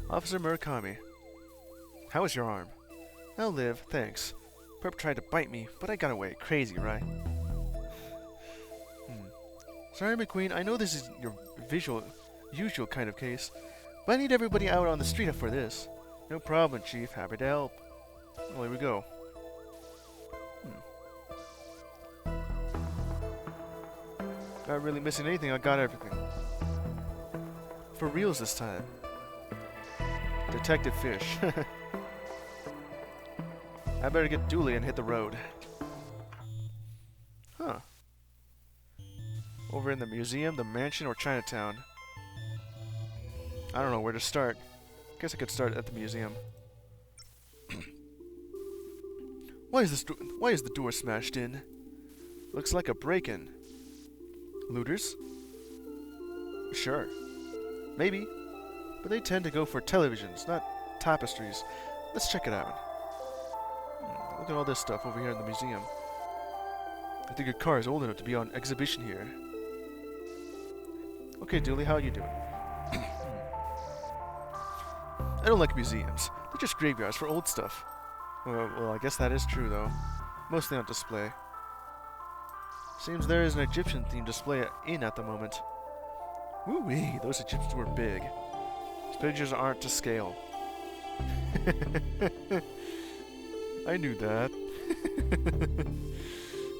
Officer Murakami. How is your arm? I'll live, thanks. Perp tried to bite me, but I got away. Crazy, right? Sorry, McQueen, I know this is your usual kind of case, but I need everybody out on the street for this. No problem, Chief. Happy to help. Well, here we go. Not really missing anything, I got everything. For reals this time. Detective Fish. I better get Dooley and hit the road. Huh. Over in the museum, the mansion, or Chinatown? I don't know where to start. Guess I could start at the museum. Why is the door smashed in? Looks like a break-in. Looters? Sure. Maybe. But they tend to go for televisions, not tapestries. Let's check it out. Look at all this stuff over here in the museum. I think your car is old enough to be on exhibition here. Okay, Dooley, how are you doing? I don't like museums. They're just graveyards for old stuff. Well, I guess that is true, though. Mostly on display. Seems there is an Egyptian-themed display in at the moment. Woo-wee, those Egyptians were big. These pictures aren't to scale. I knew that.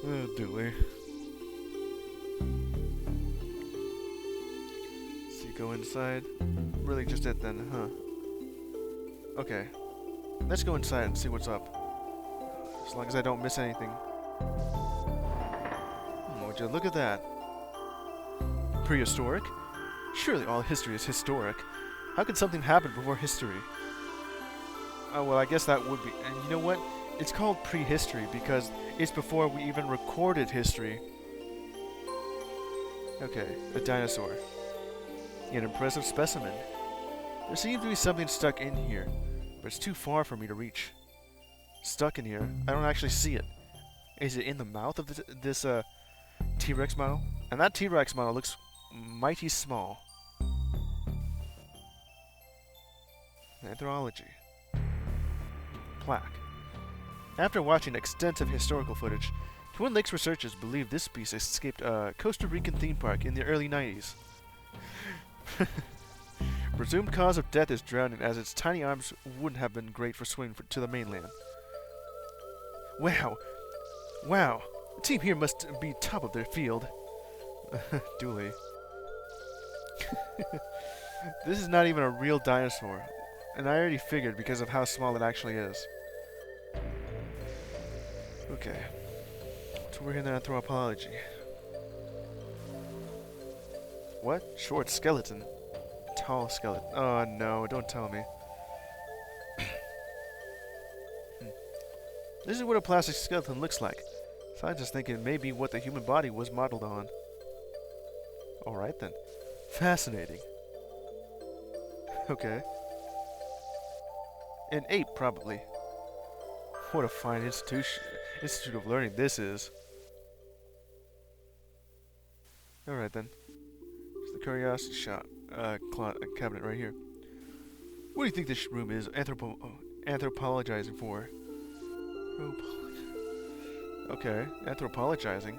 Oh, Dooley. Let's see Go inside. Really just it then, huh? Okay. Let's go inside and see what's up. As long as I don't miss anything. Would you look at that? Prehistoric? Surely all history is historic. How could something happen before history? Oh, well, I guess that would be... And you know what? It's called prehistory because it's before we even recorded history. Okay, a dinosaur. An impressive specimen. There seems to be something stuck in here, but it's too far for me to reach. Stuck in here? I don't actually see it. Is it in the mouth of this T-Rex model? And that T-Rex model looks mighty small. Anthropology. Plaque. After watching extensive historical footage, Twin Lakes researchers believe this beast escaped a Costa Rican theme park in the early 90s. Presumed cause of death is drowning, as its tiny arms wouldn't have been great for swimming to the mainland. Wow. Wow. The team here must be top of their field. Dooley. This is not even a real dinosaur. And I already figured because of how small it actually is. Okay. So we're in anthropology. What? Short skeleton? Tall skeleton. Oh no, don't tell me. This is what a plastic skeleton looks like. Scientists think it may be what the human body was modeled on. Alright then. Fascinating. Okay. An ape, probably. What a fine institute of learning this is. Alright then. It's the curiosity shop. Cabinet right here. What do you think this room is anthropologizing for? Okay, anthropologizing.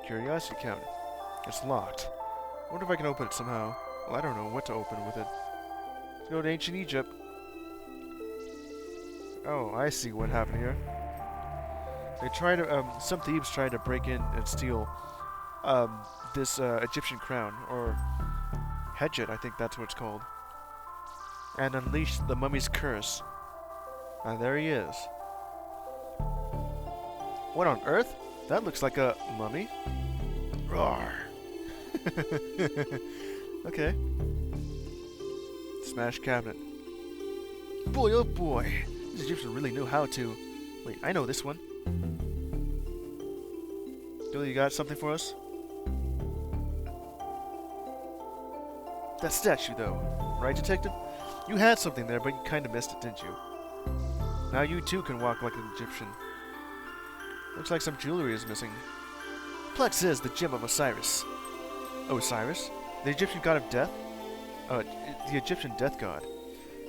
Curiosity cabinet. It's locked. I wonder if I can open it somehow. Well, I don't know what to open with it. Let's go to ancient Egypt. Oh, I see what happened here. They tried to, some thieves tried to break in and steal, this, Egyptian crown, or Hedget, I think that's what it's called, and unleash the mummy's curse. And there he is. What on earth? That looks like a mummy. Roar. Okay. Smash cabinet. Boy, oh boy. These Egyptians really knew how to. Wait, I know this one. Billy, you got something for us? That statue, though. Right, detective? You had something there, but you kinda missed it, didn't you? Now you too can walk like an Egyptian. Looks like some jewelry is missing. Plaque says the gem of Osiris. Osiris? The Egyptian god of death? The Egyptian death god.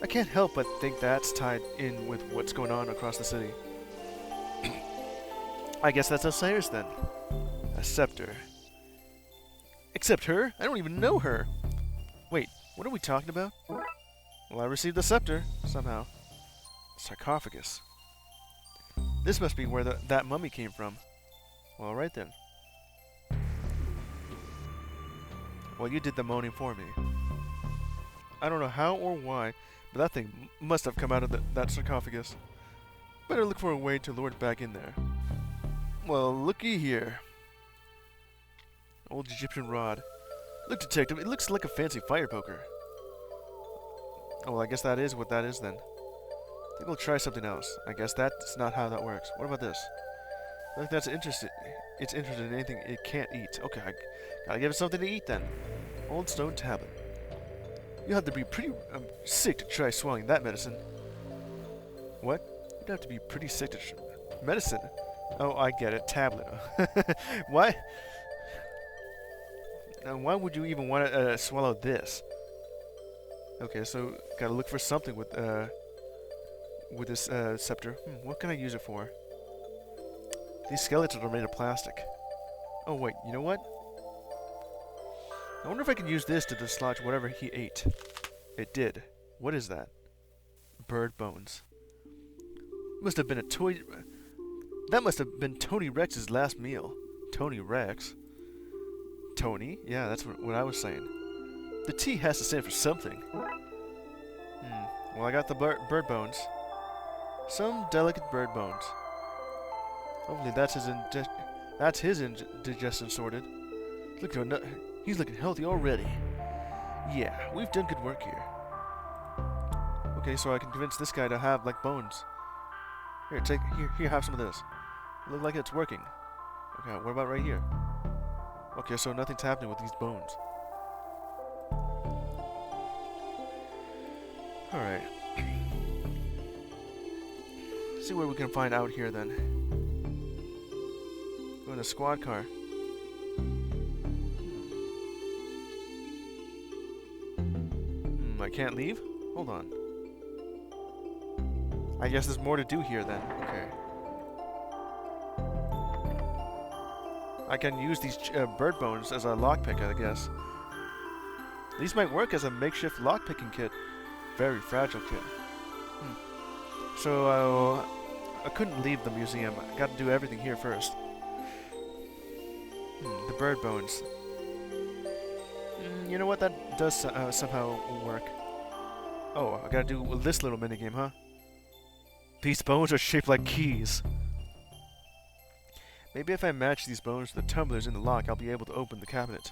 I can't help but think that's tied in with what's going on across the city. I guess that's Osiris then. A scepter. Except her? I don't even know her. Wait, what are we talking about? Well, I received a scepter, somehow. Sarcophagus. This must be where that mummy came from. Well, right then. Well, you did the moaning for me. I don't know how or why, but that thing must have come out of that sarcophagus. Better look for a way to lure it back in there. Well, looky here. Old Egyptian rod. Look, detective, it looks like a fancy fire poker. Oh, well, I guess that is what that is then. I think we'll try something else. I guess that's not how that works. What about this? I think that's interested. It's interested in anything it can't eat. Okay, I gotta give it something to eat then. Old stone tablet. You have to be pretty sick to try swallowing that medicine. What? You'd have to be pretty sick to medicine. Oh, I get it. Tablet. Why? Why would you even want to swallow this? Okay, so gotta look for something with this scepter. What can I use it for? These skeletons are made of plastic. Oh wait, you know what? I wonder if I can use this to dislodge whatever he ate. It did. What is that? Bird bones. Must have been a toy. That must have been Tony Rex's last meal. Tony Rex? Tony? Yeah, that's what I was saying. The T has to stand for something. Well, I got the bird bones. Some delicate bird bones. Hopefully that's his indigestion sorted. Look, he's looking healthy already. Yeah, we've done good work here. Okay, so I can convince this guy to have like bones. Here, have some of this. Look like it's working. Okay, what about right here? Okay, so nothing's happening with these bones. Alright. See what we can find out here then. Go in the squad car. I can't leave? Hold on. I guess there's more to do here then. Okay. I can use these bird bones as a lockpick, I guess. These might work as a makeshift lockpicking kit. Very fragile kit. So, I couldn't leave the museum. I got to do everything here first. The bird bones. You know what? That does somehow work. Oh, I gotta do this little minigame, huh? These bones are shaped like keys. Maybe if I match these bones to the tumblers in the lock, I'll be able to open the cabinet.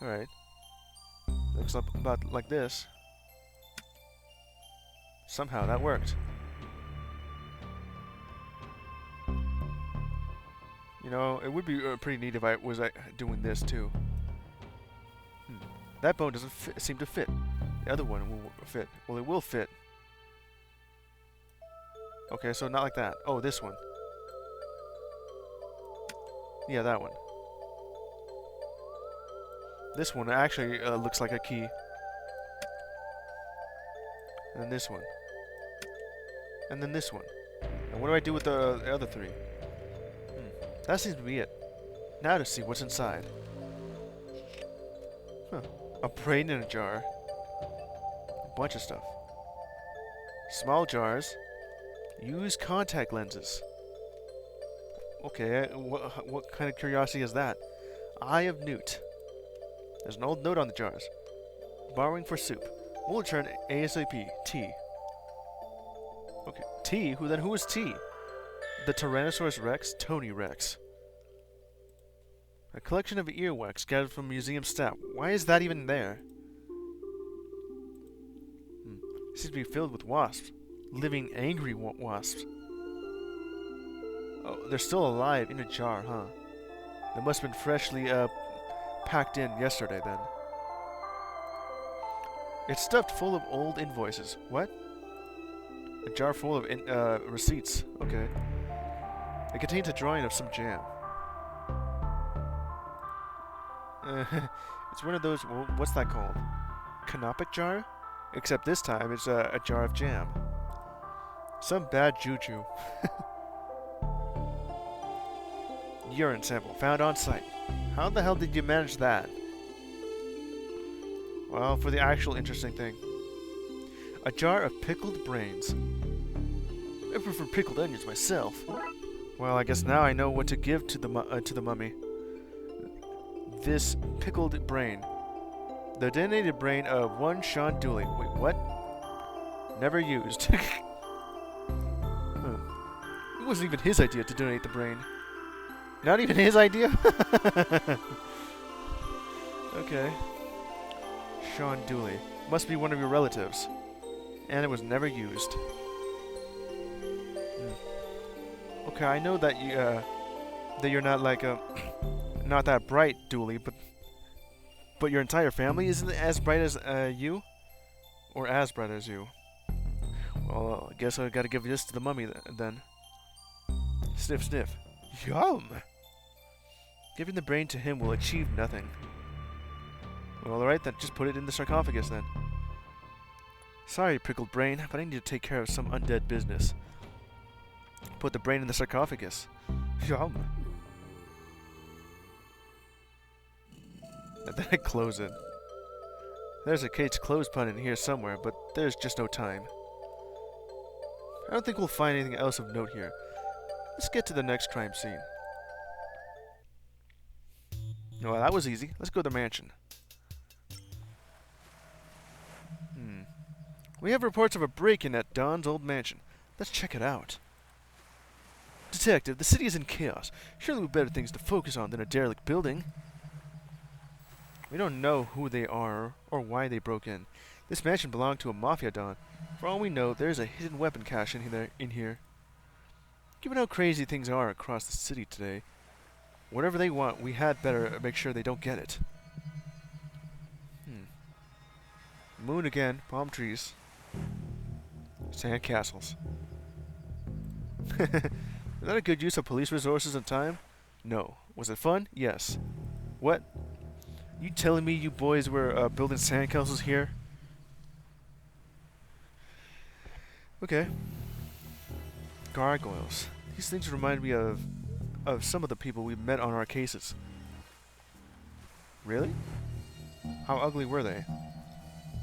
Alright. Looks about like this. Somehow that worked. You know, it would be pretty neat if I was doing this too. That bone doesn't seem to fit. The other one will fit. Well, it will fit. Okay, so not like that. Oh, this one. Yeah, that one. This one actually looks like a key. And then this one. And then this one. And what do I do with the other three? That seems to be it. Now to see what's inside. Huh. A brain in a jar. A bunch of stuff. Small jars. Use contact lenses. Okay, what kind of curiosity is that? Eye of Newt. There's an old note on the jars. Borrowing for soup. We'll return ASAP. T. Okay, T? Who is T? The Tyrannosaurus Rex? Tony Rex. A collection of earwax gathered from museum staff. Why is that even there? It seems to be filled with wasps. Living, angry wasps. Oh, they're still alive in a jar, huh? They must have been freshly packed in yesterday, then. It's stuffed full of old invoices. What? A jar full of receipts. Okay. It contains a drawing of some jam. It's one of those... what's that called? Canopic jar? Except this time it's a jar of jam. Some bad juju. Urine sample found on site. How the hell did you manage that? Well, for the actual interesting thing. A jar of pickled brains. I prefer pickled onions myself. Well, I guess now I know what to give to the mummy. This pickled brain. The detonated brain of one Sean Dooley. Wait, what? Never used. It wasn't even his idea to donate the brain. Not even his idea? Okay. Sean Dooley. Must be one of your relatives. And it was never used. Okay, I know that you're not like not that bright, Dooley, but your entire family isn't as bright as you? Or as bright as you? Well, I guess I gotta give this to the mummy then. Sniff, sniff. Yum! Giving the brain to him will achieve nothing. Well, alright then, just put it in the sarcophagus then. Sorry, pickled brain, but I need to take care of some undead business. Put the brain in the sarcophagus. Yum! And then I close it. There's a case closed pun in here somewhere, but there's just no time. I don't think we'll find anything else of note here. Let's get to the next crime scene. Well, that was easy. Let's go to the mansion. We have reports of a break-in at Don's old mansion. Let's check it out. Detective, the city is in chaos. Surely we've better things to focus on than a derelict building. We don't know who they are or why they broke in. This mansion belonged to a mafia don. For all we know, there's a hidden weapon cache in here. Given how crazy things are across the city today, whatever they want, we had better make sure they don't get it. Moon again, palm trees, sand castles. Is that a good use of police resources and time? No. Was it fun? Yes. What? You telling me you boys were building sandcastles here? Okay. Gargoyles. These things remind me of some of the people we met on our cases. Really? How ugly were they?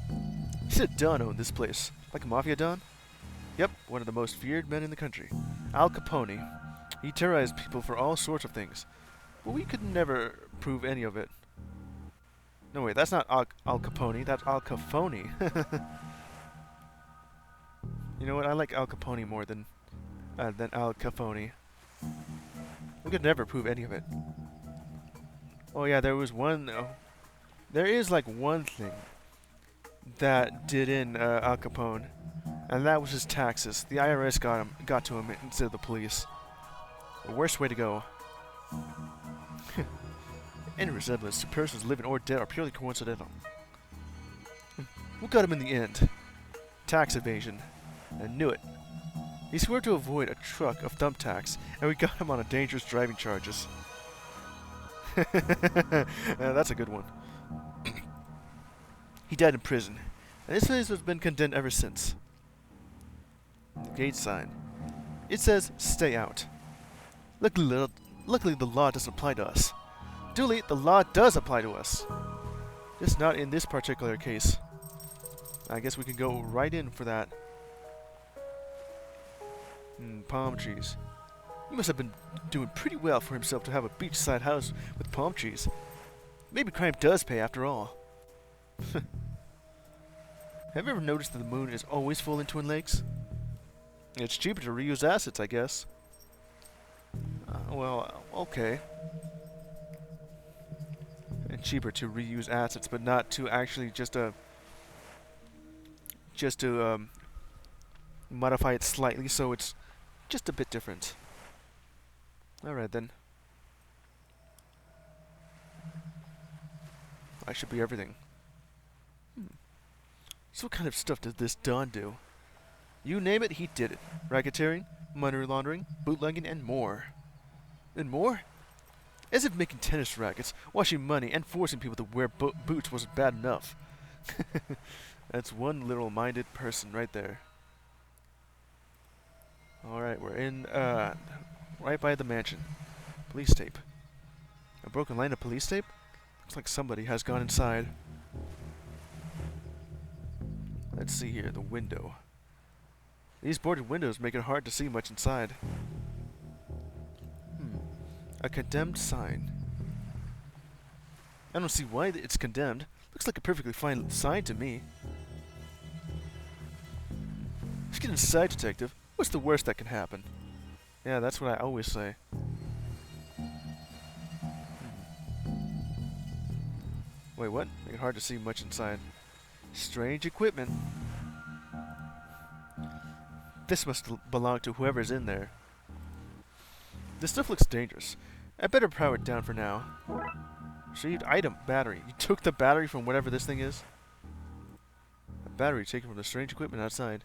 You said Don owned this place. Like a mafia Don? Yep, one of the most feared men in the country. Al Capone. He terrorized people for all sorts of things. But we could never prove any of it. No, wait, that's not Al Capone. That's Al Cafone. You know what? I like Al Capone more than Al Cafone. We could never prove any of it. Oh yeah, there was one. There is like one thing that did in Al Capone, and that was his taxes. The IRS got to him instead of the police. The worst way to go. Any resemblance to persons living or dead are purely coincidental. What got him in the end? Tax evasion. I knew it. He swore to avoid a truck of thumbtacks, and we got him on a dangerous driving charges. That's a good one. He died in prison, and this place has been condemned ever since. The gate sign. It says, "Stay out." Luckily the law doesn't apply to us. Duly, the law does apply to us. Just not in this particular case. I guess we can go right in for that. Palm trees. He must have been doing pretty well for himself to have a beachside house with palm trees. Maybe crime does pay after all. Have you ever noticed that the moon is always full in Twin Lakes? It's cheaper to reuse assets, I guess. Well, okay. And cheaper to reuse assets, but not to actually just to modify it slightly so it's just a bit different. Alright then. I should be everything. So what kind of stuff did this Don do? You name it, he did it. Racketeering, money laundering, bootlegging, and more. And more? As if making tennis rackets, washing money, and forcing people to wear boots wasn't bad enough. That's one little-minded person right there. Alright, we're in, right by the mansion. Police tape. A broken line of police tape? Looks like somebody has gone inside. Let's see here, the window. These boarded windows make it hard to see much inside. A condemned sign. I don't see why it's condemned. Looks like a perfectly fine sign to me. Let's get inside, detective. What's the worst that can happen? Yeah, that's what I always say. Wait, what? Make it hard to see much inside. Strange equipment. This must belong to whoever's in there. This stuff looks dangerous. I better power it down for now. Retrieved item, battery. You took the battery from whatever this thing is? A battery taken from the strange equipment outside.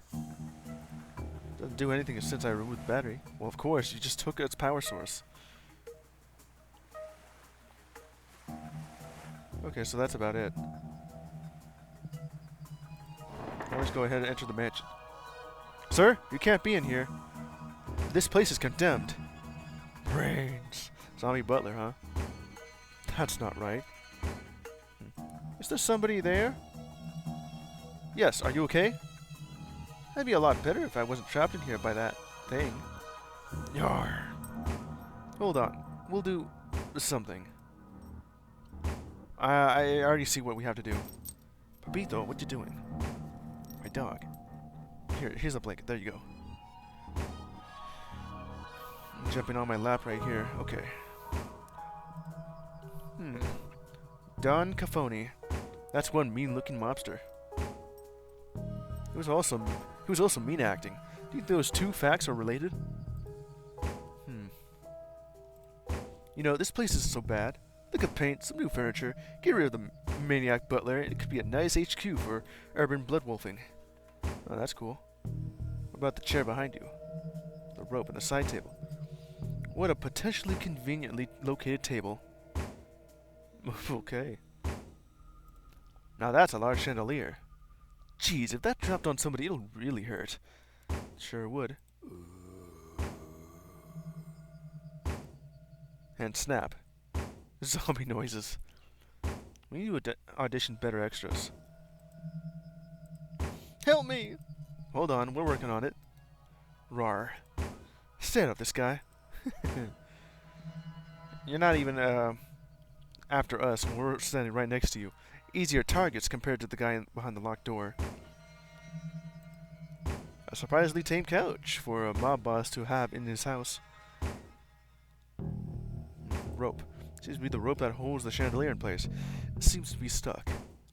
Doesn't do anything since I removed the battery. Well, of course, you just took its power source. Okay, so that's about it. Let's go ahead and enter the mansion. Sir, you can't be in here. This place is condemned. Brains. Zombie butler, huh? That's not right. Is there somebody there? Yes, are you okay? That'd be a lot better if I wasn't trapped in here by that thing. Yarr. Hold on. We'll do something. I already see what we have to do. Papito, what you doing? My dog. Here's a blanket. There you go. Jumping on my lap right here. Okay. Don Cafoni. That's one mean-looking mobster. He was also mean acting. Do you think those two facts are related? You know, this place isn't so bad. Look at paint, some new furniture. Get rid of the maniac butler, and it could be a nice HQ for urban bloodwolfing. Oh, that's cool. What about the chair behind you? The rope and the side table. What a potentially conveniently located table. Okay. Now that's a large chandelier. Jeez, if that dropped on somebody, it'll really hurt. Sure would. And snap. Zombie noises. We need to audition better extras. Help me! Hold on, we're working on it. Rawr. Stand up, this guy. You're not even after us when we're standing right next to you. Easier targets compared to the guy behind the locked door. A surprisingly tame couch for a mob boss to have in his house. Rope. Seems to be the rope that holds the chandelier in place. It seems to be stuck.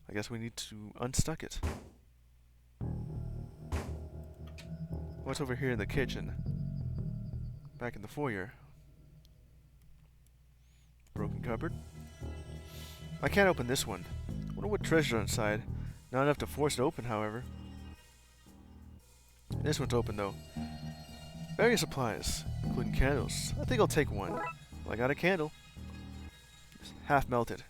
I guess we need to unstuck it. What's over here in the kitchen? Back in the foyer. Broken cupboard. I can't open this one. Wonder what treasure's inside. Not enough to force it open, however. This one's open, though. Various supplies, including candles. I think I'll take one. Well, I got a candle. It's half melted.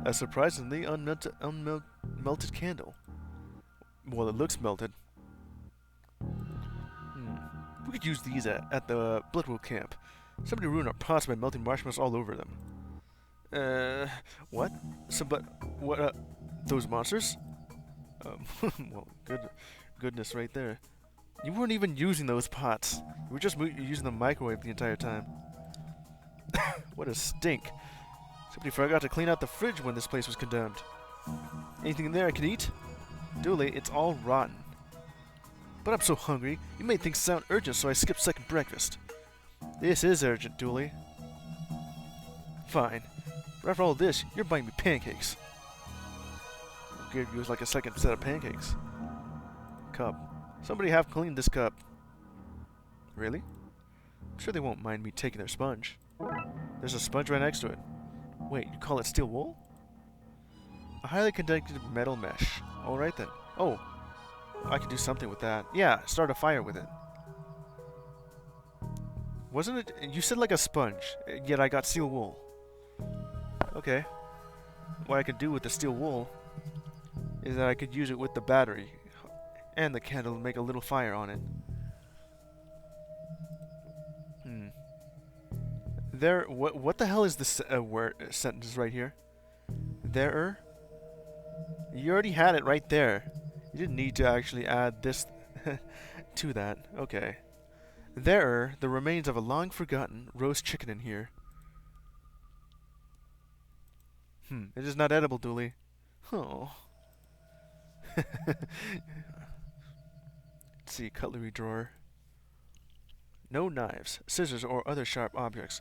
A surprisingly unmelted candle. Well, it looks melted. We could use these at the Bloodwolf camp. Somebody ruined our pots by melting marshmallows all over them. What? Those monsters? Well, goodness right there. You weren't even using those pots. You were just using the microwave the entire time. What a stink. Somebody forgot to clean out the fridge when this place was condemned. Anything in there I can eat? Dooley, it's all rotten. But I'm so hungry, you made things sound urgent, so I skipped second breakfast. This is urgent, Dooley. Fine. But after all this, you're buying me pancakes. I'll give you like a second set of pancakes. Cup. Somebody have cleaned this cup. Really? I'm sure they won't mind me taking their sponge. There's a sponge right next to it. Wait, you call it steel wool? A highly conductive metal mesh. Alright then. Oh, I could do something with that. Yeah, start a fire with it. Wasn't it? You said like a sponge, yet I got steel wool. Okay. What I could do with the steel wool is that I could use it with the battery and the candle to make a little fire on it. There. What the hell is this word sentence right here? There. You already had it right there. You didn't need to actually add this to that. Okay. There are the remains of a long-forgotten roast chicken in here. It is not edible, Dooley. Oh. Let's see, cutlery drawer. No knives, scissors, or other sharp objects.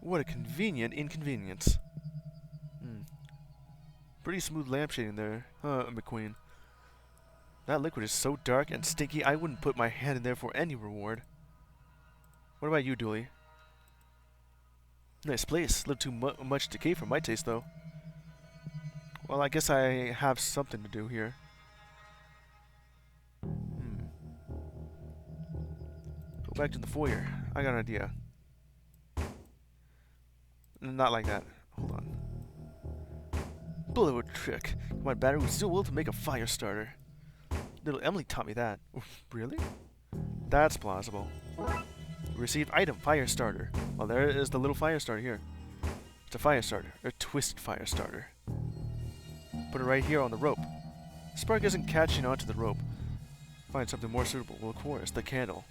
What a convenient inconvenience. Pretty smooth lampshading there, huh, McQueen? That liquid is so dark and stinky, I wouldn't put my hand in there for any reward. What about you, Dooley? Nice place. A little too much decay for my taste, though. Well, I guess I have something to do here. Go back to the foyer. I got an idea. Not like that. Hold on. Bullet trick. My battery was still will to make a fire starter. Little Emily taught me that. Really? That's plausible. Received item, fire starter. Well, there is the little fire starter here. It's a fire starter, a twisted fire starter. Put it right here on the rope. Spark isn't catching onto the rope. Find something more suitable. Well, of course, the candle.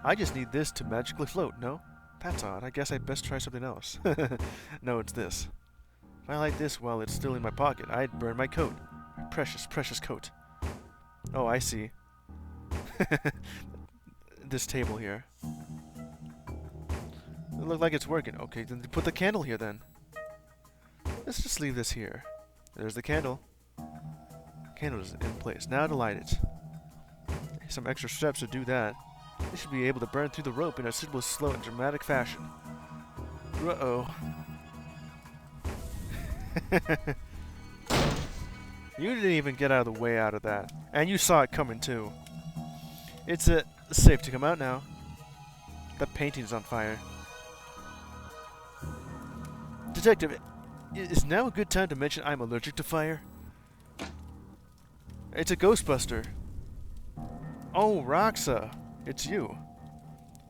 I just need this to magically float, no? That's odd. I guess I'd best try something else. No, it's this. If I light this while it's still in my pocket, I'd burn my coat. Precious, precious coat. Oh, I see. This table here. It looks like it's working. Okay, then put the candle here then. Let's just leave this here. There's the candle. Candle is in place. Now to light it. Some extra steps to do that. They should be able to burn through the rope in a suitable, slow, and dramatic fashion. Uh-oh. You didn't even get out of the way out of that. And you saw it coming too. It's safe to come out now. The painting's on fire. Detective, is now a good time to mention I'm allergic to fire? It's a Ghostbuster. Oh, Roxa. It's you.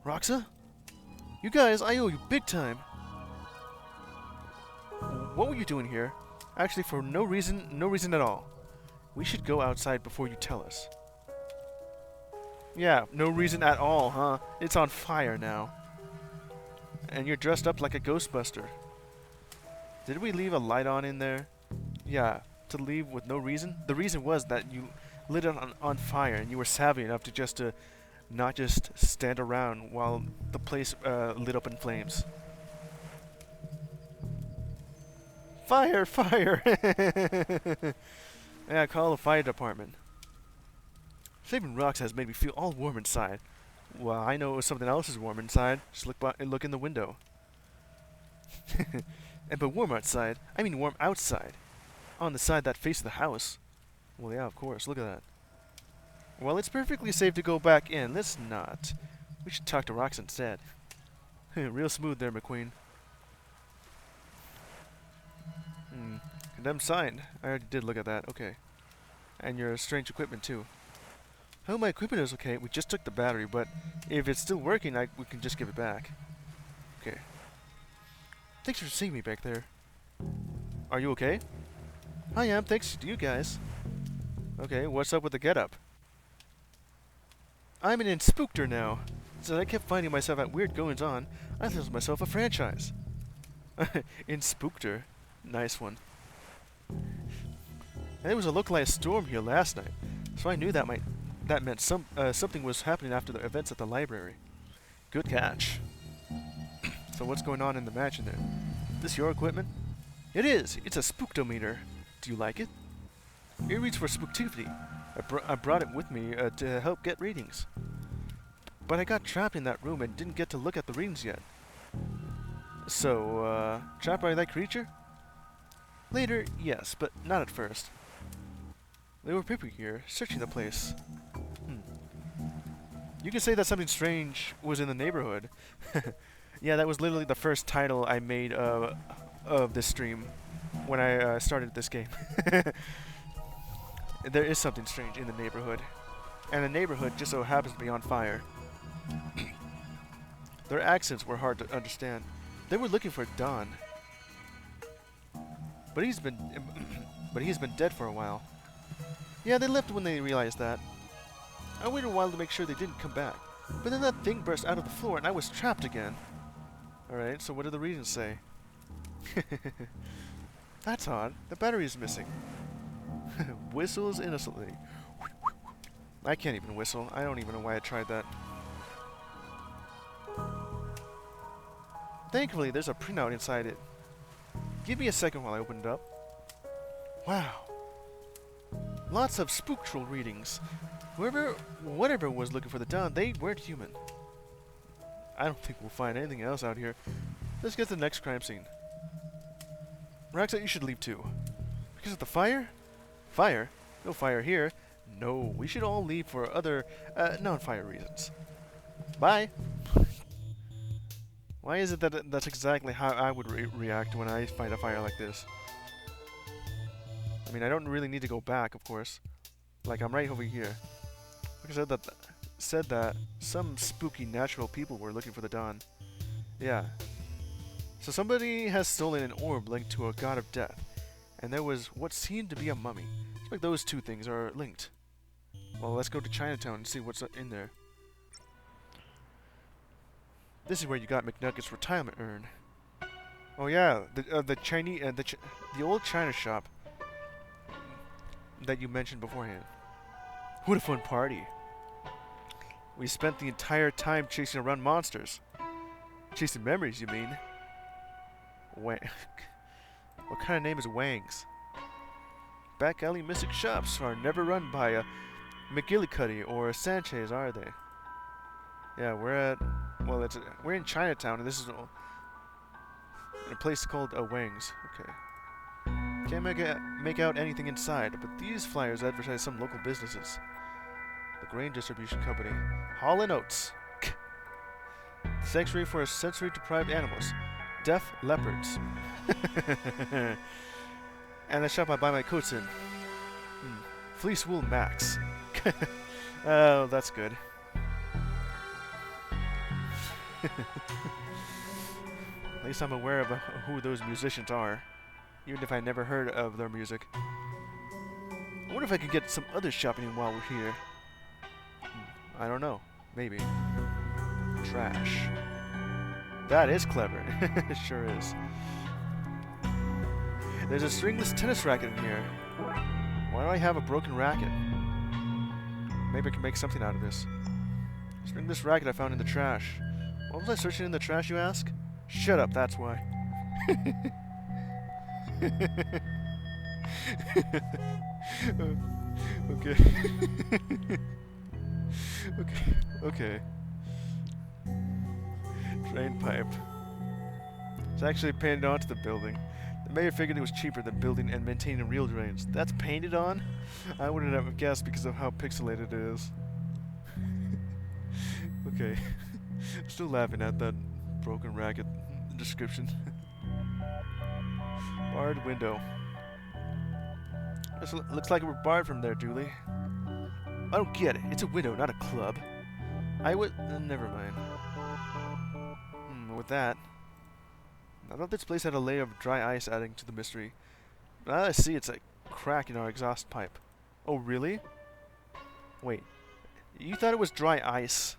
Roxa? You guys, I owe you big time. What were you doing here? Actually, for no reason at all. We should go outside before you tell us. Yeah, no reason at all, huh? It's on fire now. And you're dressed up like a Ghostbuster. Did we leave a light on in there? Yeah, to leave with no reason? The reason was that you lit it on fire and you were savvy enough to not just stand around while the place lit up in flames. Fire! Fire! Yeah, call the fire department. Saving rocks has made me feel all warm inside. Well, I know something else is warm inside. Just look in the window. But warm outside, I mean warm outside. On the side that faces the house. Well, yeah, of course. Look at that. Well, it's perfectly safe to go back in. Let's not. We should talk to Rocks instead. Real smooth there, McQueen. Condemned signed. I already did look at that. Okay. And your strange equipment, too. Oh, my equipment is okay. We just took the battery, but if it's still working, we can just give it back. Okay. Thanks for seeing me back there. Are you okay? I am, thanks to you guys. Okay, what's up with the getup? I'm an Inspookter now. Since I kept finding myself at weird goings-on, I thought myself a franchise. Inspookter. Nice one. And there was a localized storm here last night, so I knew that meant something was happening after the events at the library. Good catch. So what's going on in the mansion there? This your equipment? It is. It's a spooktometer. Do you like it? It reads for spooktivity. I brought it with me to help get readings. But I got trapped in that room and didn't get to look at the readings yet. So, trapped by that creature? Later, yes, but not at first. They were people here, searching the place. You can say that something strange was in the neighborhood. Yeah, that was literally the first title I made of this stream when I started this game. There is something strange in the neighborhood. And the neighborhood just so happens to be on fire. Their accents were hard to understand. They were looking for Don. But he's been dead for a while. Yeah, they left when they realized that. I waited a while to make sure they didn't come back. But then that thing burst out of the floor and I was trapped again. Alright, so what do the readings say? That's odd. The battery is missing. Whistles innocently. I can't even whistle. I don't even know why I tried that. Thankfully, there's a printout inside it. Give me a second while I open it up. Wow. Lots of spooktural readings. Whatever was looking for the Don, they weren't human. I don't think we'll find anything else out here. Let's get to the next crime scene. Roxette, you should leave too. Because of the fire? Fire? No fire here. No, we should all leave for other, non-fire reasons. Bye! Why is it that that's exactly how I would react when I find a fire like this? I mean, I don't really need to go back, of course. Like, I'm right over here. Like I said that some spooky natural people were looking for the Dawn. Yeah. So somebody has stolen an orb linked to a god of death. And there was what seemed to be a mummy. It's like those two things are linked. Well, let's go to Chinatown and see what's in there. This is where you got McNugget's retirement urn. Oh yeah, the old China shop. that you mentioned beforehand. What a fun party. We spent the entire time chasing around monsters. Chasing memories, you mean? What kind of name is Wang's? Back alley mystic shops are never run by a McGillicuddy or a Sanchez, are they? Yeah, we're in Chinatown, and this is a place called Wang's. Okay. Can't make out anything inside, but these flyers advertise some local businesses. The Grain Distribution Company. Hall & Oates. Sanctuary for sensory-deprived animals. Deaf leopards. And the shop I buy my coats in. Fleece Wool Max. Oh, that's good. At least I'm aware of who those musicians are, even if I never heard of their music. I wonder if I could get some other shopping while we're here. I don't know. Maybe. Trash. That is clever. It sure is. There's a stringless tennis racket in here. Why do I have a broken racket? Maybe I can make something out of this. Stringless racket I found in the trash. What was I searching in the trash, you ask? Shut up, that's why. Okay. Okay. Drain pipe. It's actually painted onto the building. The mayor figured it was cheaper than building and maintaining real drains. That's painted on? I wouldn't have guessed because of how pixelated it is. Okay. Still laughing at that broken racket description. Barred window. This looks like we're barred from there, Julie. I don't get it. It's a window, not a club. I would... never mind. With that... I thought this place had a layer of dry ice adding to the mystery. But now I see it's a crack in our exhaust pipe. Oh, really? Wait. You thought it was dry ice.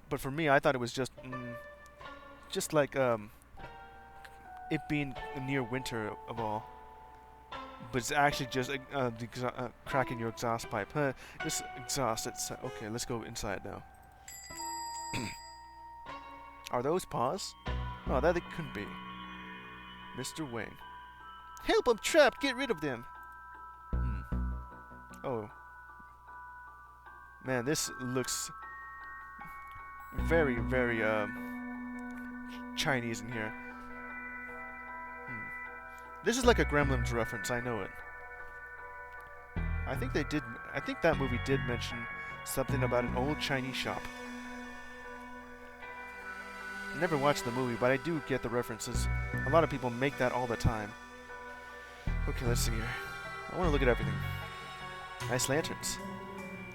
But for me, I thought it was just like, it being near winter of all. But it's actually just the crack in your exhaust pipe. Huh, just exhaust. It's okay, let's go inside now. Are those paws? Oh, that they couldn't be. Mr. Wang. Help, I'm trapped! Get rid of them! Oh. Man, this looks very, very, Chinese in here. This is like a Gremlins reference, I know it. I think that movie did mention something about an old Chinese shop. Never watched the movie, but I do get the references. A lot of people make that all the time. Okay, let's see here. I want to look at everything. Nice lanterns.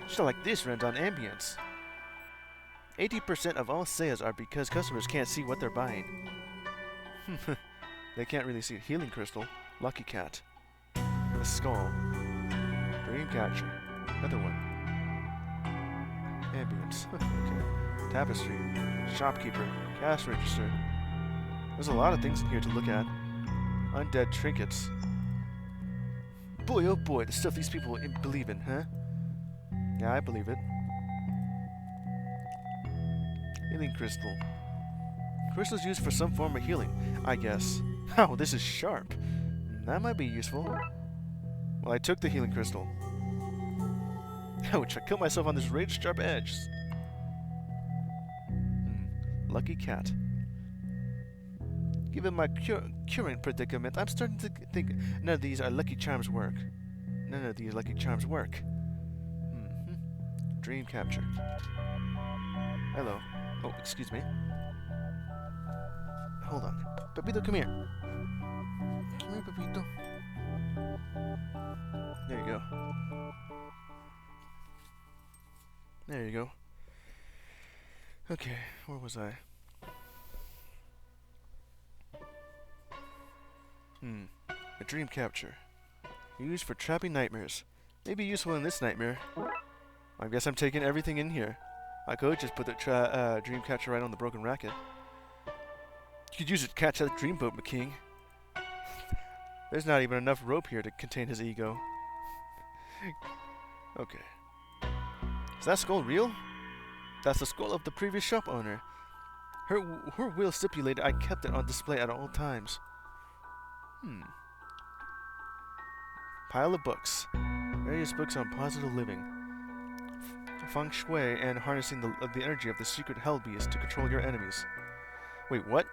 Stuff like this runs on ambience. 80% of all sales are because customers can't see what they're buying. They can't really see a healing crystal. Lucky cat. The skull. Dream catcher. Another one. Ambience. Okay. Tapestry. Shopkeeper. Cash register. There's a lot of things in here to look at. Undead trinkets. Boy, oh boy, the stuff these people believe in, huh? Yeah, I believe it. Healing crystal. Crystals used for some form of healing, I guess. Oh, this is sharp. That might be useful. Well, I took the healing crystal. Ouch, I killed myself on this razor-sharp edge. Lucky cat. Given my current predicament, I'm starting to think none of these lucky charms work. Dream capture. Hello. Oh, excuse me. Hold on. Pepito, come here. Come here, Pepito. There you go. There you go. Okay, where was I? A dream capture. Used for trapping nightmares. Maybe useful in this nightmare. I guess I'm taking everything in here. I could just put the dream catcher right on the broken racket. You could use it to catch that dreamboat, McKing. There's not even enough rope here to contain his ego. Okay. Is that skull real? That's the skull of the previous shop owner. Her will stipulated I kept it on display at all times. Pile of books. Various books on positive living, feng shui, and harnessing the energy of the secret hell beast to control your enemies. Wait, what?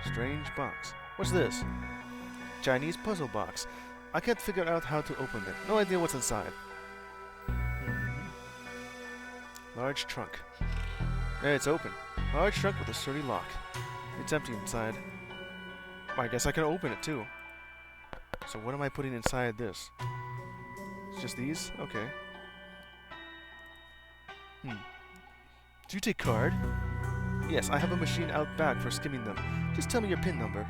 Strange box. What's this? Chinese puzzle box. I can't figure out how to open it. No idea what's inside. Large trunk. Hey, it's open. Large trunk with a sturdy lock. It's empty inside. I guess I can open it too. So what am I putting inside this? It's just these? Okay. Do you take card? Yes, I have a machine out back for skimming them. Just tell me your PIN number.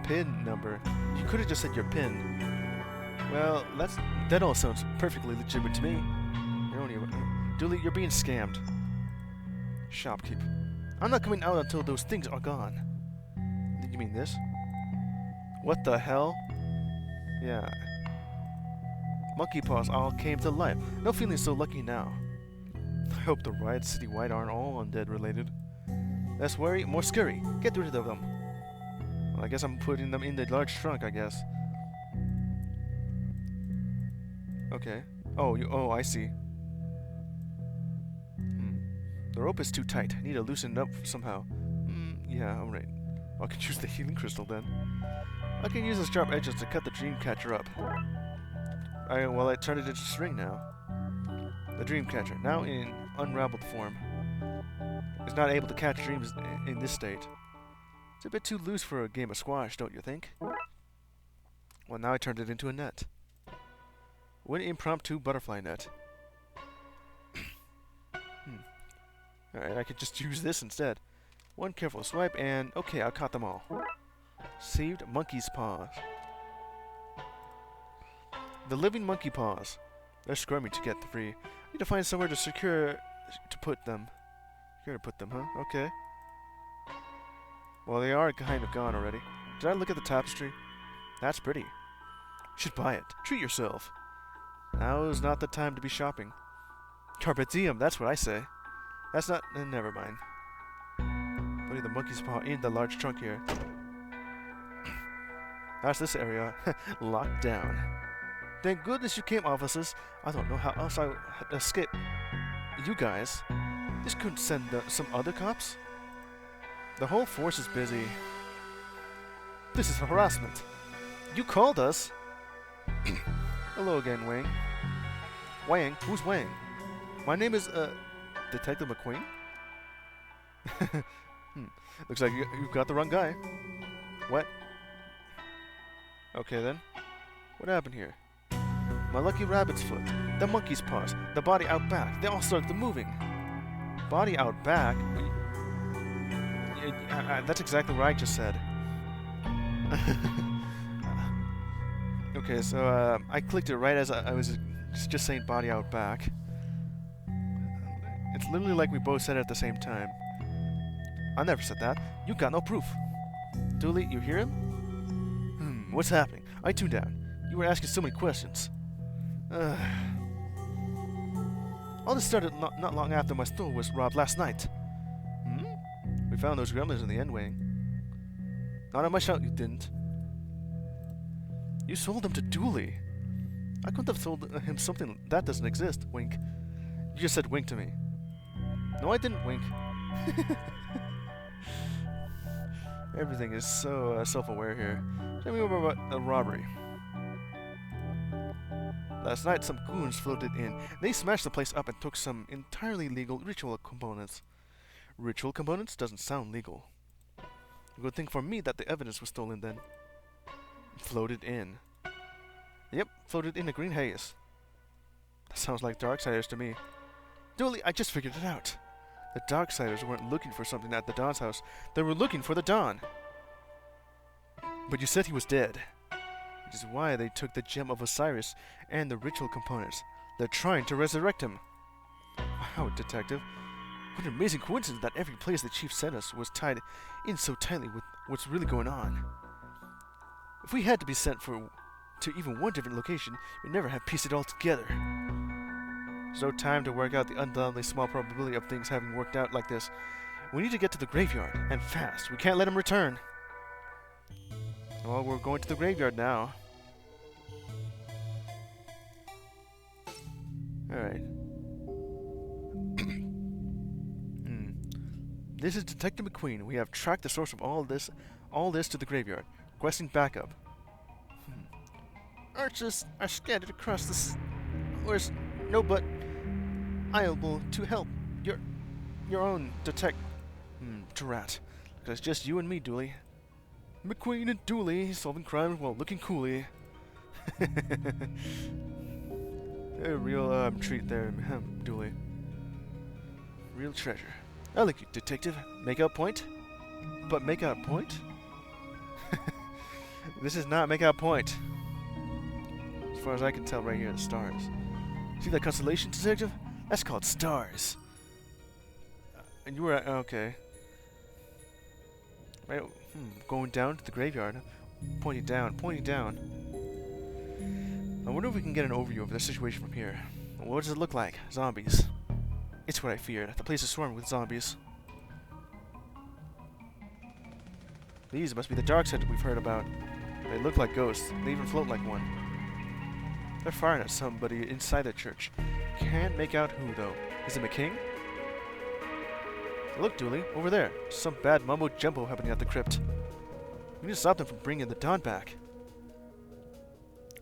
PIN number? You could have just said your PIN. Well, that all sounds perfectly legitimate to me. Dooley, you're being scammed. Shopkeep. I'm not coming out until those things are gone. Did you mean this? What the hell? Yeah. Monkey paws all came to life. No feeling so lucky now. I hope the riots citywide aren't all undead related. Less worry, more scurry. Get rid of them. Well, I guess I'm putting them in the large trunk, I guess. Okay. Oh, I see. The rope is too tight. I need to loosen it up somehow. Yeah, alright. I can use the healing crystal then. I can use the sharp edges to cut the dream catcher up. I turned it into string now. The dream catcher, now in unraveled form, is not able to catch dreams in this state. It's a bit too loose for a game of squash, don't you think? Well, now I turned it into a net. One impromptu butterfly net. Alright, I could just use this instead. One careful swipe and... okay, I caught them all. Saved monkey's paws. The living monkey paws. They're squirming to get free. Need to find somewhere to put them. Secure to put them, huh? Okay. Well, they are kind of gone already. Did I look at the tapestry? That's pretty. You should buy it. Treat yourself. Now is not the time to be shopping. Carpe diem, that's what I say. That's not... never mind. Putting the monkey's paw in the large trunk here. That's this area. Locked down. Thank goodness you came, officers. I don't know how else I would escape. You guys. This couldn't send some other cops? The whole force is busy. This is harassment. You called us. Hello again, Wang. Wang? Who's Wang? My name is, Detective McQueen? Looks like you've got the wrong guy. What? Okay then. What happened here? My lucky rabbit's foot, the monkey's paws, the body out back, they all started moving. Body out back? That's exactly what I just said. Okay, so I clicked it right as I was just saying body out back. It's literally like we both said it at the same time. I never said that. You got no proof. Dooley, you hear him? What's happening? I tuned out. You were asking so many questions. All this started not long after my store was robbed last night. We found those gremlins in the end wing. Not on my shout, you didn't. You sold them to Dooley. I couldn't have sold him something that doesn't exist, wink. You just said wink to me. No, I didn't wink. Everything is so self-aware here. Tell me more about the robbery. Last night, some goons floated in. They smashed the place up and took some entirely legal ritual components. Ritual components doesn't sound legal. A good thing for me that the evidence was stolen then. Floated in. Yep, floated in a green haze. That sounds like Darksiders to me. Dooley, I just figured it out. The Darksiders weren't looking for something at the Don's house. They were looking for the Don. But you said he was dead. Which is why they took the Gem of Osiris and the ritual components. They're trying to resurrect him. Wow, Detective. What an amazing coincidence that every place the Chief sent us was tied in so tightly with what's really going on. If we had to be sent for to even one different location, you'd never have pieced it all together. There's no time to work out the undoubtedly small probability of things having worked out like this. We need to get to the graveyard, and fast. We can't let him return. Well, we're going to the graveyard now. Alright. This is Detective McQueen. We have tracked the source of all this to the graveyard. Requesting backup. Archers are scattered across this. Where's no but able to help your own Drat. Because just you and me, Dooley. McQueen and Dooley solving crimes while looking coolly. A real treat there, Dooley. Real treasure. I like you, detective. Make out point? But make out point? This is not make out point. As far as I can tell right here, the stars. See that constellation, detective? That's called stars. And you were at, okay. Right, going down to the graveyard. Pointing down, pointing down. I wonder if we can get an overview of the situation from here. What does it look like? Zombies. It's what I feared. The place is swarming with zombies. These must be the Darkside we've heard about. They look like ghosts. They even float like one. They're firing at somebody inside the church. Can't make out who, though. Is it McKing? Look, Dooley, over there. Some bad mumbo-jumbo happening at the crypt. We need to stop them from bringing the dawn back.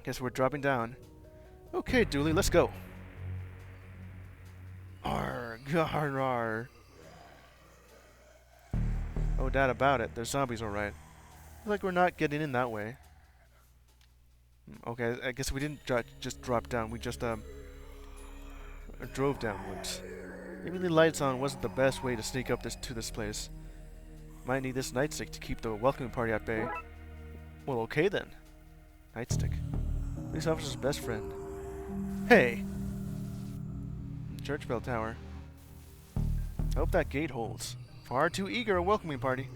Guess we're dropping down. Okay, Dooley, let's go. Arr, arr. No doubt about it. There's zombies, alright. Like we're not getting in that way. Okay, I guess we didn't just drop down. We just drove downwards. Leaving the lights on wasn't the best way to sneak up to this place. Might need this nightstick to keep the welcoming party at bay. Well, okay then. Nightstick. Police officer's best friend. Hey! Church bell tower. Hope that gate holds. Far too eager a welcoming party.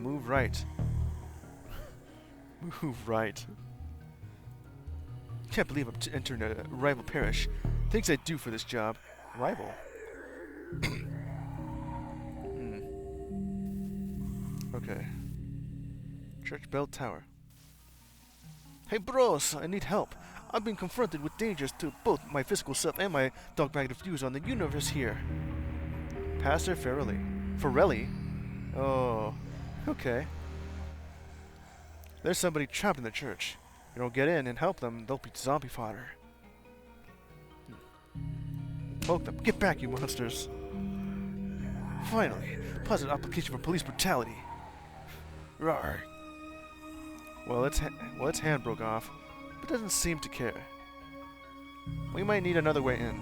Move right. Move right. Can't believe I'm entering a rival parish. Things I do for this job. Rival? Okay. Church bell tower. Hey bros, I need help. I've been confronted with dangers to both my physical self and my dogmatic views on the universe here. Pastor Farrelly? Oh, okay. There's somebody trapped in the church. You don't get in and help them, they'll be zombie fodder. Poke them. Get back, you monsters. Finally, positive application for police brutality. Rawr. Well, its hand broke off, but doesn't seem to care. We might need another way in.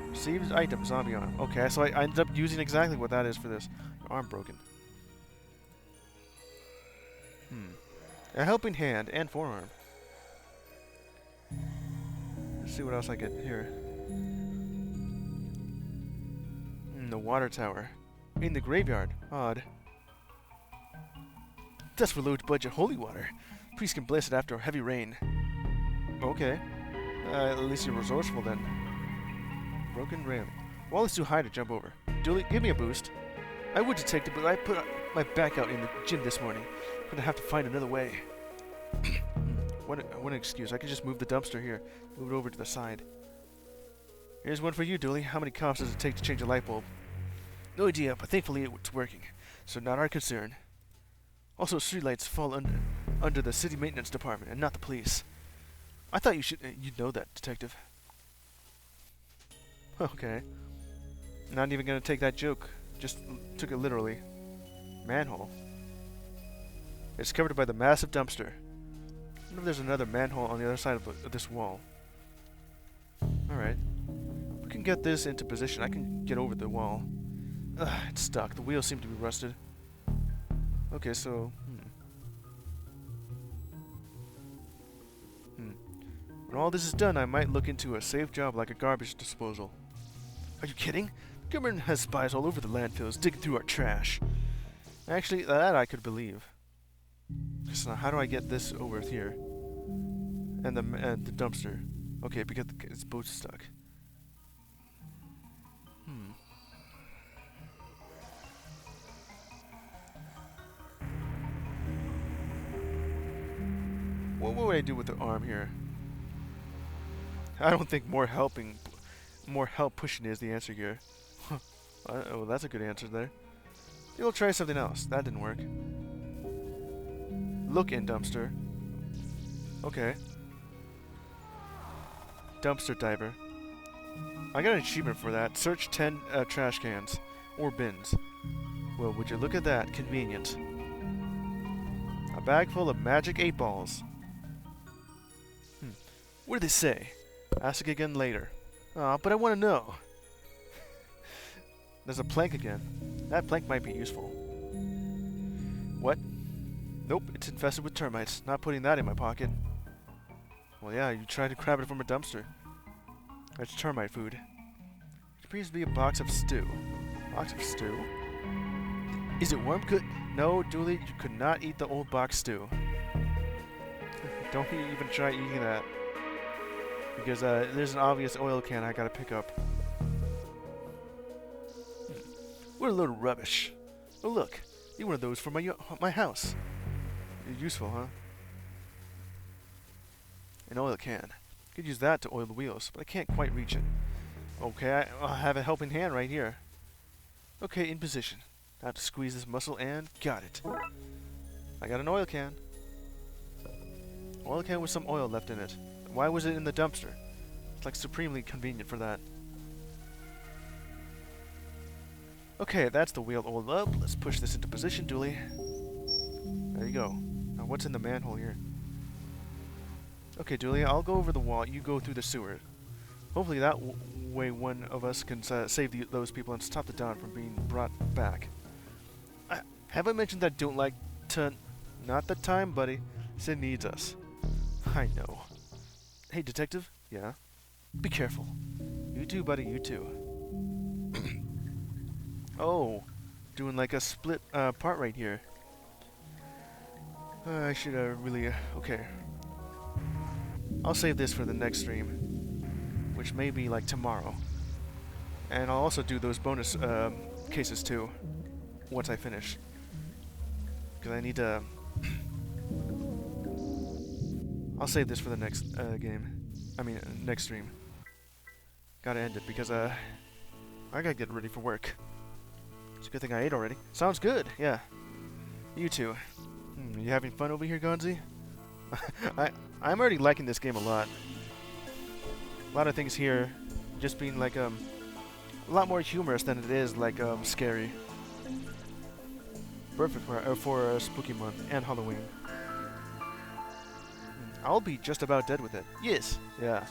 Received item, zombie arm. Okay, so I ended up using exactly what that is for this. Your arm broken. A helping hand and forearm. Let's see what else I get here. The water tower. In the graveyard. Odd. That's for low budget holy water. Priest can bless it after a heavy rain. Okay. At least you're resourceful then. Broken railing. Wall is too high to jump over. Dooley, give me a boost. I would, detective, but I put my back out in the gym this morning. Gonna have to find another way. What an excuse. I can just move the dumpster here. Move it over to the side. Here's one for you, Dooley. How many coughs does it take to change a light bulb? No idea, but thankfully it's working. So not our concern. Also, streetlights fall under the city maintenance department and not the police. I thought you'd know that, detective. Okay. Not even gonna take that joke. Just took it literally. Manhole. It's covered by the massive dumpster. I wonder if there's another manhole on the other side of this wall. Alright. We can get this into position. I can get over the wall. Ugh, it's stuck. The wheels seem to be rusted. Okay, so... When all this is done, I might look into a safe job like a garbage disposal. Are you kidding? The government has spies all over the landfills digging through our trash. Actually, that I could believe. So now how do I get this over here? And the dumpster. Okay, because it's both stuck. What would I do with the arm here? I don't think more help pushing is the answer here. Oh, that's a good answer there. You'll try something else. That didn't work. Look in dumpster. Okay. Dumpster diver. I got an achievement for that. Search 10 trash cans. Or bins. Well, would you look at that? Convenient. A bag full of magic 8 balls. What did they say? Ask again later. Aw, but I want to know. There's a plank again. That plank might be useful. What? Nope, it's infested with termites. Not putting that in my pocket. Well, yeah, you tried to grab it from a dumpster. That's termite food. It appears to be a box of stew. Box of stew? Is it warm? No, Dooley, you could not eat the old box stew. Don't even try eating that. Because there's an obvious oil can I gotta pick up. What a load of rubbish. Oh look, need one of those for my house. You're useful, huh? An oil can. Could use that to oil the wheels, but I can't quite reach it. Okay, I'll have a helping hand right here. Okay, in position. Now to squeeze this muscle and got it. I got an oil can. Oil can with some oil left in it. Why was it in the dumpster? It's like supremely convenient for that. Okay, that's the wheel oiled up. Let's push this into position, Dooley. There you go. Now what's in the manhole here? Okay, Dooley, I'll go over the wall. You go through the sewer. Hopefully that way one of us can save those people and stop the Dawn from being brought back. Have I mentioned that I don't like to... Not the time, buddy. Sid needs us. I know. Hey, detective? Yeah? Be careful. You too, buddy, you too. Oh, doing like a split part right here. I should really... okay. I'll save this for the next stream, which may be like tomorrow. And I'll also do those bonus cases too, once I finish. Because I need to... I'll save this for the next next stream. Gotta end it because I gotta get ready for work. It's a good thing I ate already. Sounds good, yeah. You too. You having fun over here, Gonzi? I'm already liking this game a lot. A lot of things here just being like a lot more humorous than it is like scary. Perfect for spooky month and Halloween. I'll be just about dead with it. Yes. Yeah.